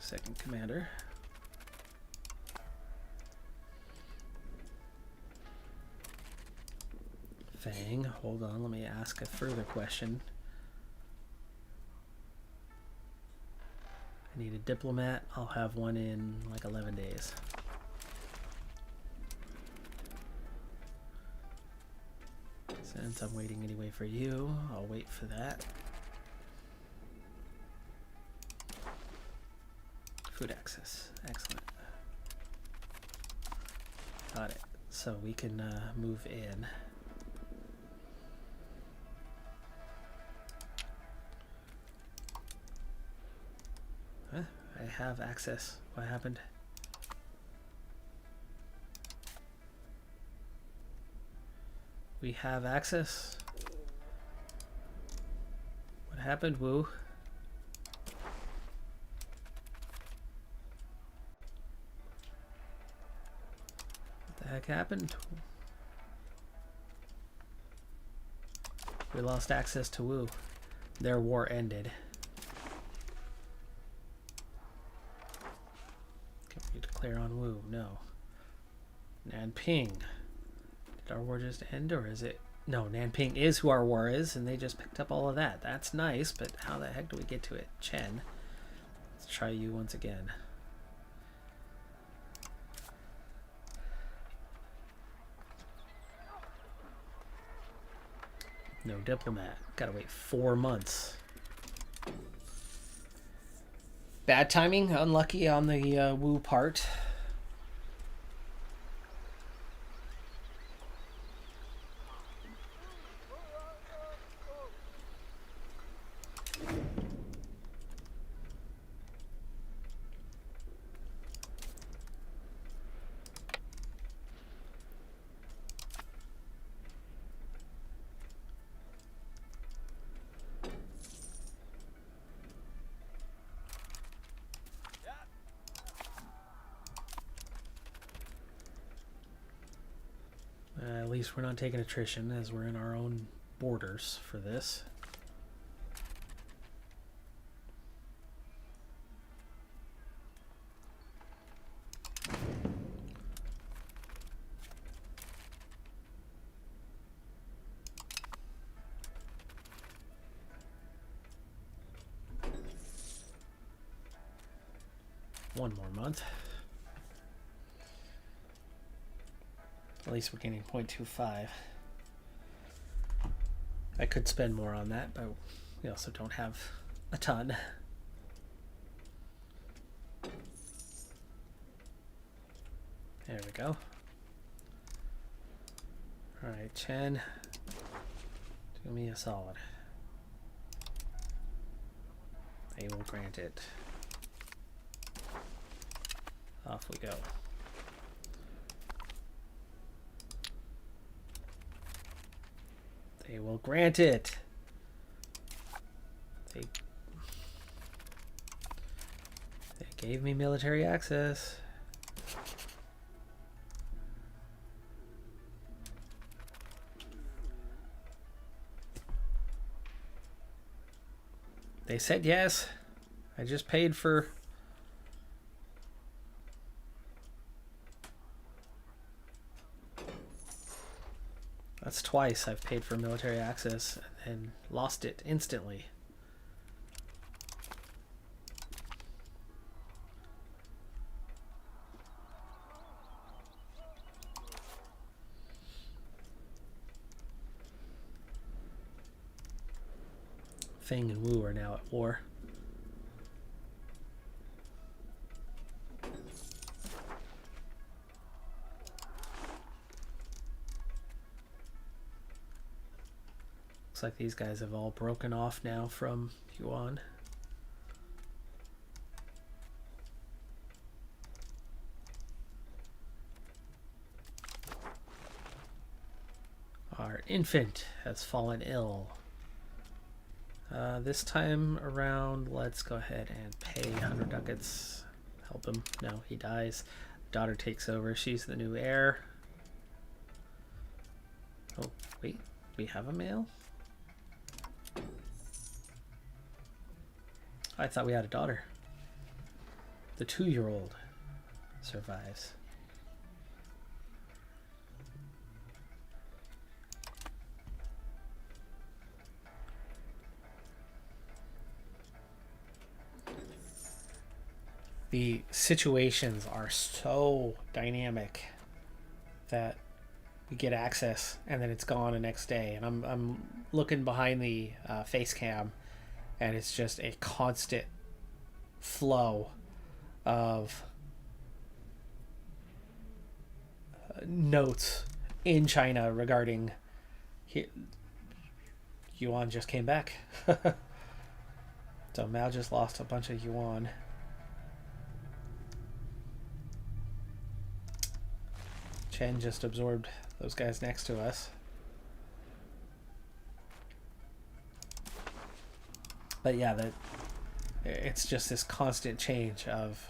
Second commander. Fang, hold on, let me ask a further question. I need a diplomat. I'll have one in like 11 days. Since I'm waiting anyway for you, I'll wait for that. Food access, excellent. Got it. So we can move in. Huh? I have access. What happened? We have access. What happened, Wu? heck happened? We lost access to Wu. Their war ended. Can we declare on Wu? No. Nanping. Did our war just end, or is it? No, Nanping is who our war is, and they just picked up all of that. That's nice, but how the heck do we get to it? Chen. Let's try you once again. No diplomat. Gotta wait 4 months. Bad timing. Unlucky on the Wu part. At least we're not taking attrition, as we're in our own borders for this. One more month. At least we're getting 0.25. I could spend more on that, but we also don't have a ton. There we go. Alright, Chen, do me a solid. They will grant it. Off we go. They will grant it. They gave me military access. They said yes. I just paid for... That's twice I've paid for military access and lost it instantly. Feng and Wu are now at war. Looks like these guys have all broken off now from Yuan. Our infant has fallen ill. This time around, let's go ahead and pay 100 ducats. Help him. No, he dies. Daughter takes over. She's the new heir. Oh, wait. We have a male? I thought we had a daughter. The 2-year-old survives. The situations are so dynamic that we get access and then it's gone the next day. And I'm looking behind the face cam, and it's just a constant flow of notes in China regarding Yuan just came back. So Mao just lost a bunch of Yuan. Chen just absorbed those guys next to us. But yeah, it's just this constant change of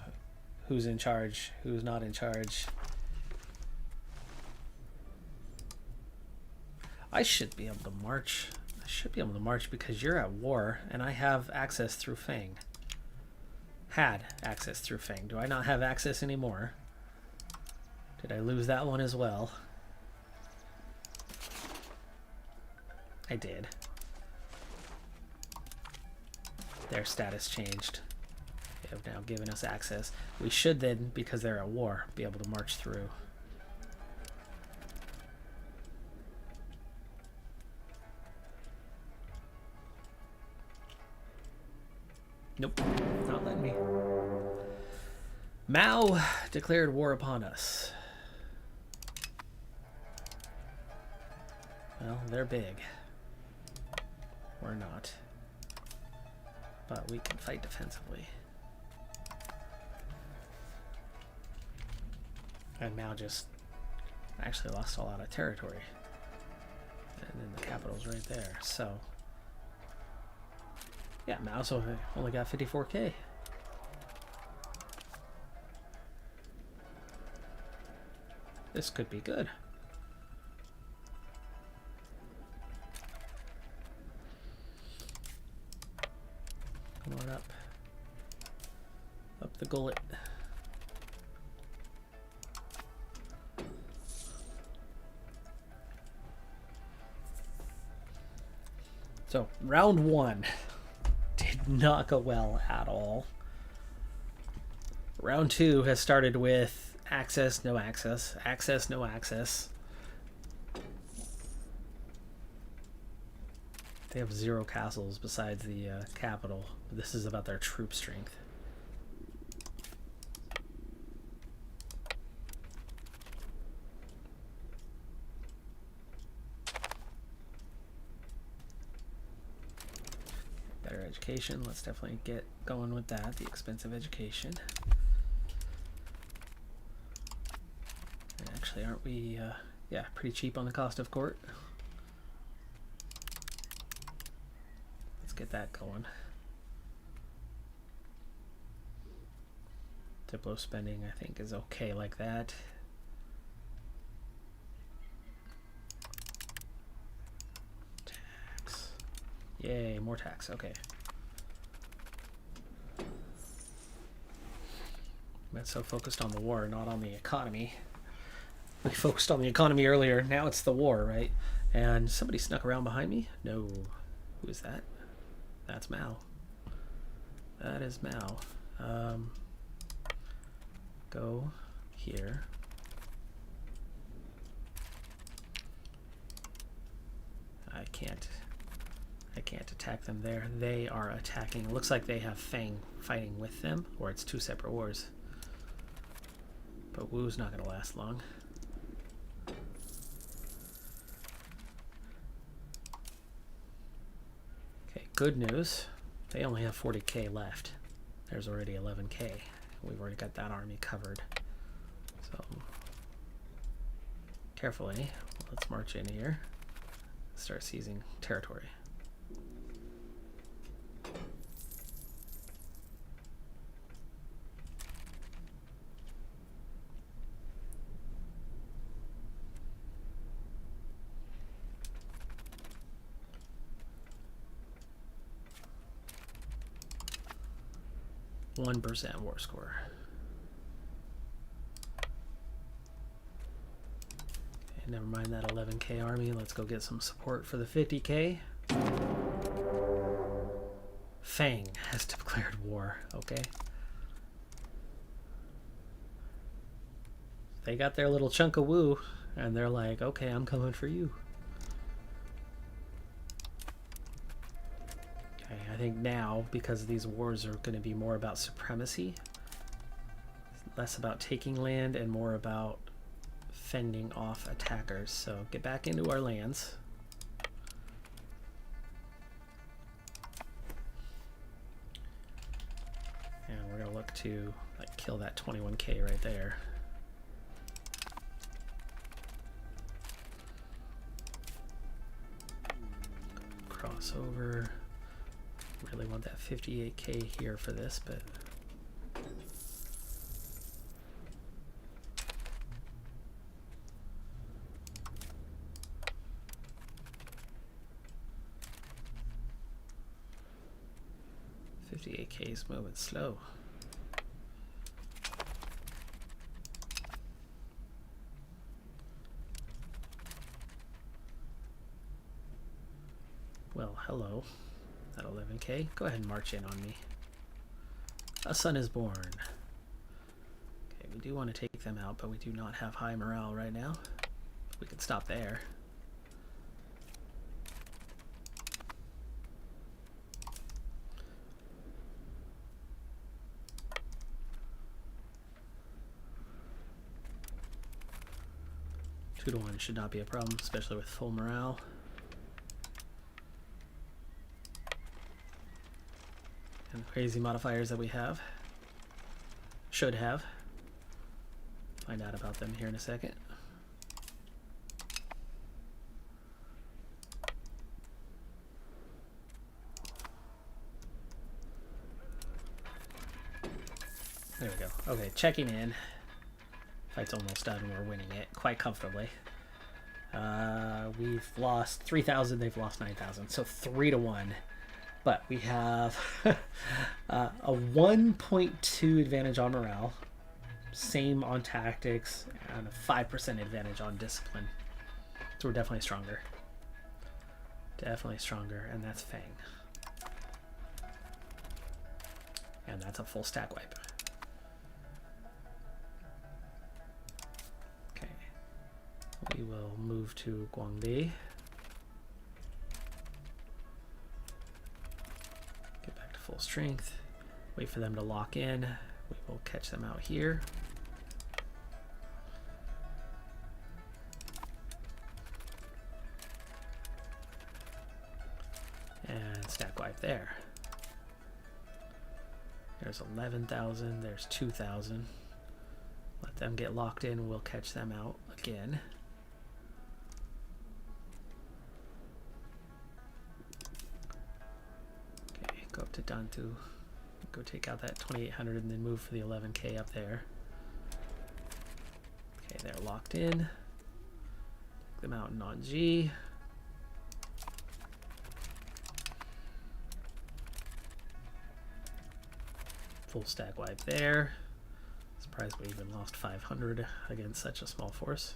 who's in charge, who's not in charge. I should be able to march. I should be able to march because you're at war and I have access through Fang. Had access through Fang. Do I not have access anymore? Did I lose that one as well? I did. Their status changed. They have now given us access. We should then, because they're at war, be able to march through. Nope, not letting me. Mao declared war upon us. Well, they're big. We're not. But we can fight defensively. And Mao just actually lost a lot of territory. And then the capital's right there, so... Yeah, Mao's only got 54k. This could be good. Come on up. Up the gullet. So, round one did not go well at all. Round two has started with access, no access, access, no access. They have 0 castles besides the capital. This is about their troop strength. Better education. Let's definitely get going with that. The expensive education. And actually, aren't we, yeah, pretty cheap on the cost of court? Get that going. Diplo spending, I think, is okay like that. Tax. Yay, more tax. Okay. I'm so focused on the war, not on the economy. We focused on the economy earlier. Now it's the war, right? And somebody snuck around behind me? No. Who is that? That's Mao. That is Mao. Go here. I can't attack them there. They are attacking. It looks like they have Fang fighting with them, or it's 2 separate wars. But Wu's not going to last long. Good news, they only have 40k left. There's already 11k. We've already got that army covered. So, carefully, let's march in here. Start seizing territory. %1 war score. Okay, never mind that 11k army. Let's go get some support for the 50k. Fang has declared war. Okay. They got their little chunk of Wu, and they're like, okay, I'm coming for you. I think now, because these wars are going to be more about supremacy, less about taking land and more about fending off attackers. So get back into our lands. And we're going to look to like kill that 21k right there. Cross over. Really want that 58k here for this, but 11K's moving slow. Well, hello. That 11K. Go ahead and march in on me. A son is born. Okay, we do want to take them out, but we do not have high morale right now. We can stop there. Two to one should not be a problem, especially with full morale. And the crazy modifiers that we have. Should have. Find out about them here in a second. There we go. Okay, checking in. Fight's almost done. We're winning it quite comfortably. We've lost 3,000. They've lost 9,000. So 3 to 1. But we have a 1.2 advantage on morale, same on tactics, and a 5% advantage on discipline. So we're definitely stronger. Definitely stronger, and that's Fang. And that's a full stack wipe. Okay. We will move to Guangdi. Full strength. Wait for them to lock in. We will catch them out here. And stack wipe there. There's 11,000. There's 2,000. Let them get locked in. We'll catch them out again. Go up to Dantu, go take out that 2,800 and then move for the 11K up there. Okay, they're locked in. Take them out in Nanji. Full stack wipe there. Surprised we even lost 500 against such a small force.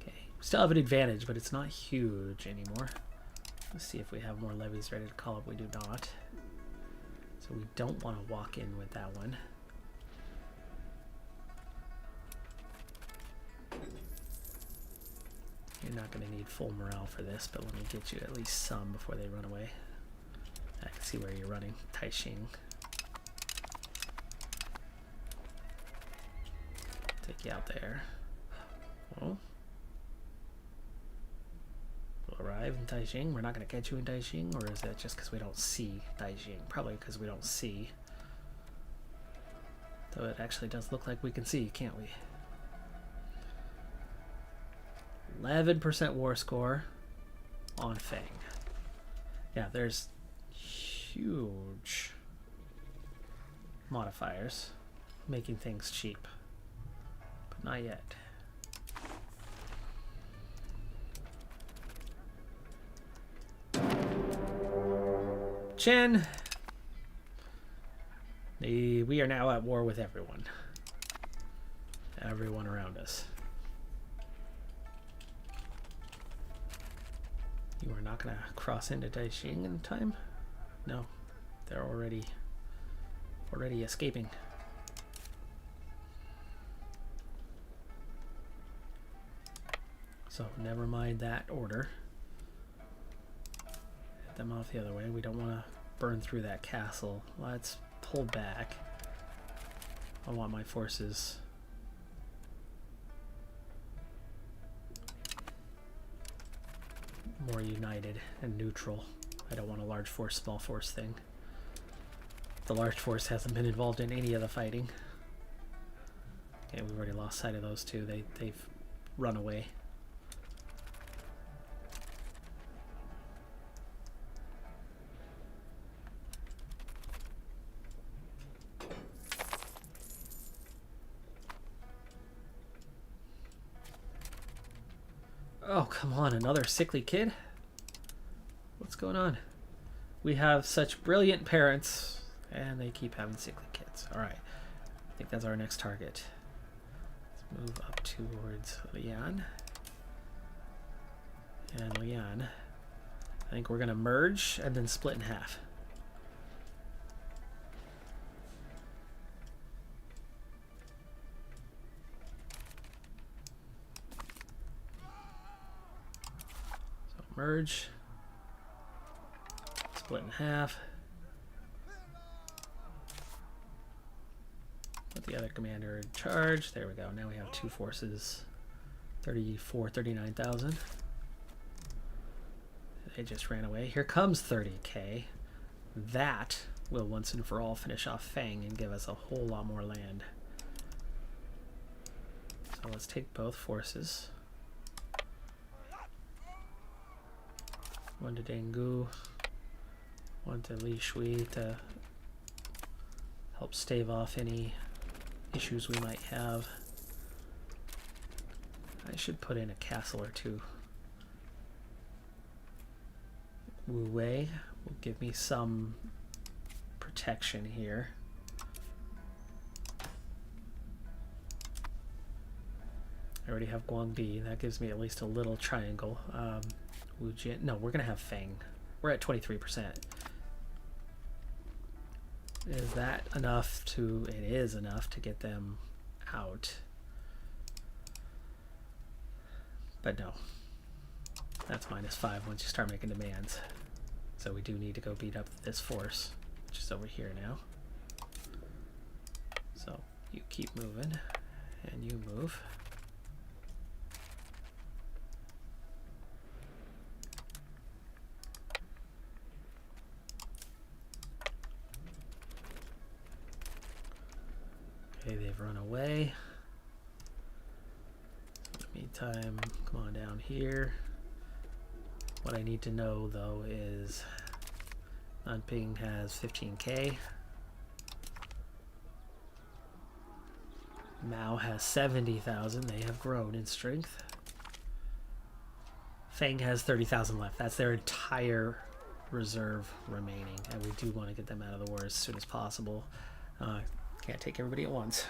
Okay, still have an advantage, but it's not huge anymore. Let's see if we have more levies ready to call up. We do not. So we don't want to walk in with that one. You're not going to need full morale for this, but let me get you at least some before they run away. I can see where you're running. Taixing. Take you out there. Well, we'll arrive in Taixing. We're not going to catch you in Taixing, or is that just because we don't see Taixing? Probably because we don't see. Though it actually does look like we can see, can't we? 11% war score on Fang. Yeah, there's huge modifiers making things cheap, but not yet. Chen, we are now at war with everyone. Everyone around us. You are not going to cross into Taixing in time? No, they're already escaping. So never mind that order. Hit them off the other way. We don't want to burn through that castle. Let's pull back. I want my forces more united and neutral. I don't want a large force, small force thing. The large force hasn't been involved in any of the fighting. Okay, we've already lost sight of those two. They've run away. Oh, come on, another sickly kid? What's going on? We have such brilliant parents And they keep having cyclic kits. Alright. I think that's our next target. Let's move up towards Yuan. And Yuan. I think we're going to merge and then split in half. So merge. Split in half. Put the other commander in charge. There we go. Now we have two forces. 39,000. They just ran away. Here comes 30k. That will once and for all finish off Fang and give us a whole lot more land. So let's take both forces. One to Dengu. One to Li Shui to help stave off any issues we might have. I should put in a castle or two. Wu Wei will give me some protection here. I already have Guangdi. That gives me at least a little triangle. Wu Jin. No, we're going to have Feng. We're at 23%. Is that enough to... It is enough to get them out. But no. That's -5 once you start making demands. So we do need to go beat up this force, which is over here now. So you keep moving, and you move. Okay, they've run away. In the meantime, come on down here. What I need to know, though, is Nanping has 15k. Mao has 70,000. They have grown in strength. Feng has 30,000 left. That's their entire reserve remaining, and we do want to get them out of the war as soon as possible. Can't take everybody at once.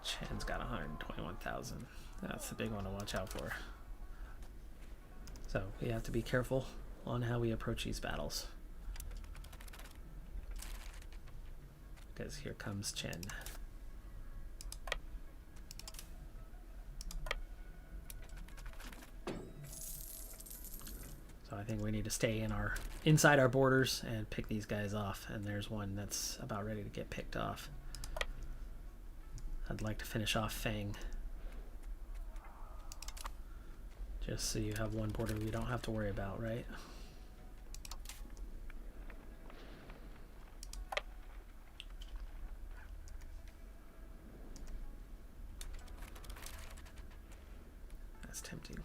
Chen's got 121,000. That's the big one to watch out for. So we have to be careful on how we approach these battles. Because here comes Chen. So I think we need to stay in inside our borders and pick these guys off. And there's one that's about ready to get picked off. I'd like to finish off Feng. Just so you have one border we don't have to worry about, right? That's tempting.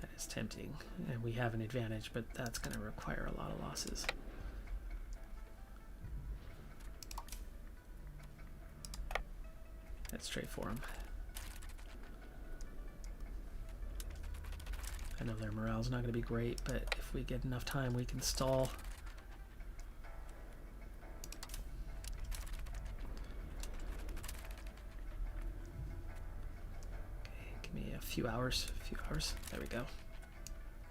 That is tempting. And we have an advantage, but that's going to require a lot of losses. Let's straight for him. I know their morale's not going to be great, but if we get enough time, we can stall. Okay, give me a few hours. There we go.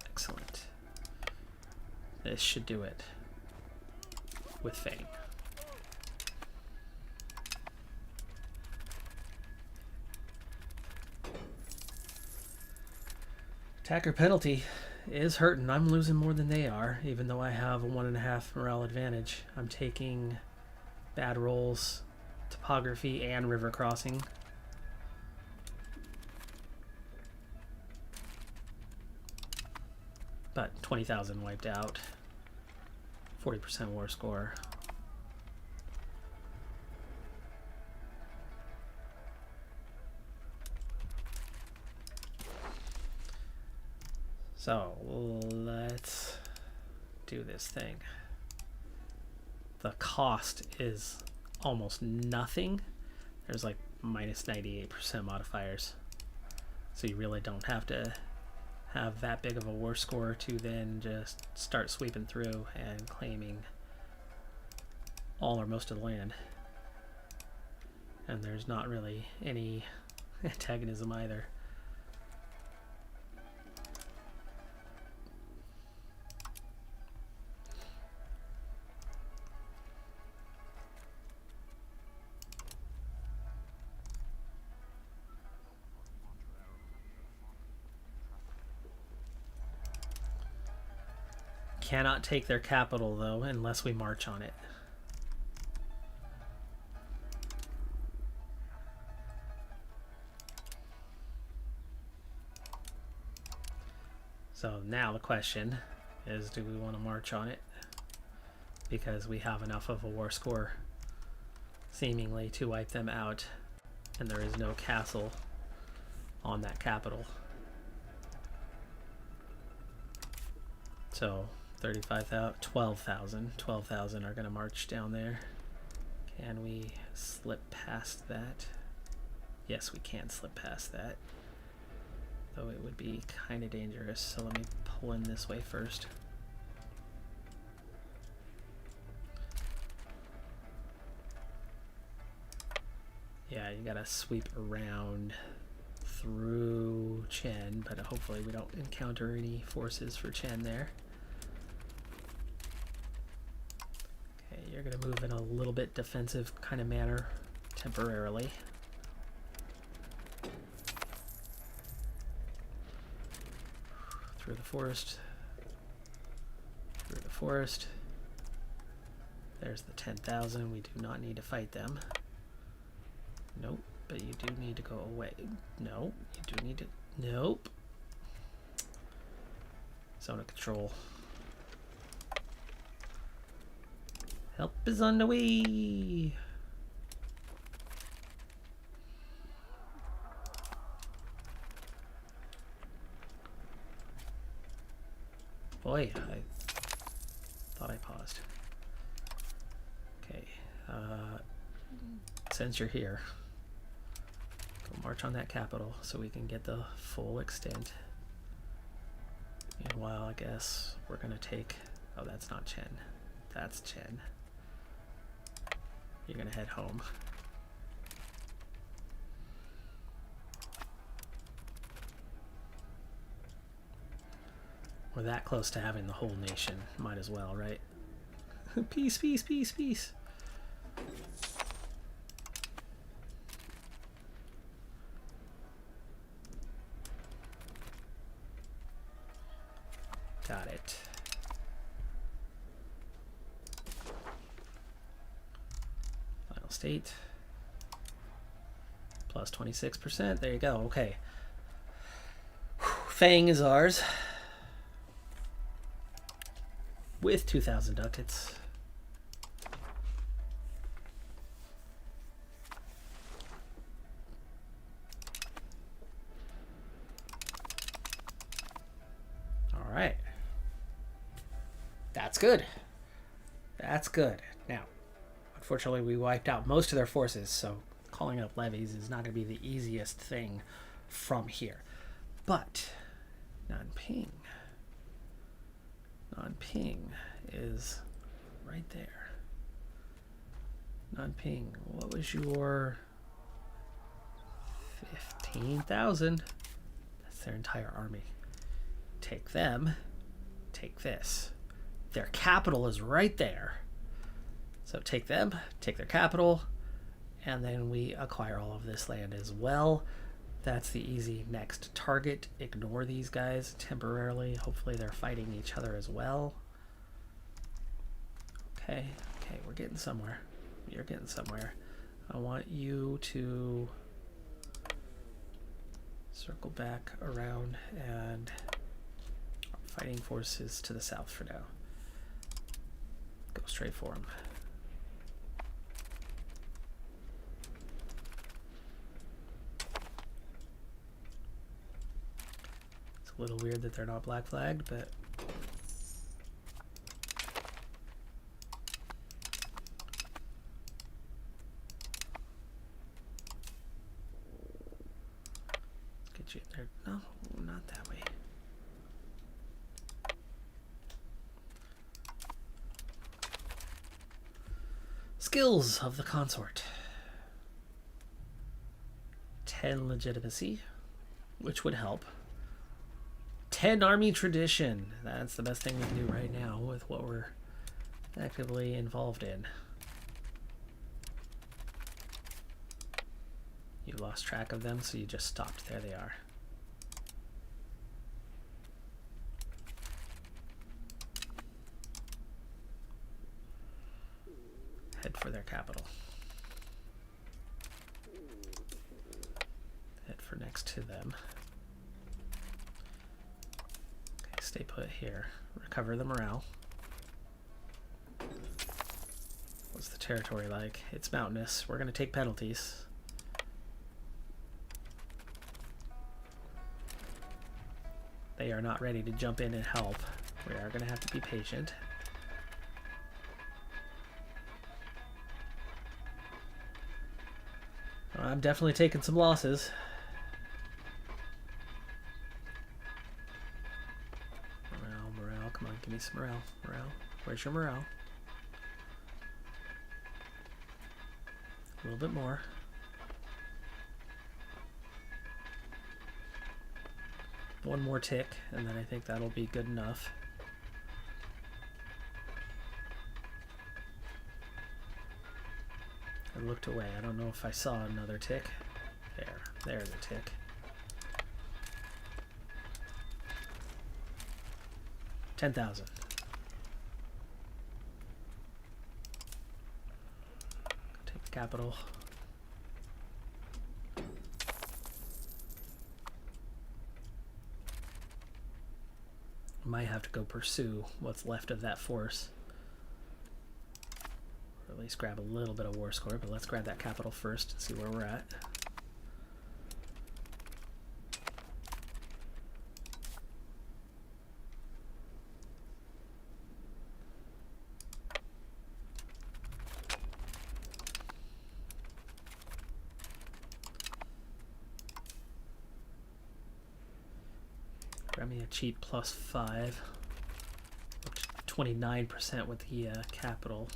Excellent. This should do it with Fang. Attacker penalty is hurting. I'm losing more than they are, even though I have a 1.5 morale advantage. I'm taking bad rolls, topography, and river crossing. But 20,000 wiped out. 40% war score. So let's do this thing. The cost is almost nothing. There's like minus 98% modifiers. So you really don't have to have that big of a war score to then just start sweeping through and claiming all or most of the land. And there's not really any antagonism either. Cannot take their capital though unless we march on it. So now the question is, do we want to march on it? Because we have enough of a war score seemingly to wipe them out, and there is no castle on that capital. So 35,000, 12,000 are going to march down there. Can we slip past that? Yes, we can slip past that. Though it would be kind of dangerous, so let me pull in this way first. Yeah, you gotta sweep around through Chen, but hopefully we don't encounter any forces for Chen there. Okay, you're gonna move in a little bit defensive kind of manner temporarily. Through the forest. Through the forest. There's the 10,000. We do not need to fight them. Nope, but you do need to go away. No, you do need to... Nope. Zone of control. Help is on the way. Boy, I thought I paused. Okay, since you're here, go march on that capital so we can get the full extent. Meanwhile, I guess we're gonna take... Oh, that's not Chen. That's Chen. You're gonna head home. We're that close to having the whole nation. Might as well, right? Peace, peace, peace, peace. Got it. Final state. Plus 26%. There you go. Okay. Fang is ours. With 2,000 ducats. All right. That's good. That's good. Now, unfortunately, we wiped out most of their forces, so calling up levies is not going to be the easiest thing from here. But Nanping is right there. Nanping, what was your 15,000? That's their entire army. Take them, take this. Their capital is right there. So take them, take their capital, and then we acquire all of this land as well. That's the easy next target. Ignore these guys temporarily. Hopefully they're fighting each other as well. Okay, we're getting somewhere. You're getting somewhere. I want you to circle back around and fighting forces to the south for now. Go straight for them. A little weird that they're not black flagged, but let's get you in there. No, not that way. skills of the consort. 10 legitimacy, which would help. 10 army tradition. That's the best thing we can do right now with what we're actively involved in. You lost track of them, so you just stopped. There they are. Head for their capital. Head for next to them. Okay, stay put here. Recover the morale. What's the territory like? It's mountainous. We're going to take penalties. They are not ready to jump in and help. We are going to have to be patient. I'm definitely taking some losses. Morale, come on, give me some morale. Morale, where's your morale? A little bit more. One more tick, and then I think that'll be good enough. I looked away. I don't know if I saw another tick. There's a tick. $10,000. Take the capital. Might have to go pursue what's left of that force. Or at least grab a little bit of war score, but let's grab that capital first and see where we're at. Grab me a cheap +5, up to 29% with the capital.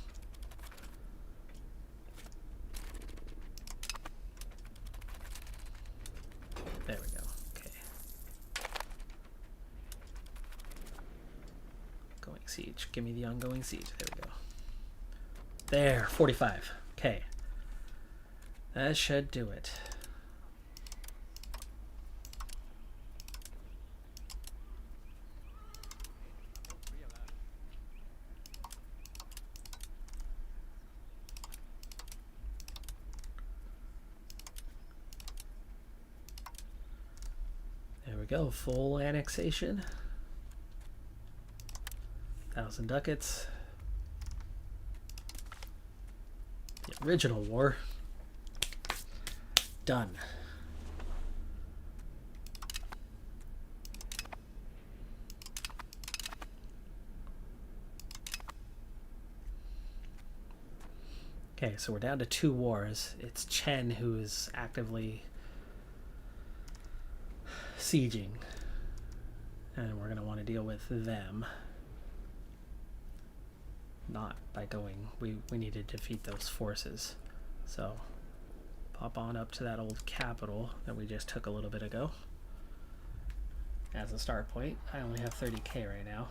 There we go. Okay. Going siege. Give me the ongoing siege. There we go. There, 45. Okay. That should do it. Go full annexation. 1,000 ducats. The original war done. Okay, so we're down to 2 wars. It's Chen who is actively sieging, and we're going to want to deal with them, not by going, we need to defeat those forces. So pop on up to that old capital that we just took a little bit ago as a start point. I only have 30k right now,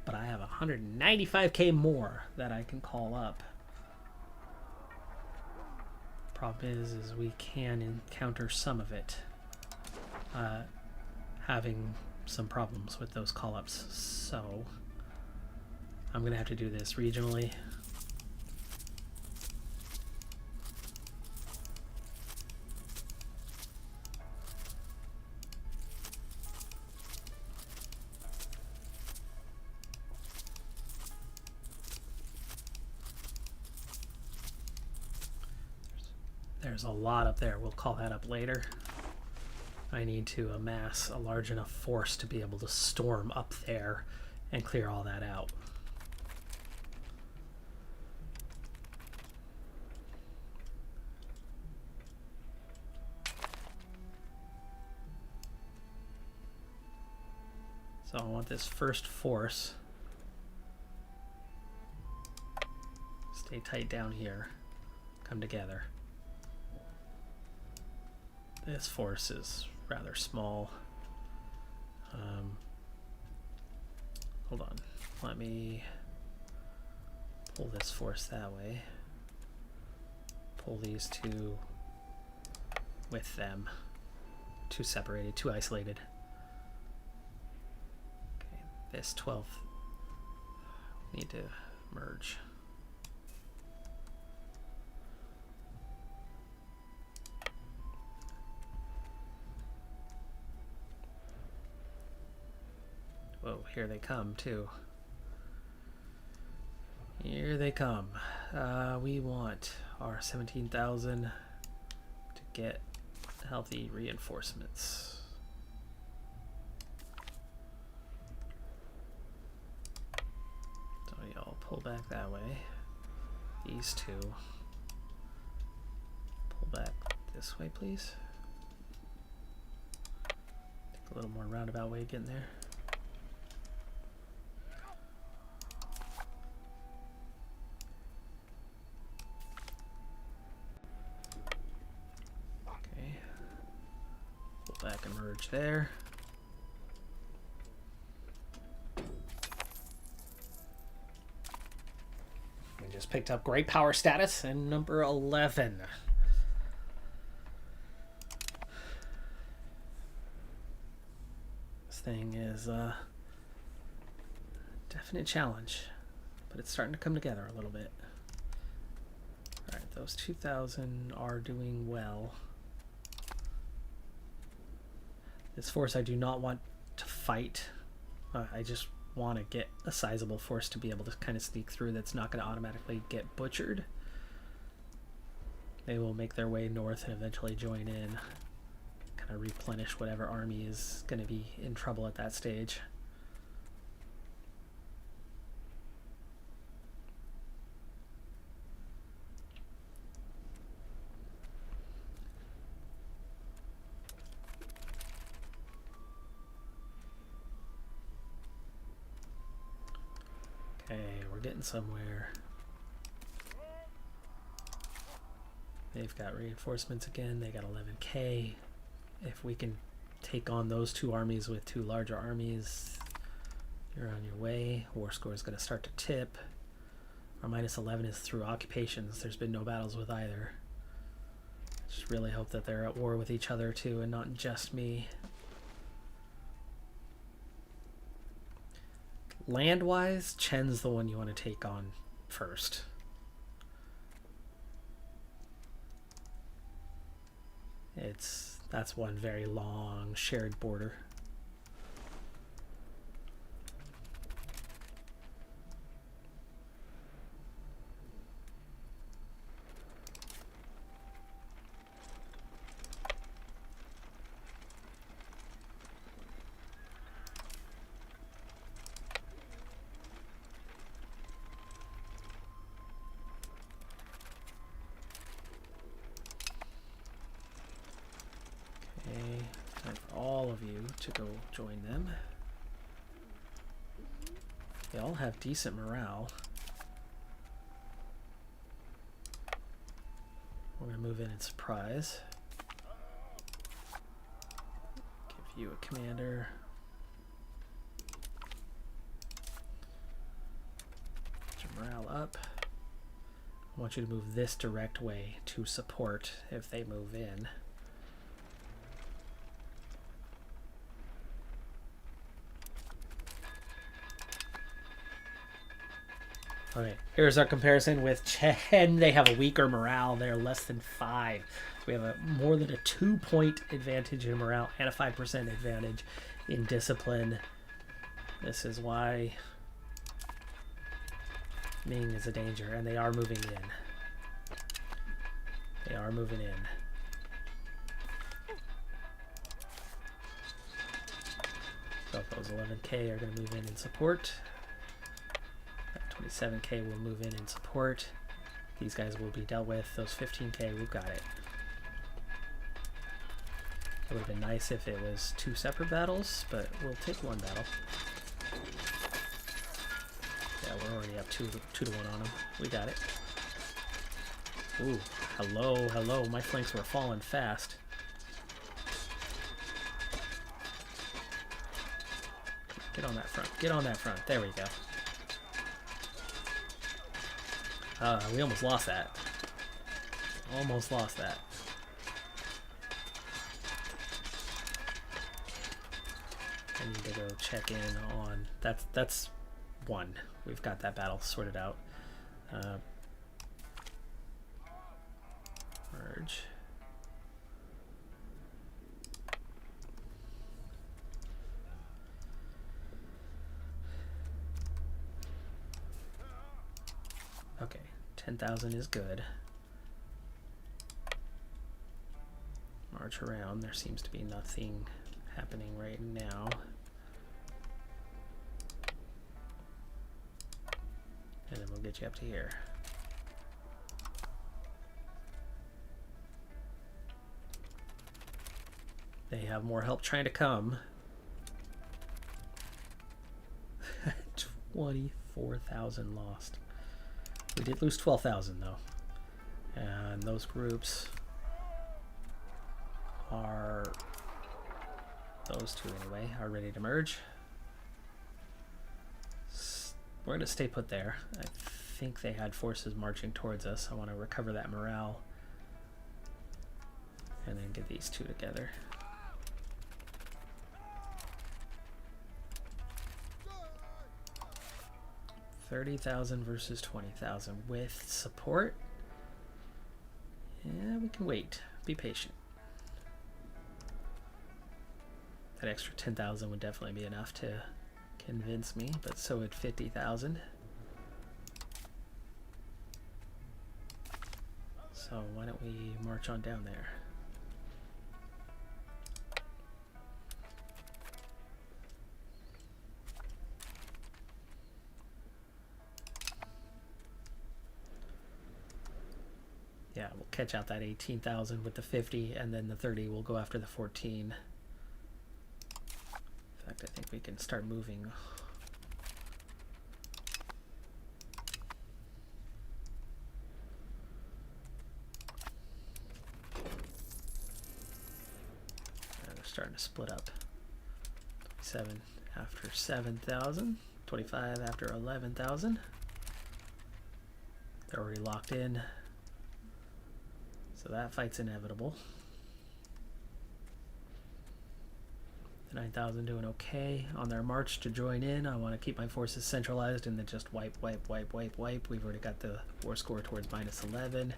but I have 195k more that I can call up. Problem is we can encounter some of it, having some problems with those call-ups, so I'm gonna have to do this regionally. There's a lot up there. We'll call that up later. I need to amass a large enough force to be able to storm up there and clear all that out. So I want this first force Stay tight down here. Come together. This force is rather small. Hold on. Let me pull this force that way. Pull these two with them. Two separated, two isolated. Okay, this 12th need to merge. Whoa, here they come too. Here they come. We want our 17,000 to get healthy reinforcements. So y'all pull back that way. These two. Pull back this way, please. Take a little more roundabout way getting there. Back and merge there. We just picked up great power status and number 11. This thing is a definite challenge, but it's starting to come together a little bit. All right, those 2,000 are doing well. This force I do not want to fight. I just want to get a sizable force to be able to kind of sneak through that's not going to automatically get butchered. They will make their way north and eventually join in. Kind of replenish whatever army is going to be in trouble at that stage. Okay, we're getting somewhere. They've got reinforcements again. They got 11k. If we can take on those two armies with two larger armies, you're on your way. War score is going to start to tip. Our minus 11 is through occupations. There's been no battles with either. Just really hope that they're at war with each other too and not just me. Land-wise, Chen's the one you want to take on first. That's one very long shared border. To go join them. They all have decent morale. We're going to move in and surprise. Give you a commander. Get your morale up. I want you to move this direct way to support if they move in. Okay, here's our comparison with Chen. They have a weaker morale. They're less than 5. So we have a more than a 2-point advantage in morale and a 5% advantage in discipline. This is why Ming is a danger, and they are moving in. They are moving in. So those 11k are going to move in and support. 27k will move in and support. These guys will be dealt with. Those 15k, we've got it. It would have been nice if it was 2 separate battles, but we'll take 1 battle. Yeah, we're already up 2 to 1 on them. We got it. Ooh, hello, hello. My flanks were falling fast. Get on that front. Get on that front. There we go. We almost lost that. Almost lost that. I need to go check in on... That's one. We've got that battle sorted out. Merge. Okay, 10,000 is good. March around. There seems to be nothing happening right now. And then we'll get you up to here. They have more help trying to come. 24,000 lost. We did lose 12,000 though. And those groups are, those two anyway, are ready to merge. We're going to stay put there. I think they had forces marching towards us. I want to recover that morale. And then get these two together. 30,000 versus 20,000 with support. Yeah, we can wait. Be patient. That extra 10,000 would definitely be enough to convince me, but so would 50,000. So why don't we march on down there? Yeah, we'll catch out that 18,000 with the 50, and then the 30 will go after the 14. In fact, I think we can start moving. And they're starting to split up. 27 after 7,000, 25 after 11,000. They're already locked in. So that fight's inevitable. The 9,000 doing okay on their march to join in. I want to keep my forces centralized and then just wipe, wipe, wipe, wipe, wipe. We've already got the war score towards -11.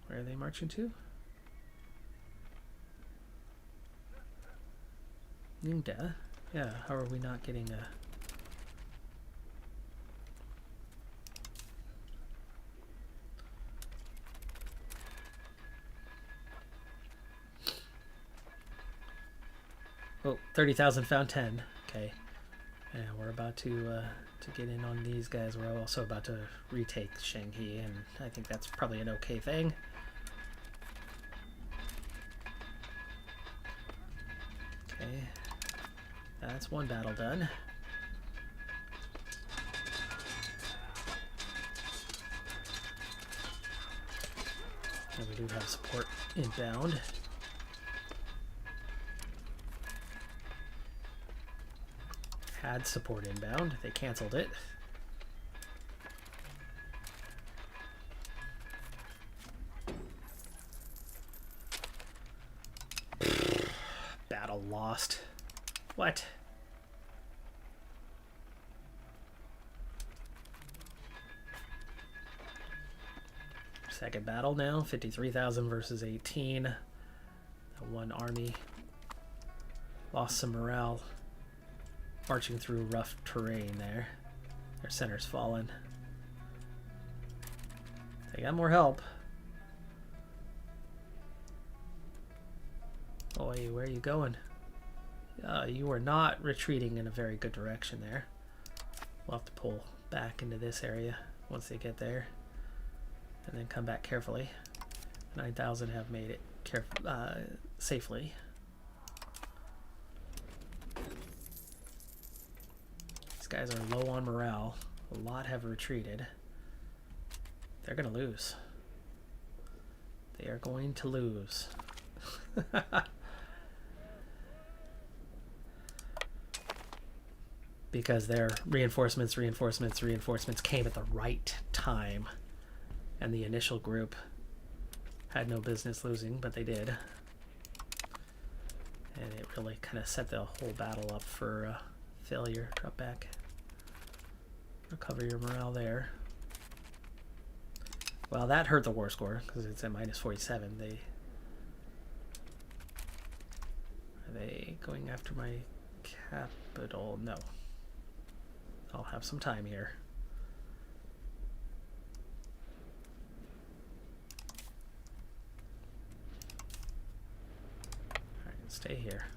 Where are they marching to? Ningda. Yeah, how are we not getting a... Oh, 30,000 found 10. Okay. And we're about to get in on these guys. We're also about to retake Shanghai, and I think that's probably an okay thing. Okay. That's one battle done. And we do have support inbound. Had support inbound. They canceled it. Battle lost. What? Second battle now, 53,000 versus 18. That one army lost some morale, marching through rough terrain there. Their center's fallen. They got more help. Oi, where are you going? You were not retreating in a very good direction there. We'll have to pull back into this area once they get there. And then come back carefully. 9,000 have made it safely. guys are low on morale. A lot have retreated. They're going to lose. They are going to lose. Because their reinforcements came at the right time. And the initial group had no business losing, but they did. And it really kind of set the whole battle up for failure. Drop back. Recover your morale there. Well, that hurt the war score because it's at minus 47. Are they going after my capital? No. I'll have some time here. All right, stay here.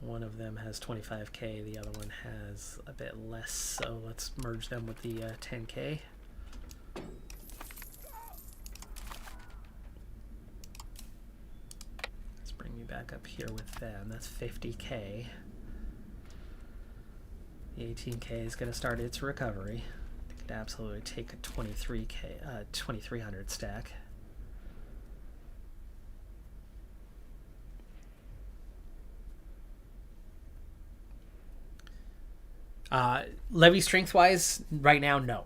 One of them has 25k, the other one has a bit less, so let's merge them with the 10k. Let's bring you back up here with them. That's 50k. The 18k is going to start its recovery. It could absolutely take a 2300 stack. Levy strength wise, right now, no.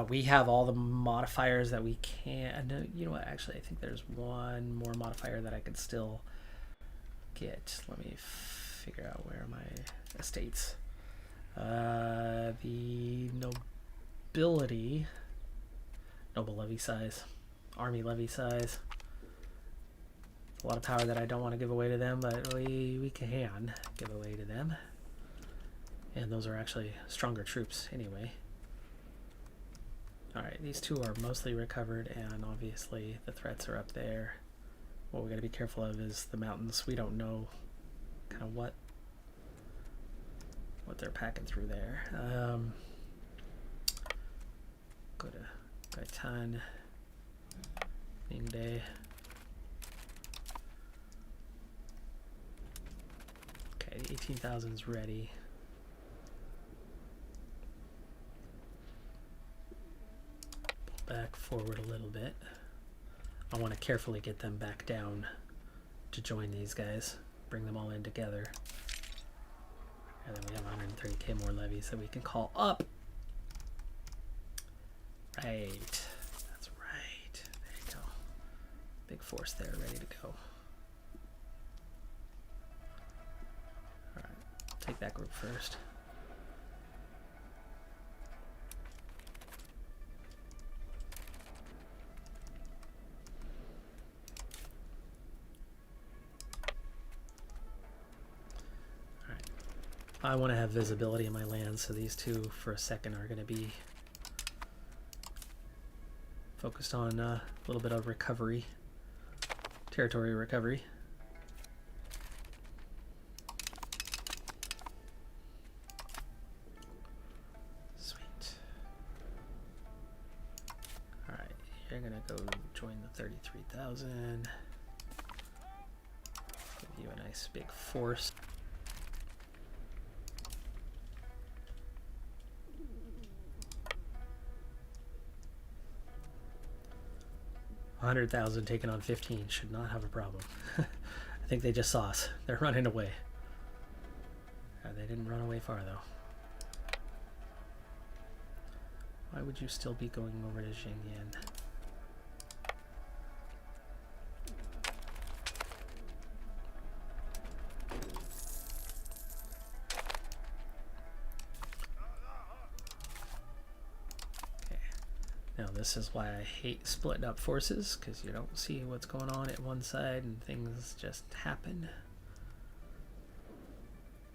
We have all the modifiers that we can. You know what? Actually, I think there's one more modifier that I could still get. Let me figure out where my estates. The nobility, noble levy size, army levy size. A lot of power that I don't want to give away to them, but we can give away to them. And those are actually stronger troops anyway. Alright, these two are mostly recovered, and obviously the threats are up there. What we got to be careful of is the mountains. We don't know kind of what they're packing through there. Go to Gaitan, Ningde. Okay, 18,000 is ready. Back forward a little bit. I want to carefully get them back down to join these guys, bring them all in together, and then we have 130k more levies that we can call up. Right, that's right. There you go. Big force there, ready to go. All right, take that group first. I want to have visibility in my land, so these two for a second are going to be focused on a little bit of recovery, territory recovery. Sweet. All right, you're going to go join the 33,000. Give you a nice big force. 100,000 taken on 15 should not have a problem. I think they just saw us. They're running away. They didn't run away far though. Why would you still be going over to Xingyan? Now this is why I hate splitting up forces, because you don't see what's going on at one side and things just happen.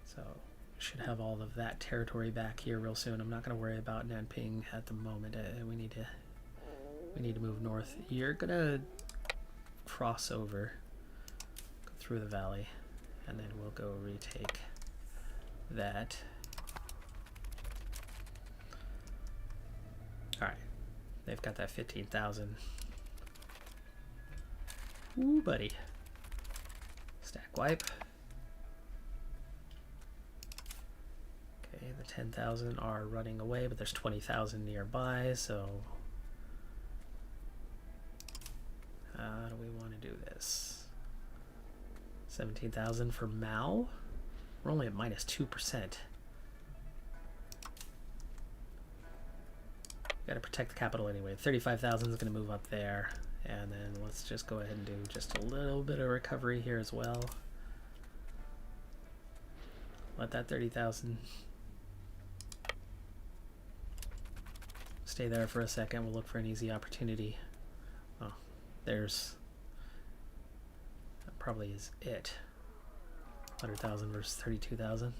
So should have all of that territory back here real soon. I'm not going to worry about Nanping at the moment. We need to move north. You're gonna cross over, go through the valley, and then we'll go retake that. All right. They've got that 15,000. Ooh, buddy. Stack wipe. Okay, the 10,000 are running away, but there's 20,000 nearby, so how do we want to do this? 17,000 for Mao. We're only at minus 2%. Got to protect the capital anyway. 35,000 is going to move up there. And then let's just go ahead and do just a little bit of recovery here as well. Let that 30,000 stay there for a second. We'll look for an easy opportunity. Oh, there's... that probably is it. 100,000 versus 32,000.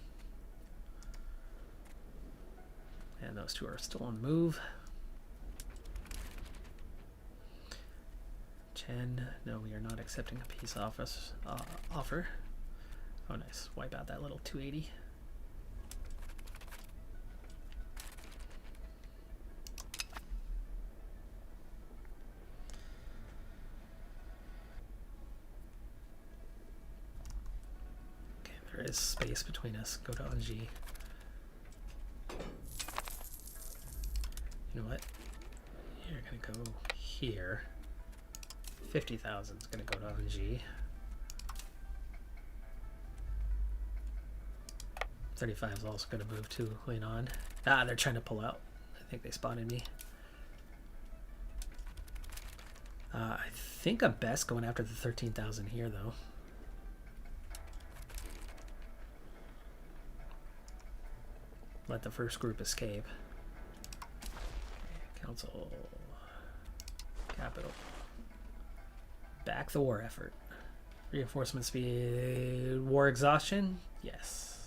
And those two are still on the move. Chen, no, we are not accepting a peace offer. Oh, nice. Wipe out that little 280. Okay, there is space between us. Go to Anji. You know what? You're gonna go here. 50,000 is going to go to Anji. 35 is also going to move to Yuan. Ah, they're trying to pull out. I think they spotted me. I think I'm best going after the 13,000 here, though. Let the first group escape. Council. Capital. Back the war effort. Reinforcement speed. War exhaustion? Yes.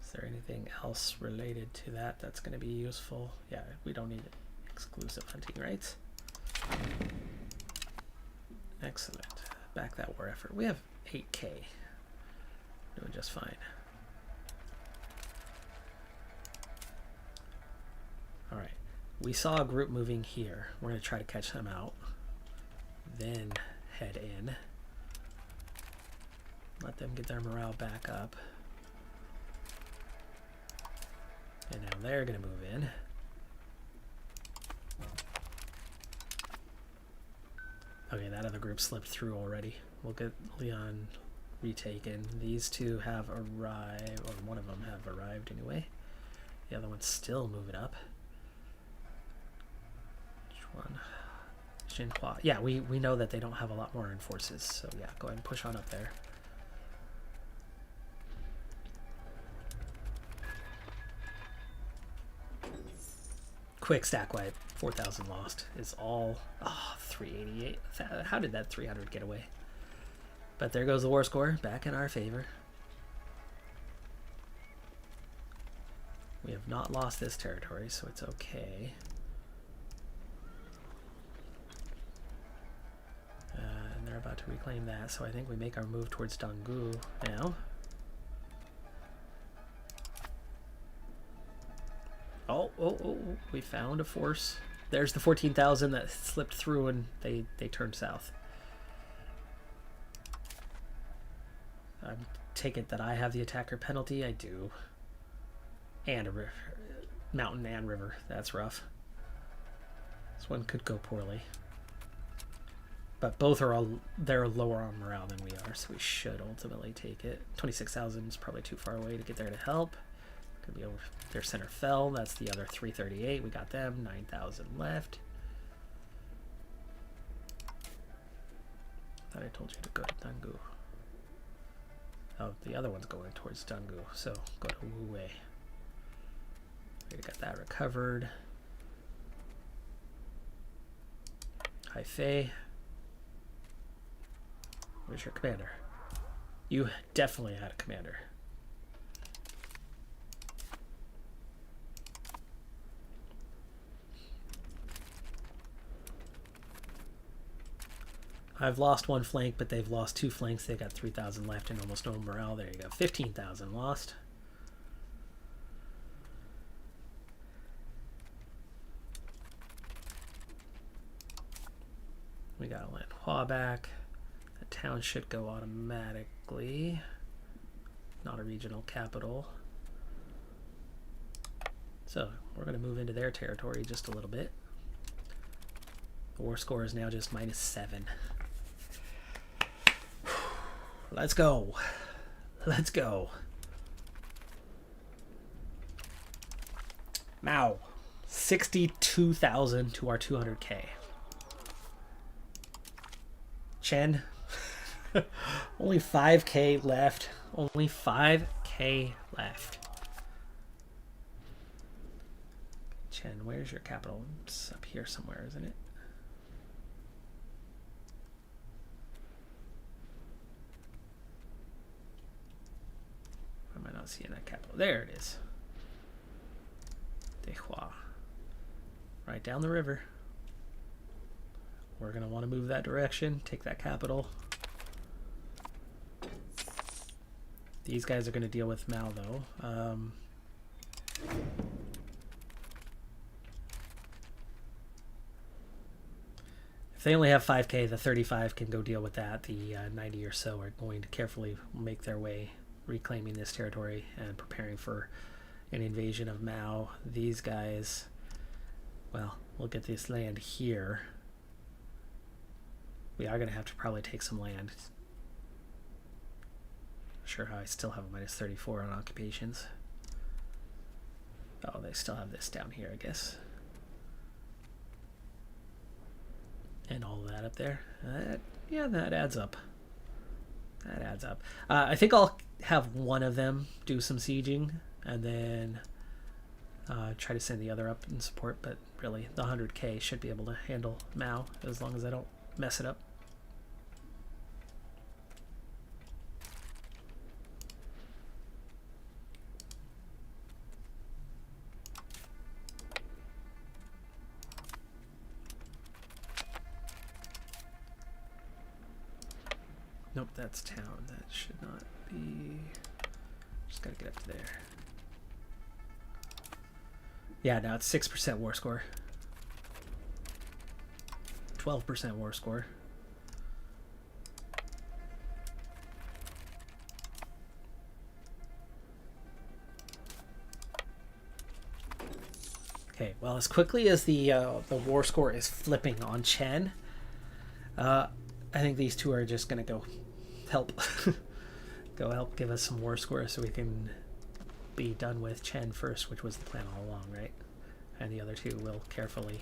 Is there anything else related to that that's going to be useful? Yeah, we don't need exclusive hunting rights. Excellent. Back that war effort. We have 8K. Doing just fine. Alright. We saw a group moving here. We're going to try to catch them out. Then head in. Let them get their morale back up. And now they're going to move in. Okay, that other group slipped through already. We'll get Leon retaken. These two have arrived, or one of them have arrived anyway. The other one's still moving up. Which one? Xinhua. Yeah, we know that they don't have a lot more in forces, so yeah, go ahead and push on up there. Quick stack wipe. 4,000 lost is all. Oh, 388. How did that 300 get away? But there goes the war score back in our favor. We have not lost this territory, so it's okay. And they're about to reclaim that, so I think we make our move towards Donggu now. Oh, we found a force. There's the 14,000 that slipped through and they turned south. I take it that I have the attacker penalty. I do. And a river, mountain and river. That's rough. This one could go poorly. But both are they're lower on morale than we are, so we should ultimately take it. 26,000 is probably too far away to get there to help. Could be over. Their center fell. That's the other 338. We got them. 9,000 left. Thought I told you to go to Donggu. Oh, the other one's going towards Donggu, so go to Wuwei. We got that recovered. Haifei. Where's your commander? You definitely had a commander. I've lost one flank, but they've lost two flanks. They've got 3,000 left and almost no morale. There you go. 15,000 lost. We got to land Hua back. The town should go automatically. Not a regional capital. So we're going to move into their territory just a little bit. The war score is now just -7. Let's go. Let's go. Mao. 62,000 to our 200k. Chen. Only 5k left. Only 5k left. Chen, where's your capital? It's up here somewhere, isn't it? Why am I not seeing that capital? There it is. Dehua. Right down the river. We're going to want to move that direction, take that capital. These guys are going to deal with Mao, though. If they only have 5k, the 35 can go deal with that. The 90 or so are going to carefully make their way, reclaiming this territory and preparing for an invasion of Mao. These guys, well, we'll get this land here. We are going to have to probably take some land. Not sure how I still have a -34 on occupations. Oh, they still have this down here, I guess. And all of that up there. Yeah, that adds up. That adds up. I think I'll have one of them do some sieging and then try to send the other up in support, but really the 100k should be able to handle Mao as long as I don't mess it up. Nope, that's town. That should not be... Just gotta get up to there. Yeah, now it's 6% war score. 12% war score. Okay, well, as quickly as the war score is flipping on Chen, I think these two are just gonna go help. Go help give us some war score so we can be done with Chen first, which was the plan all along, right? And the other two will carefully.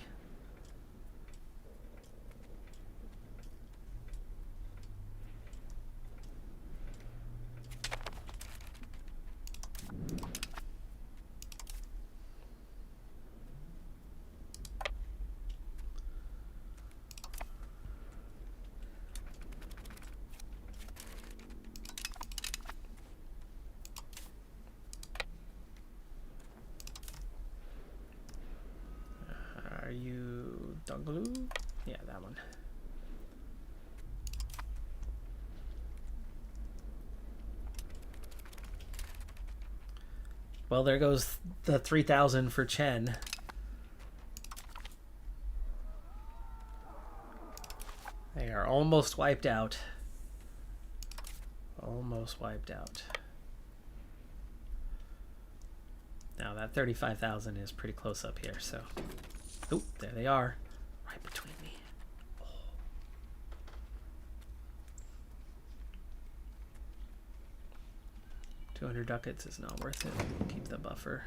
Are you Donglu? Yeah, that one. Well, there goes the 3,000 for Chen. They are almost wiped out. Almost wiped out. Now that 35,000 is pretty close up here, so... Oh, there they are. Right between me. Oh. 200 ducats is not worth it. We'll keep the buffer.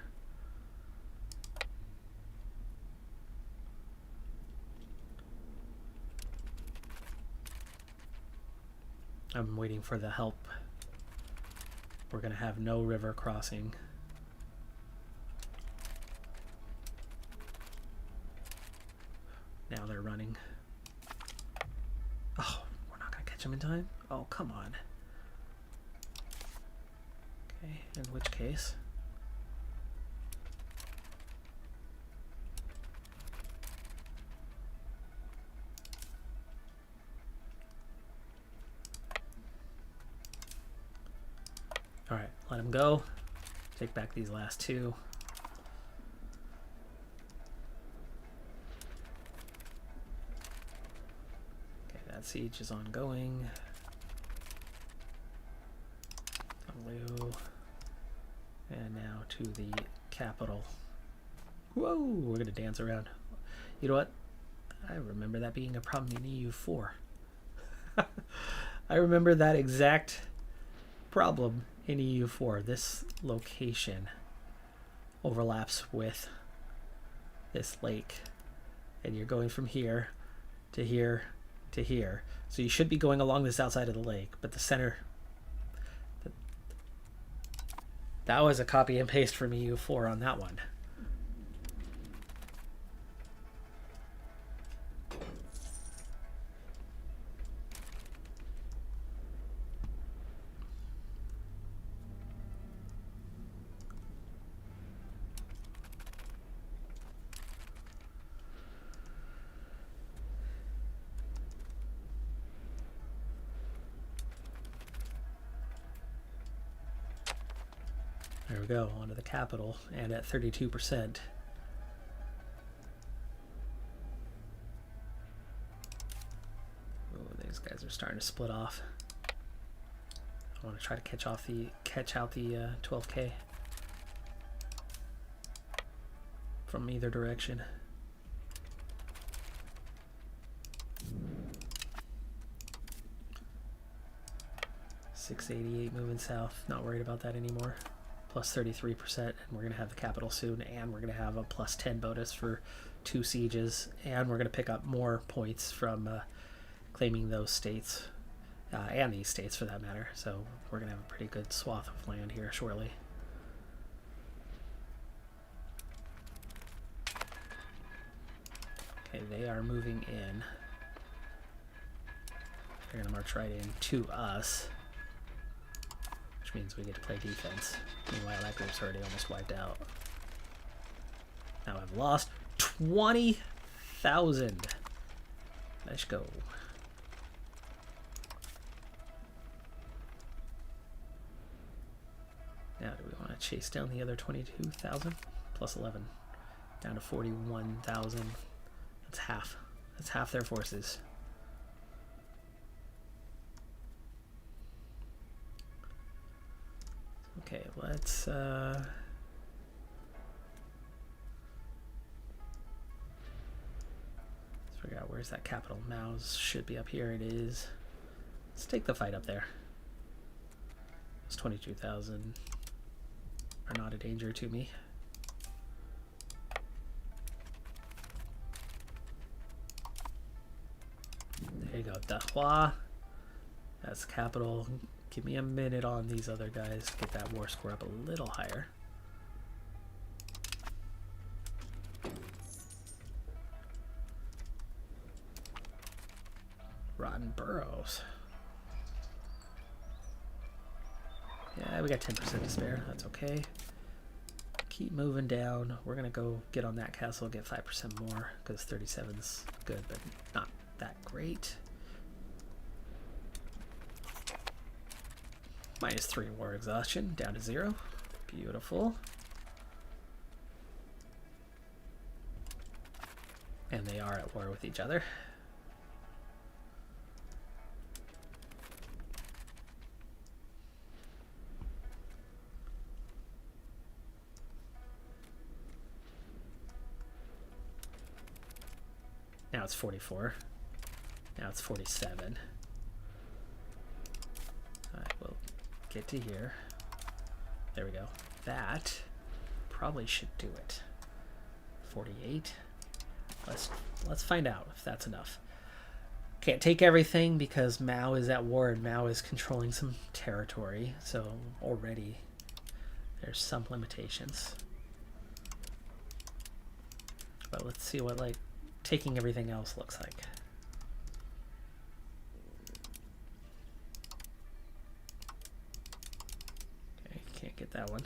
I'm waiting for the help. We're going to have no river crossing. Now they're running. Oh, we're not going to catch them in time? Oh, come on. Okay, in which case... Alright, let him go. Take back these last two. Okay, that siege is ongoing. to the capital. Whoa, we're gonna dance around. You know what? I remember that being a problem in EU4. I remember that exact problem in EU4. This location overlaps with this lake, and you're going from here to here to here. So you should be going along this outside of the lake, but the center... That was a copy and paste from EU4 on that one. There we go, onto the capital, and at 32%. Oh, these guys are starting to split off. I want to try to catch out the 12K from either direction. $688 moving south. Not worried about that anymore. Plus 33%, and we're going to have the capital soon, and we're going to have a plus 10 bonus for 2 sieges, and we're going to pick up more points from claiming those states, and these states for that matter. So we're going to have a pretty good swath of land here shortly. Okay, they are moving in. They're going to march right in to us, which means we get to play defense. Meanwhile, that group's already almost wiped out. Now I've lost 20,000. Let's go. Now, do we want to chase down the other 22,000? Plus 11. Down to 41,000. That's half. That's half their forces. Okay, let's figure out where's that capital. Mouse should be up here. It is. Let's take the fight up there. Those 22,000 are not a danger to me. There you go, Dahua. That's capital. Give me a minute on these other guys. Get that war score up a little higher. Rotten Burrows. Yeah, we got 10% to spare. That's okay. Keep moving down. We're going to go get on that castle, get 5% more, because 37's good, but not that great. -3 war exhaustion, down to 0. Beautiful. And they are at war with each other. Now it's 44. Now it's 47. I will get to here. There we go. That probably should do it. 48. Let's find out if that's enough. Can't take everything because Mao is at war and Mao is controlling some territory, so already there's some limitations. But let's see what like taking everything else looks like. Okay, can't get that one.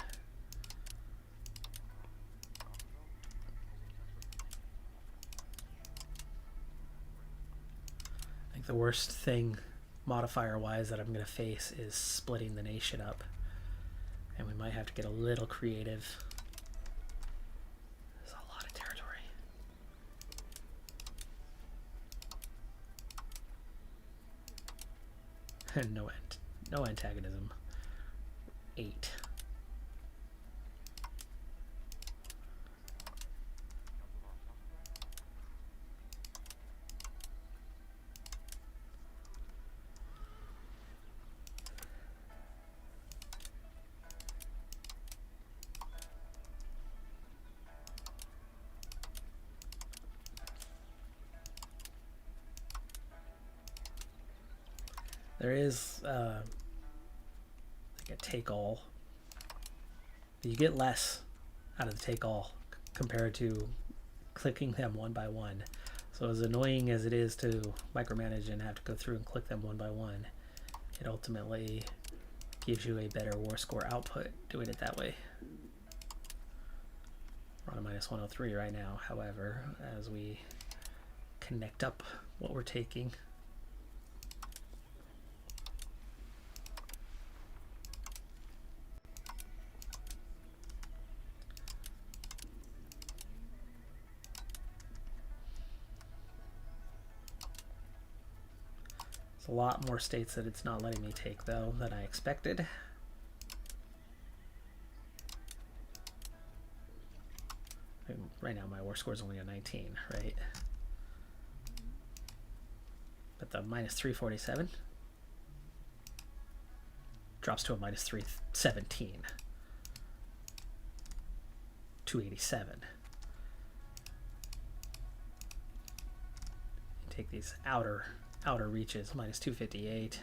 I think the worst thing modifier-wise that I'm going to face is splitting the nation up. And we might have to get a little creative. There's a lot of territory. And no antagonism. 8. There is like a take all. You get less out of the take all compared to clicking them one by one. So as annoying as it is to micromanage and have to go through and click them one by one, it ultimately gives you a better war score output doing it that way. We're on a minus 103 right now, however, as we connect up what we're taking. There's a lot more states that it's not letting me take, though, than I expected. And right now my war score is only a 19, right? But the minus 347 drops to a minus 317. 287. Take these outer reaches, minus 258.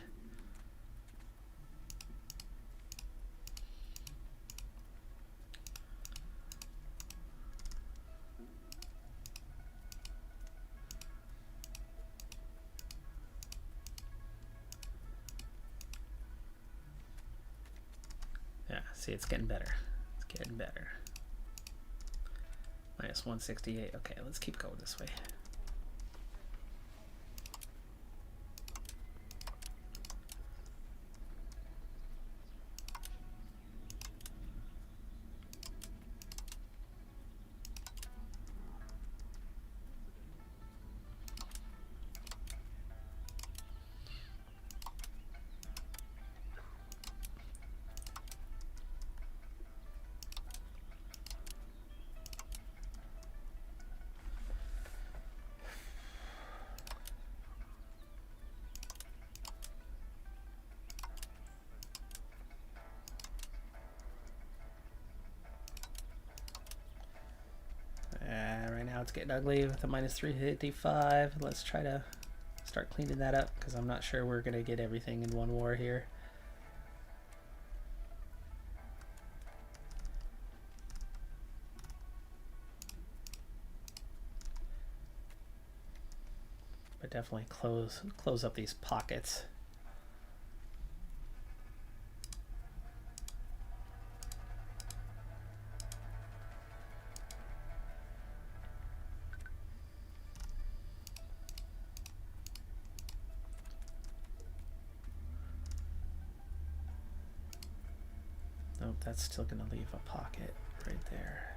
Yeah, see, it's getting better. It's getting better. Minus 168. Okay, let's keep going this way. Right now it's getting ugly with a minus 355. Let's try to start cleaning that up because I'm not sure we're going to get everything in one war here. But definitely close up these pockets. Nope, that's still going to leave a pocket right there.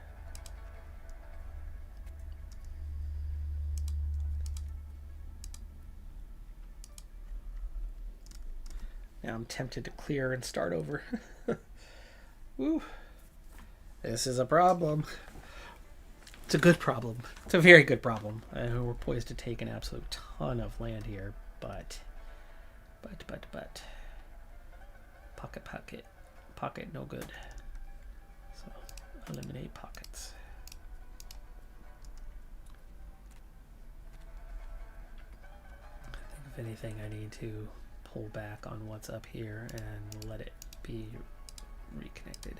Now I'm tempted to clear and start over. Woo. This is a problem. It's a good problem. It's a very good problem. We're poised to take an absolute ton of land here, but. Pocket, no good. So, eliminate pockets. I think if anything, I need to pull back on what's up here and let it be reconnected.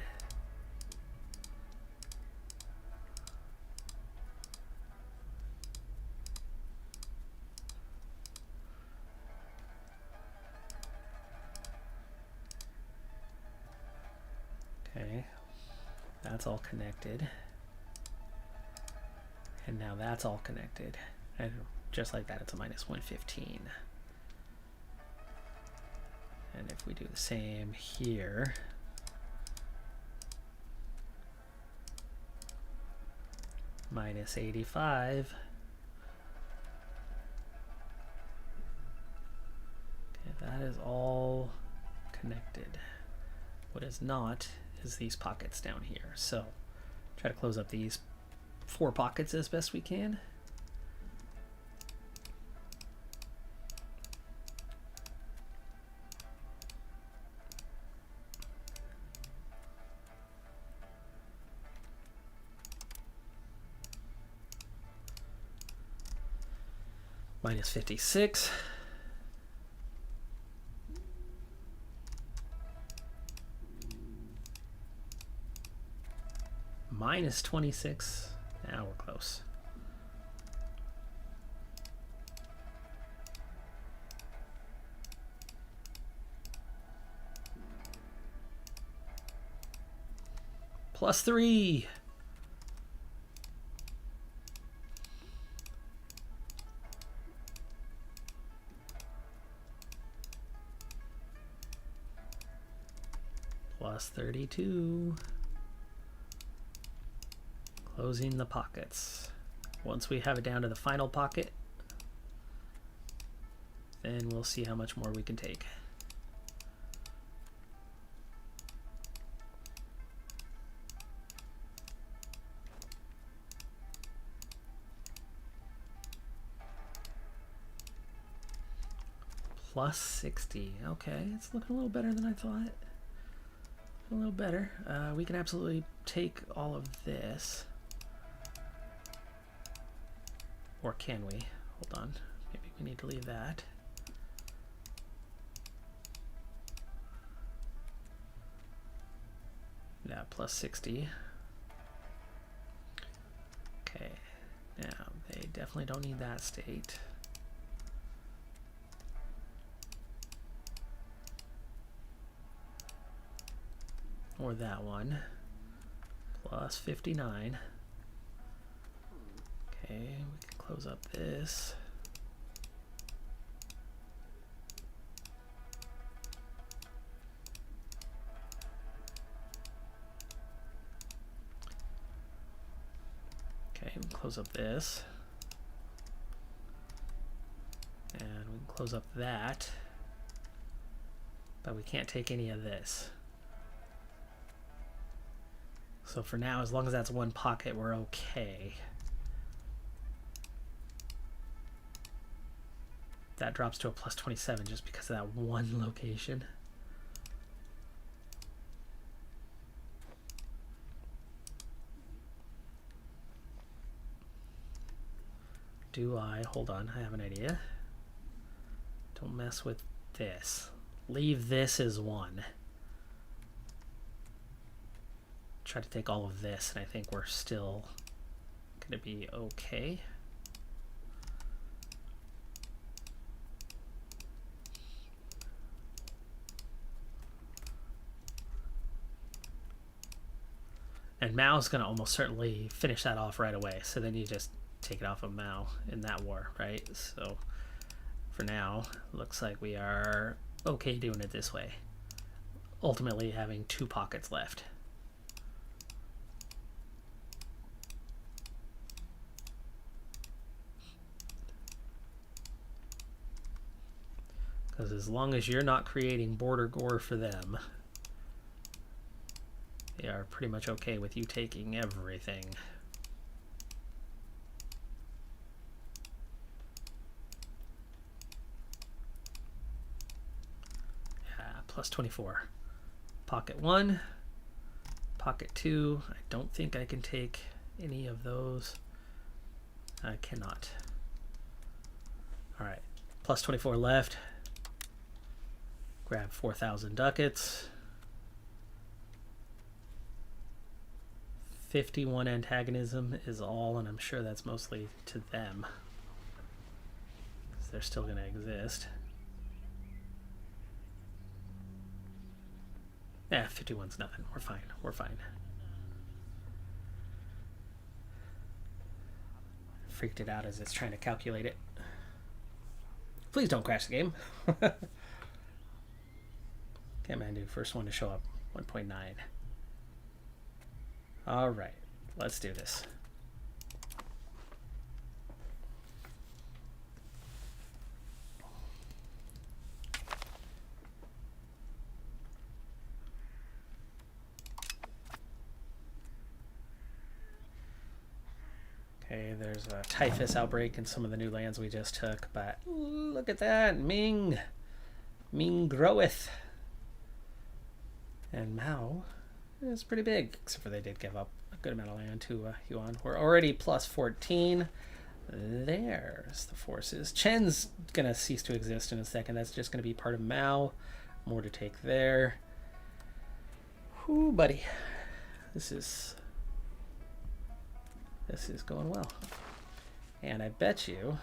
Okay, that's all connected. And now that's all connected. And just like that, it's a minus 115. And if we do the same here, minus 85. Okay, that is all connected. What is not is these pockets down here. So try to close up these 4 pockets as best we can. Minus 56. minus 26. Now we're close. Plus 3. Plus 32. Closing the pockets. Once we have it down to the final pocket, then we'll see how much more we can take. Plus 60. Okay, it's looking a little better than I thought. A little better. We can absolutely take all of this. Or can we? Hold on. Maybe we need to leave that. Yeah, plus 60. Okay. Now, they definitely don't need that state. Or that one. Plus 59. Okay, we can close up this. Okay, we can close up this. And we can close up that. But we can't take any of this. So for now, as long as that's one pocket, we're okay. That drops to a plus 27 just because of that one location. Do I, hold on, I have an idea. Don't mess with this. Leave this as one. Try to take all of this, and I think we're still gonna be okay. And Mao's gonna almost certainly finish that off right away. So then you just take it off of Mao in that war, right? So for now, looks like we are okay doing it this way. Ultimately having two pockets left. Because as long as you're not creating border gore for them, they are pretty much okay with you taking everything. Yeah, plus 24. Pocket 1, pocket 2. I don't think I can take any of those. I cannot. All right, plus 24 left. Grab 4,000 ducats. 51 antagonism is all, and I'm sure that's mostly to them, because they're still going to exist. Yeah, 51's nothing. We're fine. We're fine. Freaked it out as it's trying to calculate it. Please don't crash the game. Kathmandu, first one to show up, 1.9. All right, let's do this. Okay, there's a typhus outbreak in some of the new lands we just took, but look at that, Ming groweth. And Mao is pretty big, except for they did give up a good amount of land to Yuan. We're already plus 14. There's the forces. Chen's going to cease to exist in a second. That's just going to be part of Mao. More to take there. Whoo, buddy. This is This is going well. And I bet you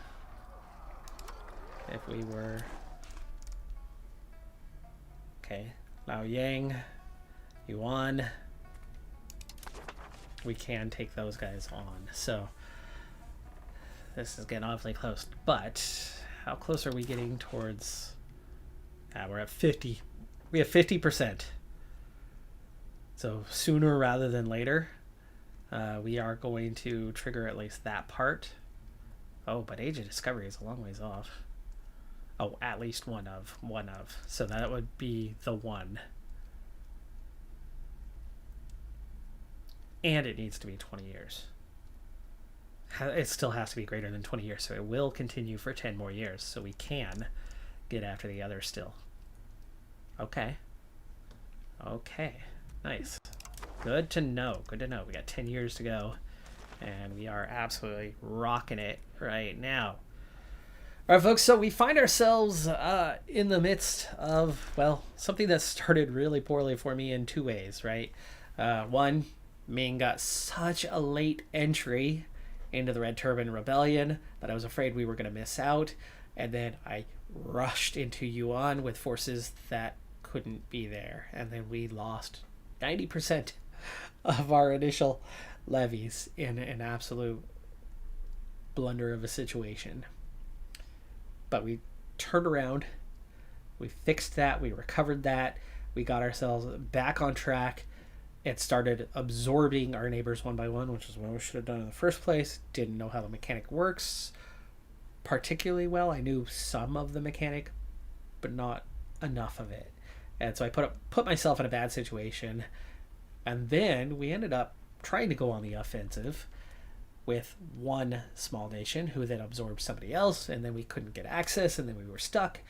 if we were... Okay, Lao Yang, Yuan, we can take those guys on. So this is getting awfully close. But how close are we getting towards... we're at 50. We have 50%. So sooner rather than later, we are going to trigger at least that part. Oh, but Age of Discovery is a long ways off. Oh, at least one of. So that would be the one. And it needs to be 20 years. It still has to be greater than 20 years, so it will continue for 10 more years. So we can get after the other still. Okay. Okay. Nice. Good to know. Good to know. We got 10 years to go. And we are absolutely rocking it right now. All right, folks, so we find ourselves in the midst of, well, something that started really poorly for me in two ways, right? One, Ming got such a late entry into the Red Turban Rebellion that I was afraid we were going to miss out. And then I rushed into Yuan with forces that couldn't be there. And then we lost 90% of our initial levies in an absolute blunder of a situation. But we turned around, we fixed that, we recovered that, we got ourselves back on track and started absorbing our neighbors one by one, which is what we should have done in the first place. Didn't know how the mechanic works particularly well. I knew some of the mechanic, but not enough of it. And so I put myself in a bad situation. And then we ended up trying to go on the offensive with one small nation who then absorbed somebody else, and then we couldn't get access, and then we were stuck,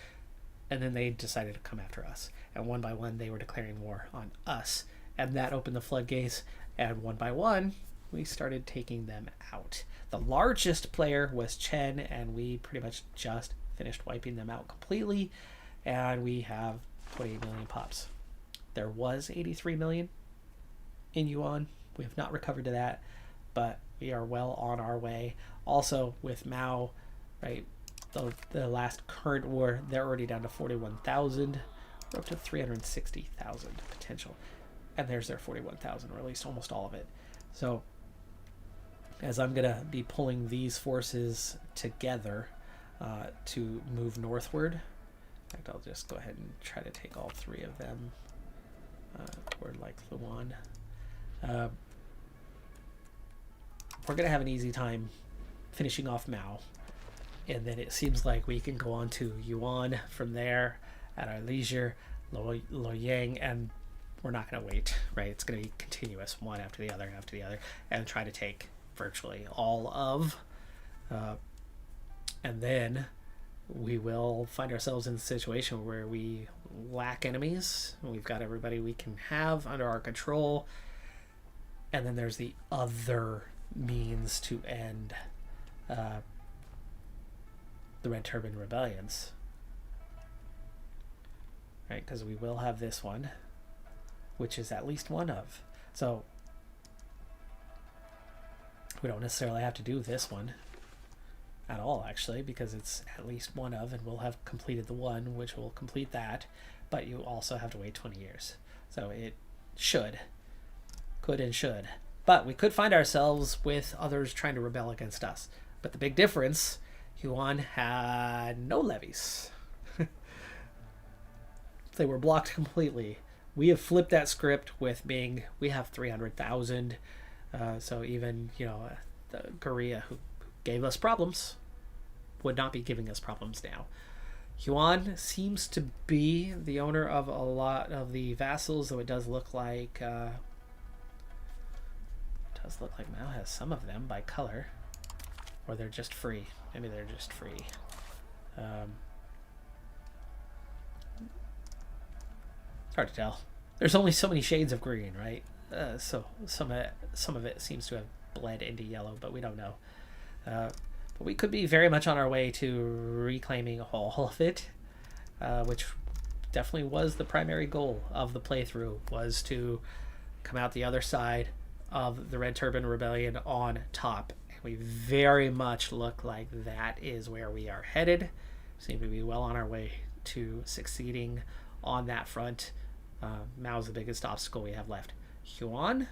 and then they decided to come after us. And one by one, they were declaring war on us. And that opened the floodgates, and one by one, we started taking them out. The largest player was Chen, and we pretty much just finished wiping them out completely, and we have 28 million pops. There was 83 million in Yuan. We have not recovered to that, but we are well on our way. Also, with Mao, right, the last current war, they're already down to 41,000. We're up to 360,000 potential. And there's their 41,000, or at least almost all of it. So, as I'm going to be pulling these forces together to move northward, in fact, I'll just go ahead and try to take all three of them toward, like, Luan. We're going to have an easy time finishing off Mao. And then it seems like we can go on to Yuan from there at our leisure, Luoyang, and we're not going to wait, right? It's going to be continuous, one after the other, and try to take virtually all of. And then we will find ourselves in a situation where we lack enemies. We've got everybody we can have under our control. And then there's the other means to end the Red Turban rebellions, right? Because we will have this one, which is at least one of. So we don't necessarily have to do this one at all, actually, because it's at least one of, and we'll have completed the one, which will complete that. But you also have to wait 20 years. So it could and should. But we could find ourselves with others trying to rebel against us. But the big difference, Yuan had no levies. They were blocked completely. We have flipped that script with Ming. We have 300,000. So even, the Korea who gave us problems would not be giving us problems now. Yuan seems to be the owner of a lot of the vassals, though it does look like Mao has some of them by color, or they're just free. Maybe they're just free. Hard to tell. There's only so many shades of green, right? So some of it seems to have bled into yellow, but we don't know. But we could be very much on our way to reclaiming all of it, which definitely was the primary goal of the playthrough, was to come out the other side, of the Red Turban Rebellion on top. And we very much look like that is where we are headed. Seem to be well on our way to succeeding on that front. Mao's the biggest obstacle we have left. Yuan,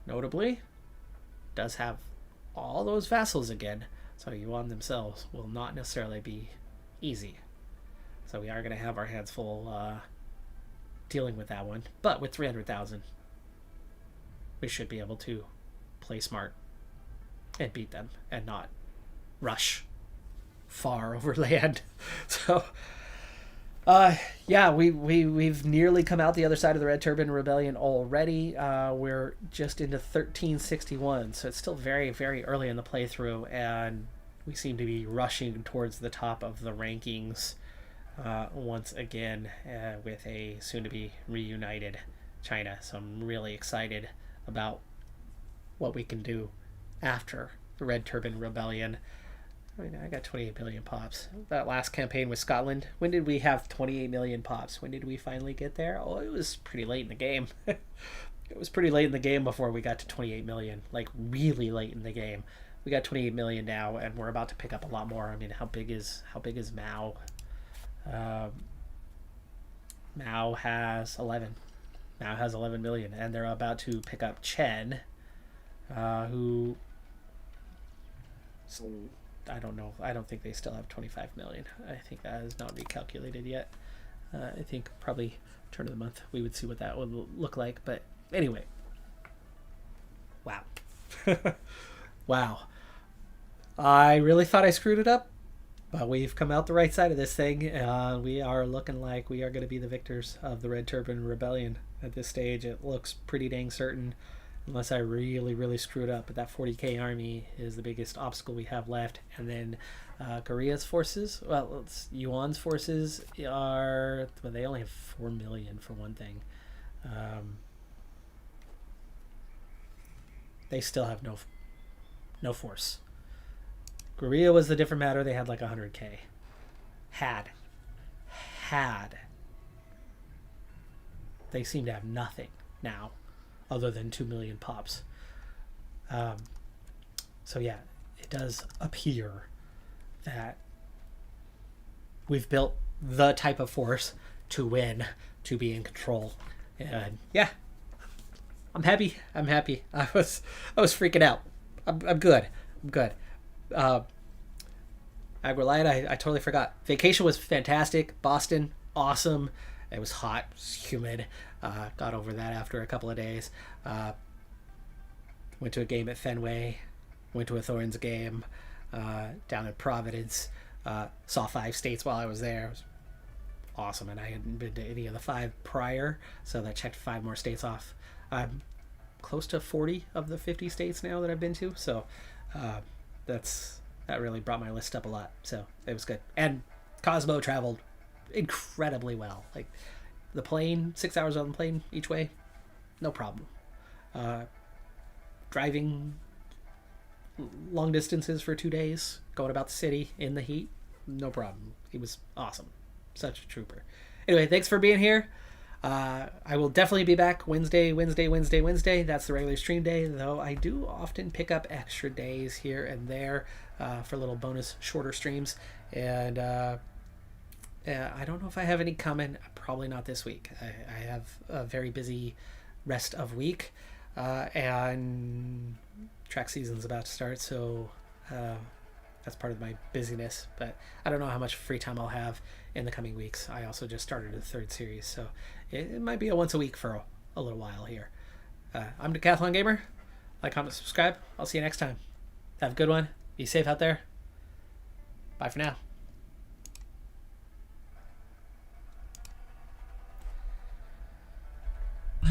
notably, does have all those vassals again, so Yuan themselves will not necessarily be easy. So we are going to have our hands full dealing with that one. But with 300,000, we should be able to play smart and beat them and not rush far over land. So yeah, we've nearly come out the other side of the Red Turban Rebellion already. We're just into 1361, so it's still very, very early in the playthrough, and we seem to be rushing towards the top of the rankings once again with a soon-to-be reunited China. So I'm really excited about what we can do after the Red Turban Rebellion. I mean, I got 28 million pops. That last campaign with Scotland, when did we have 28 million pops? When did we finally get there? Oh, it was pretty late in the game. It was pretty late in the game before we got to 28 million. Like, really late in the game. We got 28 million now, and we're about to pick up a lot more. I mean, how big is Mao? Mao has 11. Mao has 11 million, and they're about to pick up Chen, who... I don't know. I don't think they still have 25 million. I think that is not recalculated yet. I think probably turn of the month we would see what that would look like. But anyway. Wow. Wow. I really thought I screwed it up, but we've come out the right side of this thing. We are looking like we are going to be the victors of the Red Turban Rebellion at this stage. It looks pretty dang certain. Unless I really, really screwed up. But that 40k army is the biggest obstacle we have left. And then Korea's forces, well, it's Yuan's forces are, well, they only have 4 million for one thing. They still have no force. Korea was the different matter. They had like 100k. Had. They seem to have nothing now, other than 2 million pops. So yeah, it does appear that we've built the type of force to win, to be in control. And yeah, I'm happy. I was freaking out. I'm good. Agrolight, I totally forgot. Vacation was fantastic. Boston, awesome. It was hot, it was humid. Got over that after a couple of days. Went to a game at Fenway. Went to a Thorns game down in Providence. Saw 5 states while I was there. It was awesome, and I hadn't been to any of the 5 prior, so that checked 5 more states off. I'm close to 40 of the 50 states now that I've been to, so that really brought my list up a lot. So it was good. And Cosmo traveled incredibly well. Like, the plane, 6 hours on the plane each way, no problem. Driving long distances for 2 days, going about the city in the heat, no problem. He was awesome. Such a trooper. Anyway, thanks for being here. I will definitely be back Wednesday. That's the regular stream day, though I do often pick up extra days here and there for little bonus shorter streams. And I don't know if I have any coming. Probably not this week. I have a very busy rest of week, and track season's about to start, so that's part of my busyness. But I don't know how much free time I'll have in the coming weeks. I also just started a 3rd series, so it might be a once a week for a little while here. I'm Decathlon Gamer. Like, comment, subscribe. I'll see you next time. Have a good one. Be safe out there. Bye for now.